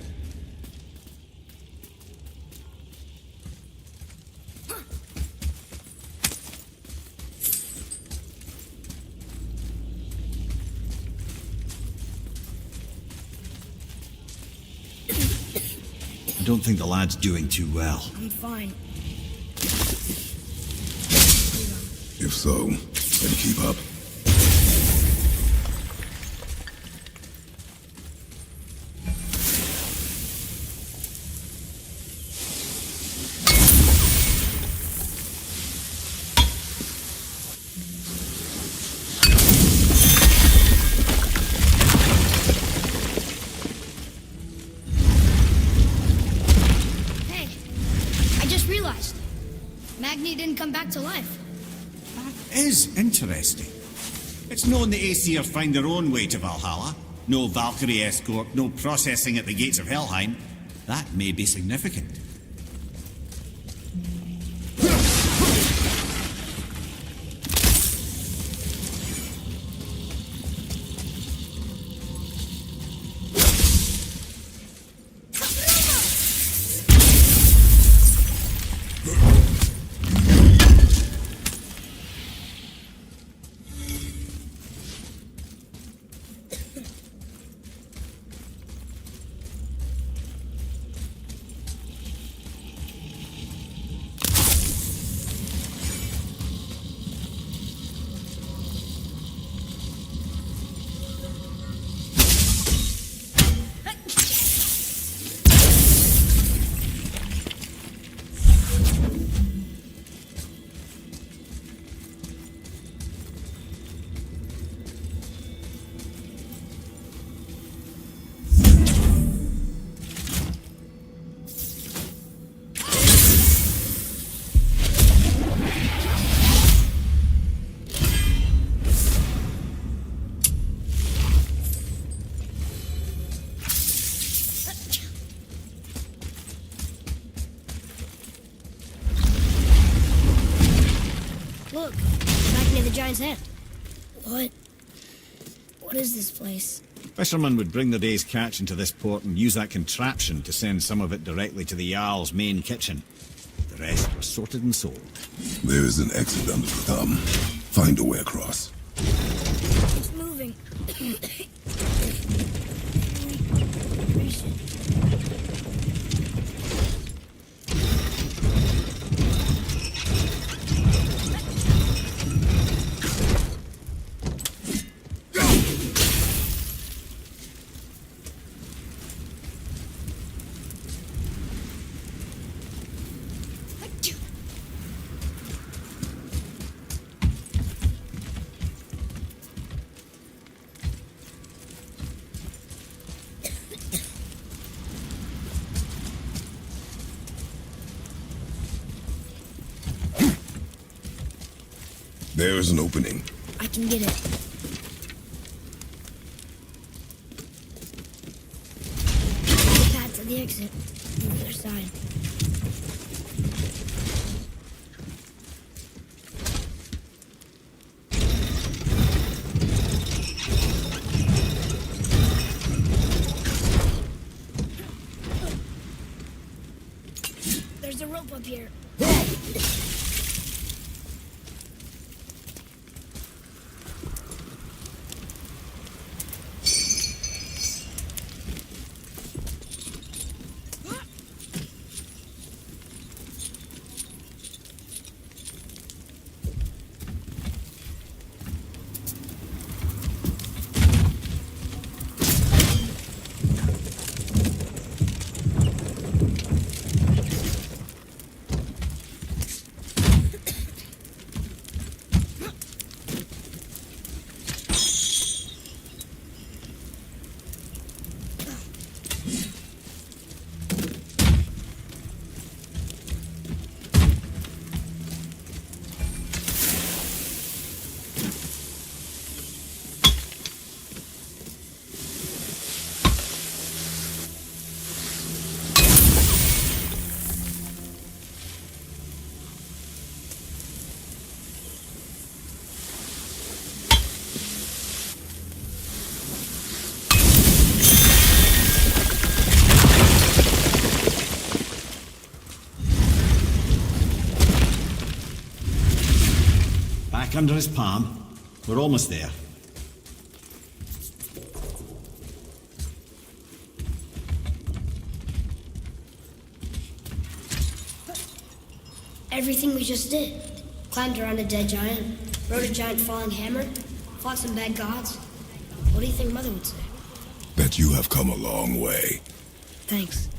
I don't think the lad's doing too well. I'm fine. If so, then keep up. Hey, I just realized. Magni didn't come back to life. That is interesting. It's known the Aesir find their own way to Valhalla. No Valkyrie escort, no processing at the gates of Helheim. That may be significant. the giant's hand. What? What is this place? Fishermen would bring their day's catch into this port and use that contraption to send some of it directly to the Jarl's main kitchen. The rest was sorted and sold. There is an exit under the thumb. Find a way across. It's moving. There is an opening. I can get it. The path to the exit. On the other side. There's a rope up here. Under his palm. We're almost there. Everything we just did. Climbed around a dead giant, rode a giant falling hammer, fought some bad gods. What do you think Mother would say? That you have come a long way. Thanks.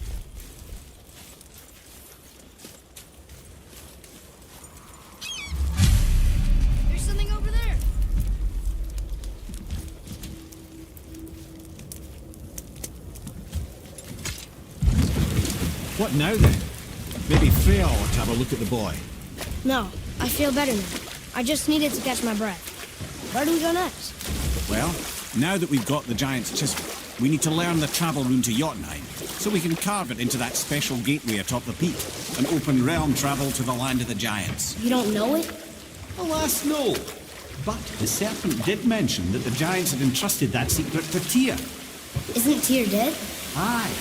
There's something over there. What now then? Maybe Freya ought to have a look at the boy. No, I feel better now. I just needed to catch my breath. Where do we go next? Well, now that we've got the giant's chisel, we need to learn the travel rune to Jotunheim, so we can carve it into that special gateway atop the peak, and open realm travel to the land of the giants. You don't know it? Alas, no. But the serpent did mention that the giants had entrusted that secret to Tyr. Isn't Tyr dead? Aye,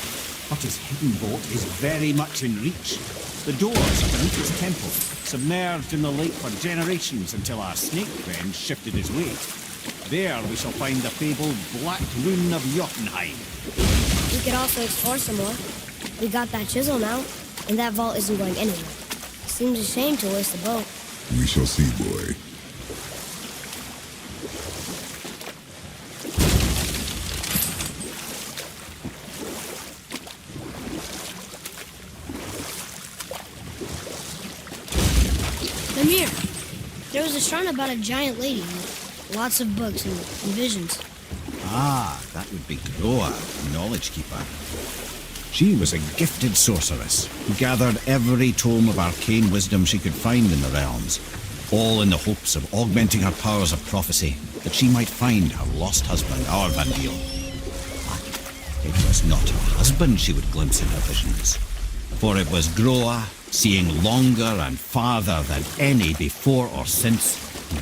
but his hidden vault is very much in reach. The doors are beneath his temple, submerged in the lake for generations until our snake friend shifted his weight. There we shall find the fabled Black Rune of Jotunheim. We could also explore some more. We got that chisel now, and that vault isn't going anywhere. Seems a shame to waste the boat. We shall see, boy. Lemire, there was a shrine about a giant lady with lots of books and visions. Ah, that would be Groa, Knowledge Keeper. She was a gifted sorceress who gathered every tome of arcane wisdom she could find in the realms, all in the hopes of augmenting her powers of prophecy, that she might find her lost husband, Arvandil. But it was not her husband she would glimpse in her visions, for it was Groa, seeing longer and farther than any before or since,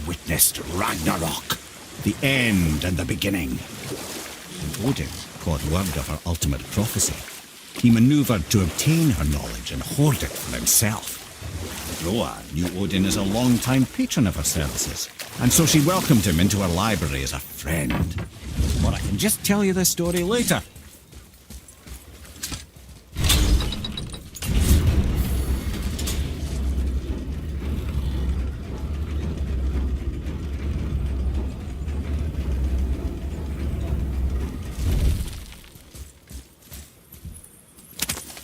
witnessed Ragnarok, the end and the beginning. When Odin caught word of her ultimate prophecy, he maneuvered to obtain her knowledge and hoard it for himself. Groa knew Odin as a long-time patron of her services, and so she welcomed him into her library as a friend. But I can just tell you this story later.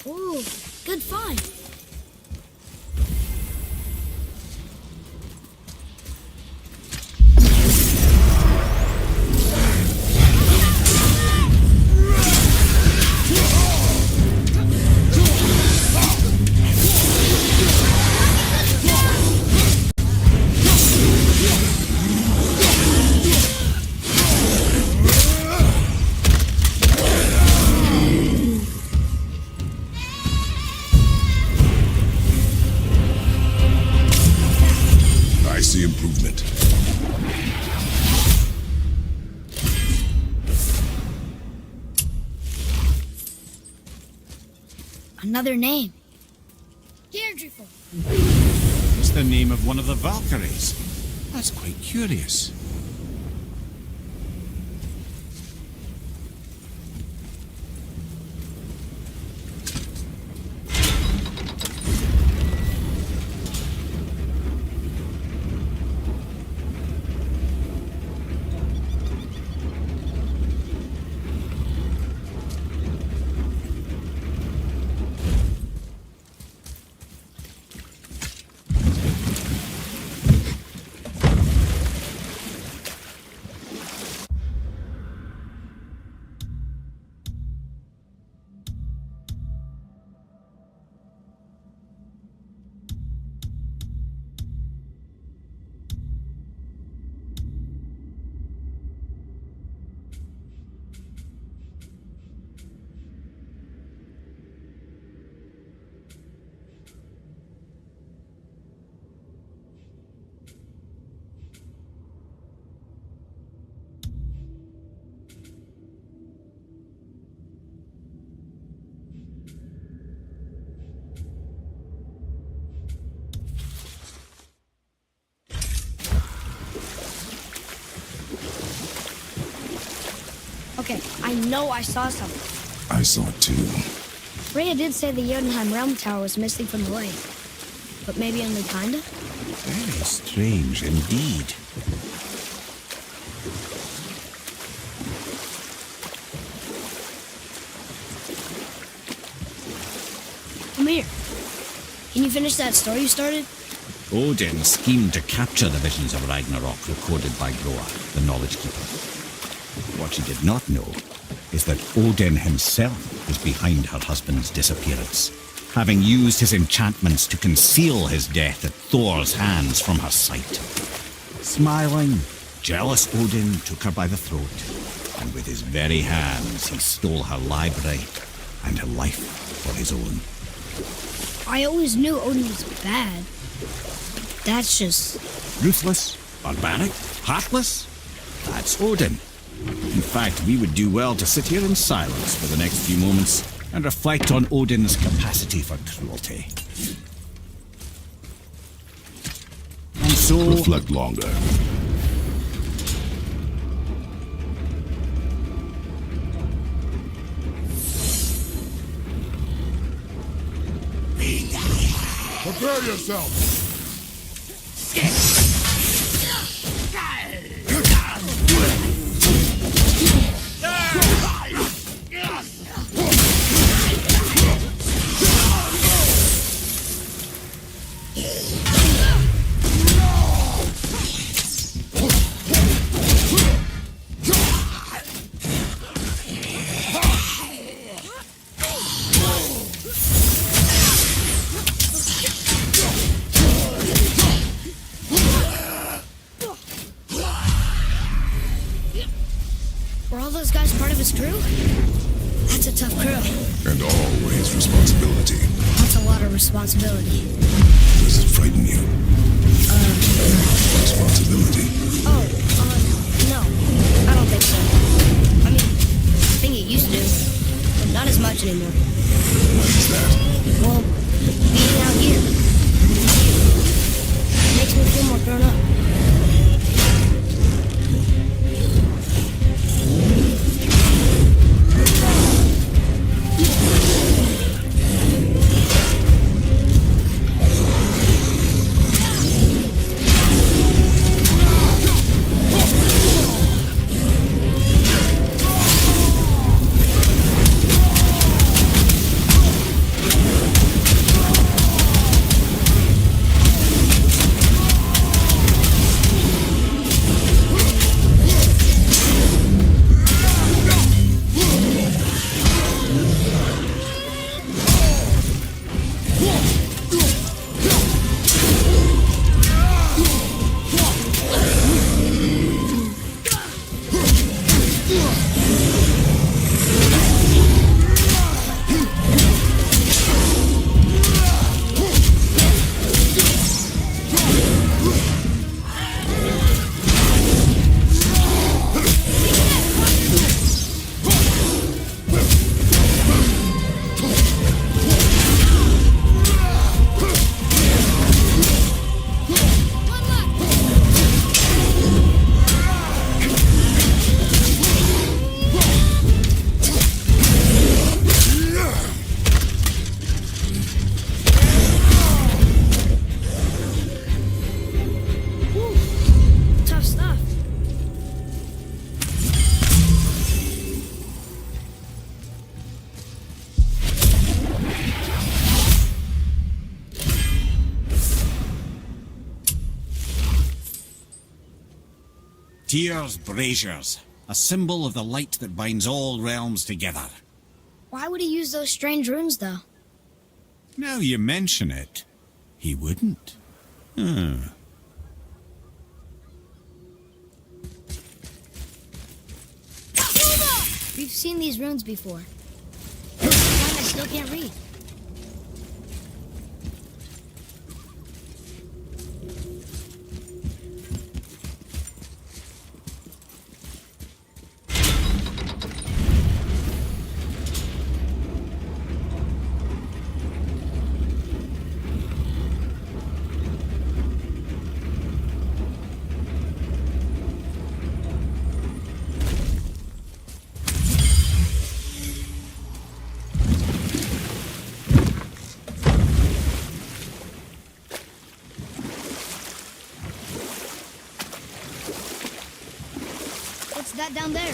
Ooh, good find. I see improvement. Another name. Deirdre. It's the name of one of the Valkyries. That's quite curious. Okay, I know I saw something. I saw it too. Freya did say the Jotunheim Realm Tower was missing from the lake. But maybe only kinda? Very strange indeed. Come here. Can you finish that story you started? Odin schemed to capture the visions of Ragnarok recorded by Groa, the Knowledge Keeper. What she did not know is that Odin himself was behind her husband's disappearance, having used his enchantments to conceal his death at Thor's hands from her sight. Smiling, jealous Odin took her by the throat, and with his very hands he stole her library and her life for his own. I always knew Odin was bad. That's just... Ruthless, barbaric, heartless? That's Odin. In fact, we would do well to sit here in silence for the next few moments and reflect on Odin's capacity for cruelty. And so... Reflect longer. Prepare yourself! Were all those guys part of his crew? That's a tough crew. And always responsibility. How That's a lot of responsibility. Does it frighten you? Responsibility. Oh, no. I don't think so. I mean, I think it used to, but not as much anymore. Why is that? Well, being out here makes me feel more grown up. Tyr's braziers, a symbol of the light that binds all realms together. Why would he use those strange runes, though? Now you mention it, he wouldn't. We've seen these runes before. Why I still can't read? What's that down there?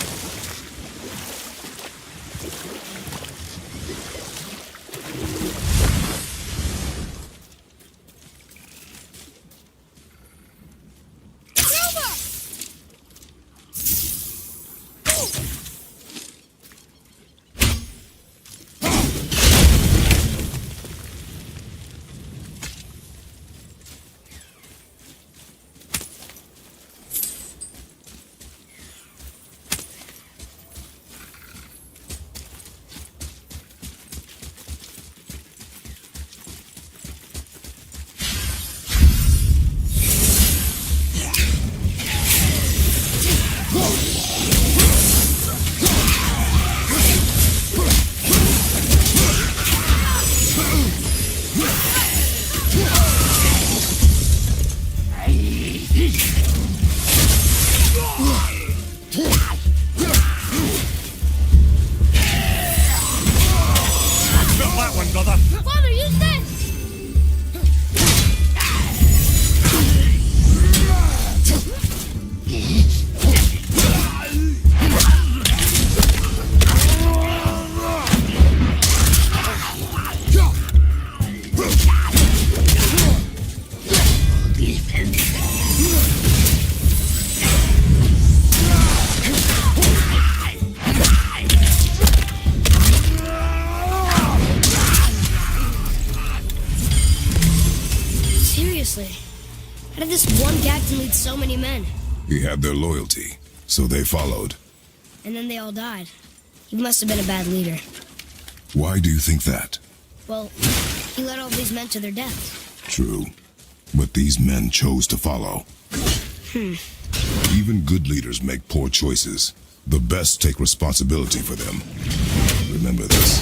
Father, use this! How did this one captain lead so many men? He had their loyalty, so they followed. And then they all died. He must have been a bad leader. Why do you think that? Well, he led all these men to their deaths. True. But these men chose to follow. Even good leaders make poor choices. The best take responsibility for them. Remember this.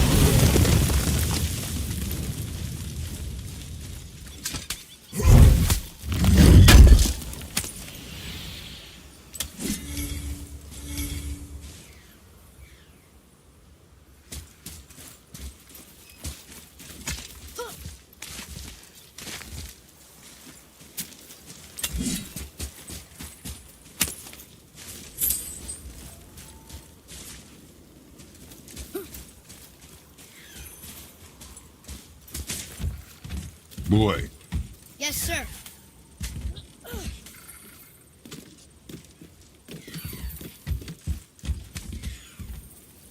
Boy. Yes, sir.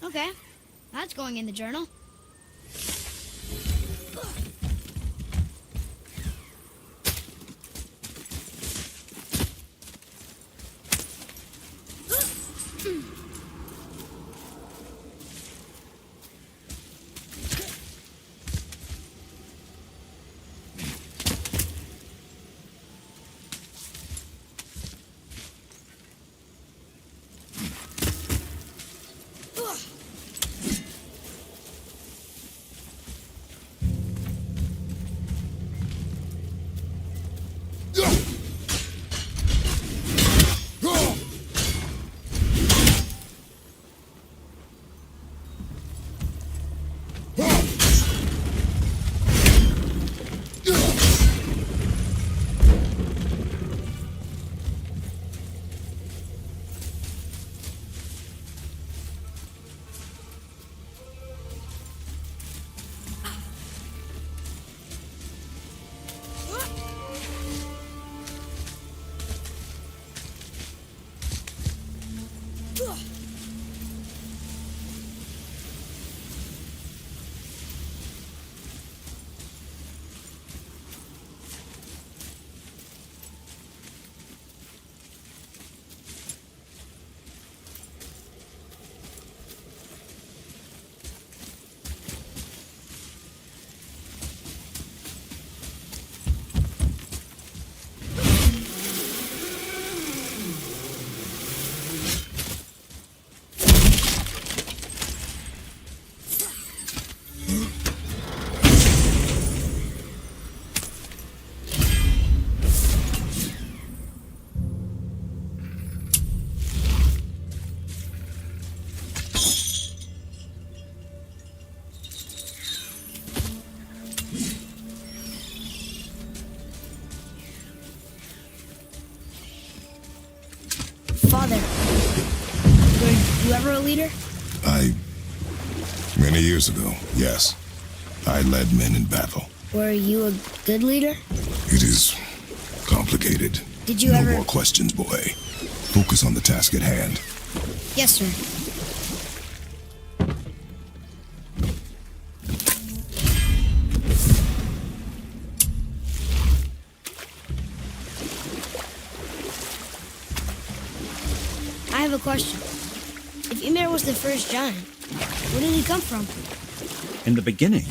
Okay, that's going in the journal. Father, were you ever a leader? Many years ago, yes. I led men in battle. Were you a good leader? It is complicated. Did you no ever... more questions, boy. Focus on the task at hand. Yes, sir. I have a question. If Ymir was the first giant, where did he come from? In the beginning,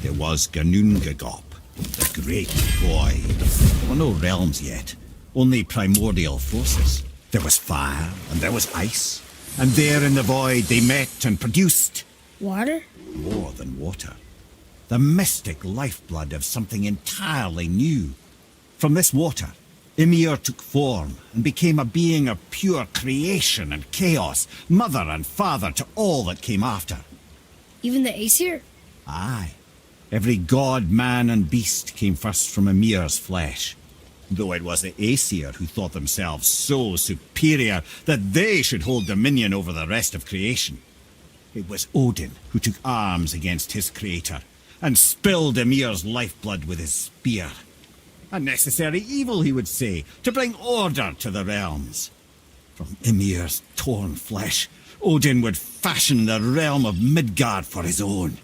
there was Ganungagop, the great void. There were no realms yet, only primordial forces. There was fire, and there was ice. And there in the void they met and produced... Water? More than water. The mystic lifeblood of something entirely new. From this water, Ymir took form and became a being of pure creation and chaos, mother and father to all that came after. Even the Aesir? Aye. Every god, man and beast came first from Ymir's flesh. Though it was the Aesir who thought themselves so superior that they should hold dominion over the rest of creation. It was Odin who took arms against his creator and spilled Ymir's lifeblood with his spear. A necessary evil, he would say, to bring order to the realms. From Ymir's torn flesh, Odin would fashion the realm of Midgard for his own.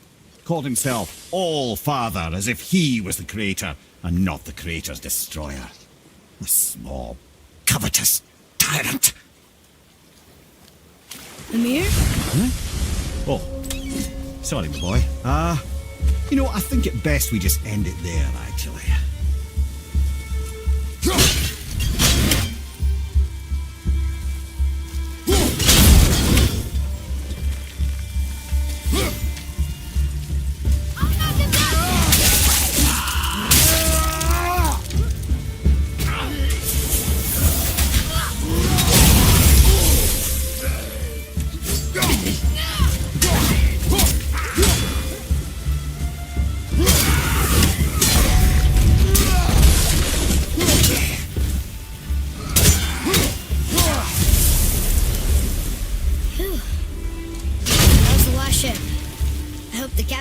Called himself All-Father, as if he was the creator and not the creator's destroyer. A small, covetous tyrant. Ymir? Huh? Oh, sorry, my boy. You know, I think it best we just end it there, actually.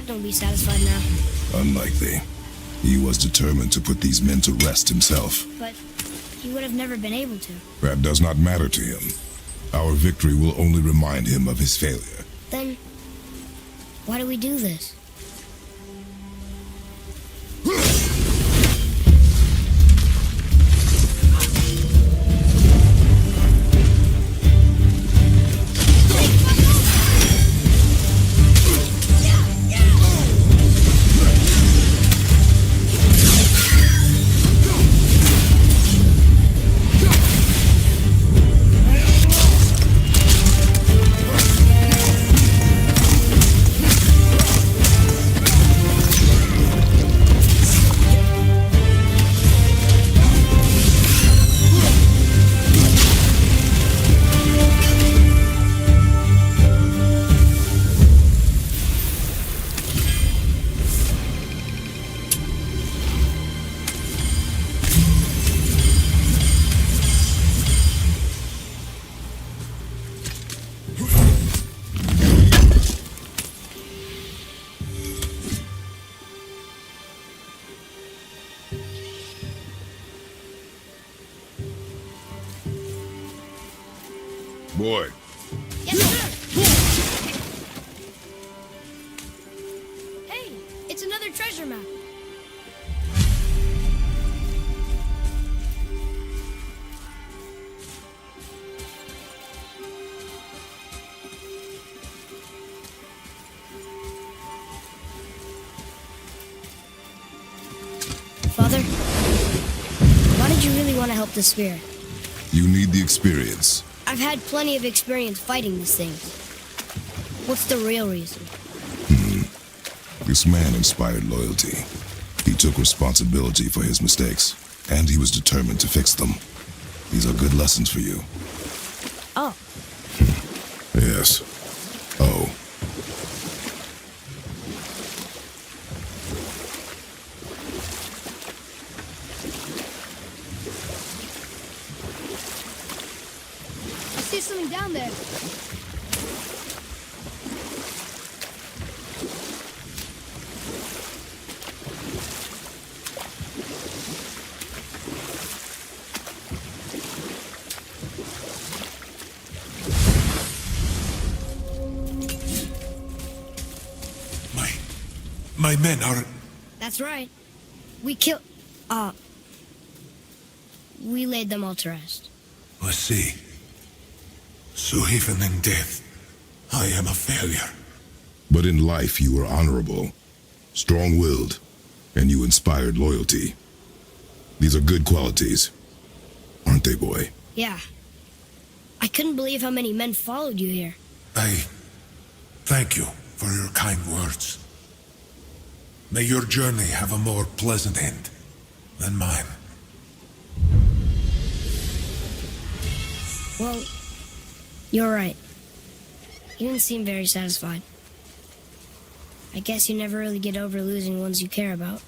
Will be satisfied now. Unlikely. He was determined to put these men to rest himself. But he would have never been able to. That does not matter to him. Our victory will only remind him of his failure. Then, why do we do this? Boy. Yes, sir. Hey, it's another treasure map. Father, why did you really want to help the spirit? You need the experience. I've had plenty of experience fighting these things. What's the real reason? This man inspired loyalty. He took responsibility for his mistakes, and he was determined to fix them. These are good lessons for you. Oh. Yes. Oh. I see something down there. My men are... That's right. We we laid them all to rest. I see. So even in death, I am a failure. But in life you were honorable, strong-willed, and you inspired loyalty. These are good qualities, aren't they, boy? Yeah. I couldn't believe how many men followed you here. I thank you for your kind words. May your journey have a more pleasant end than mine. Well, you're right. You didn't seem very satisfied. I guess you never really get over losing ones you care about.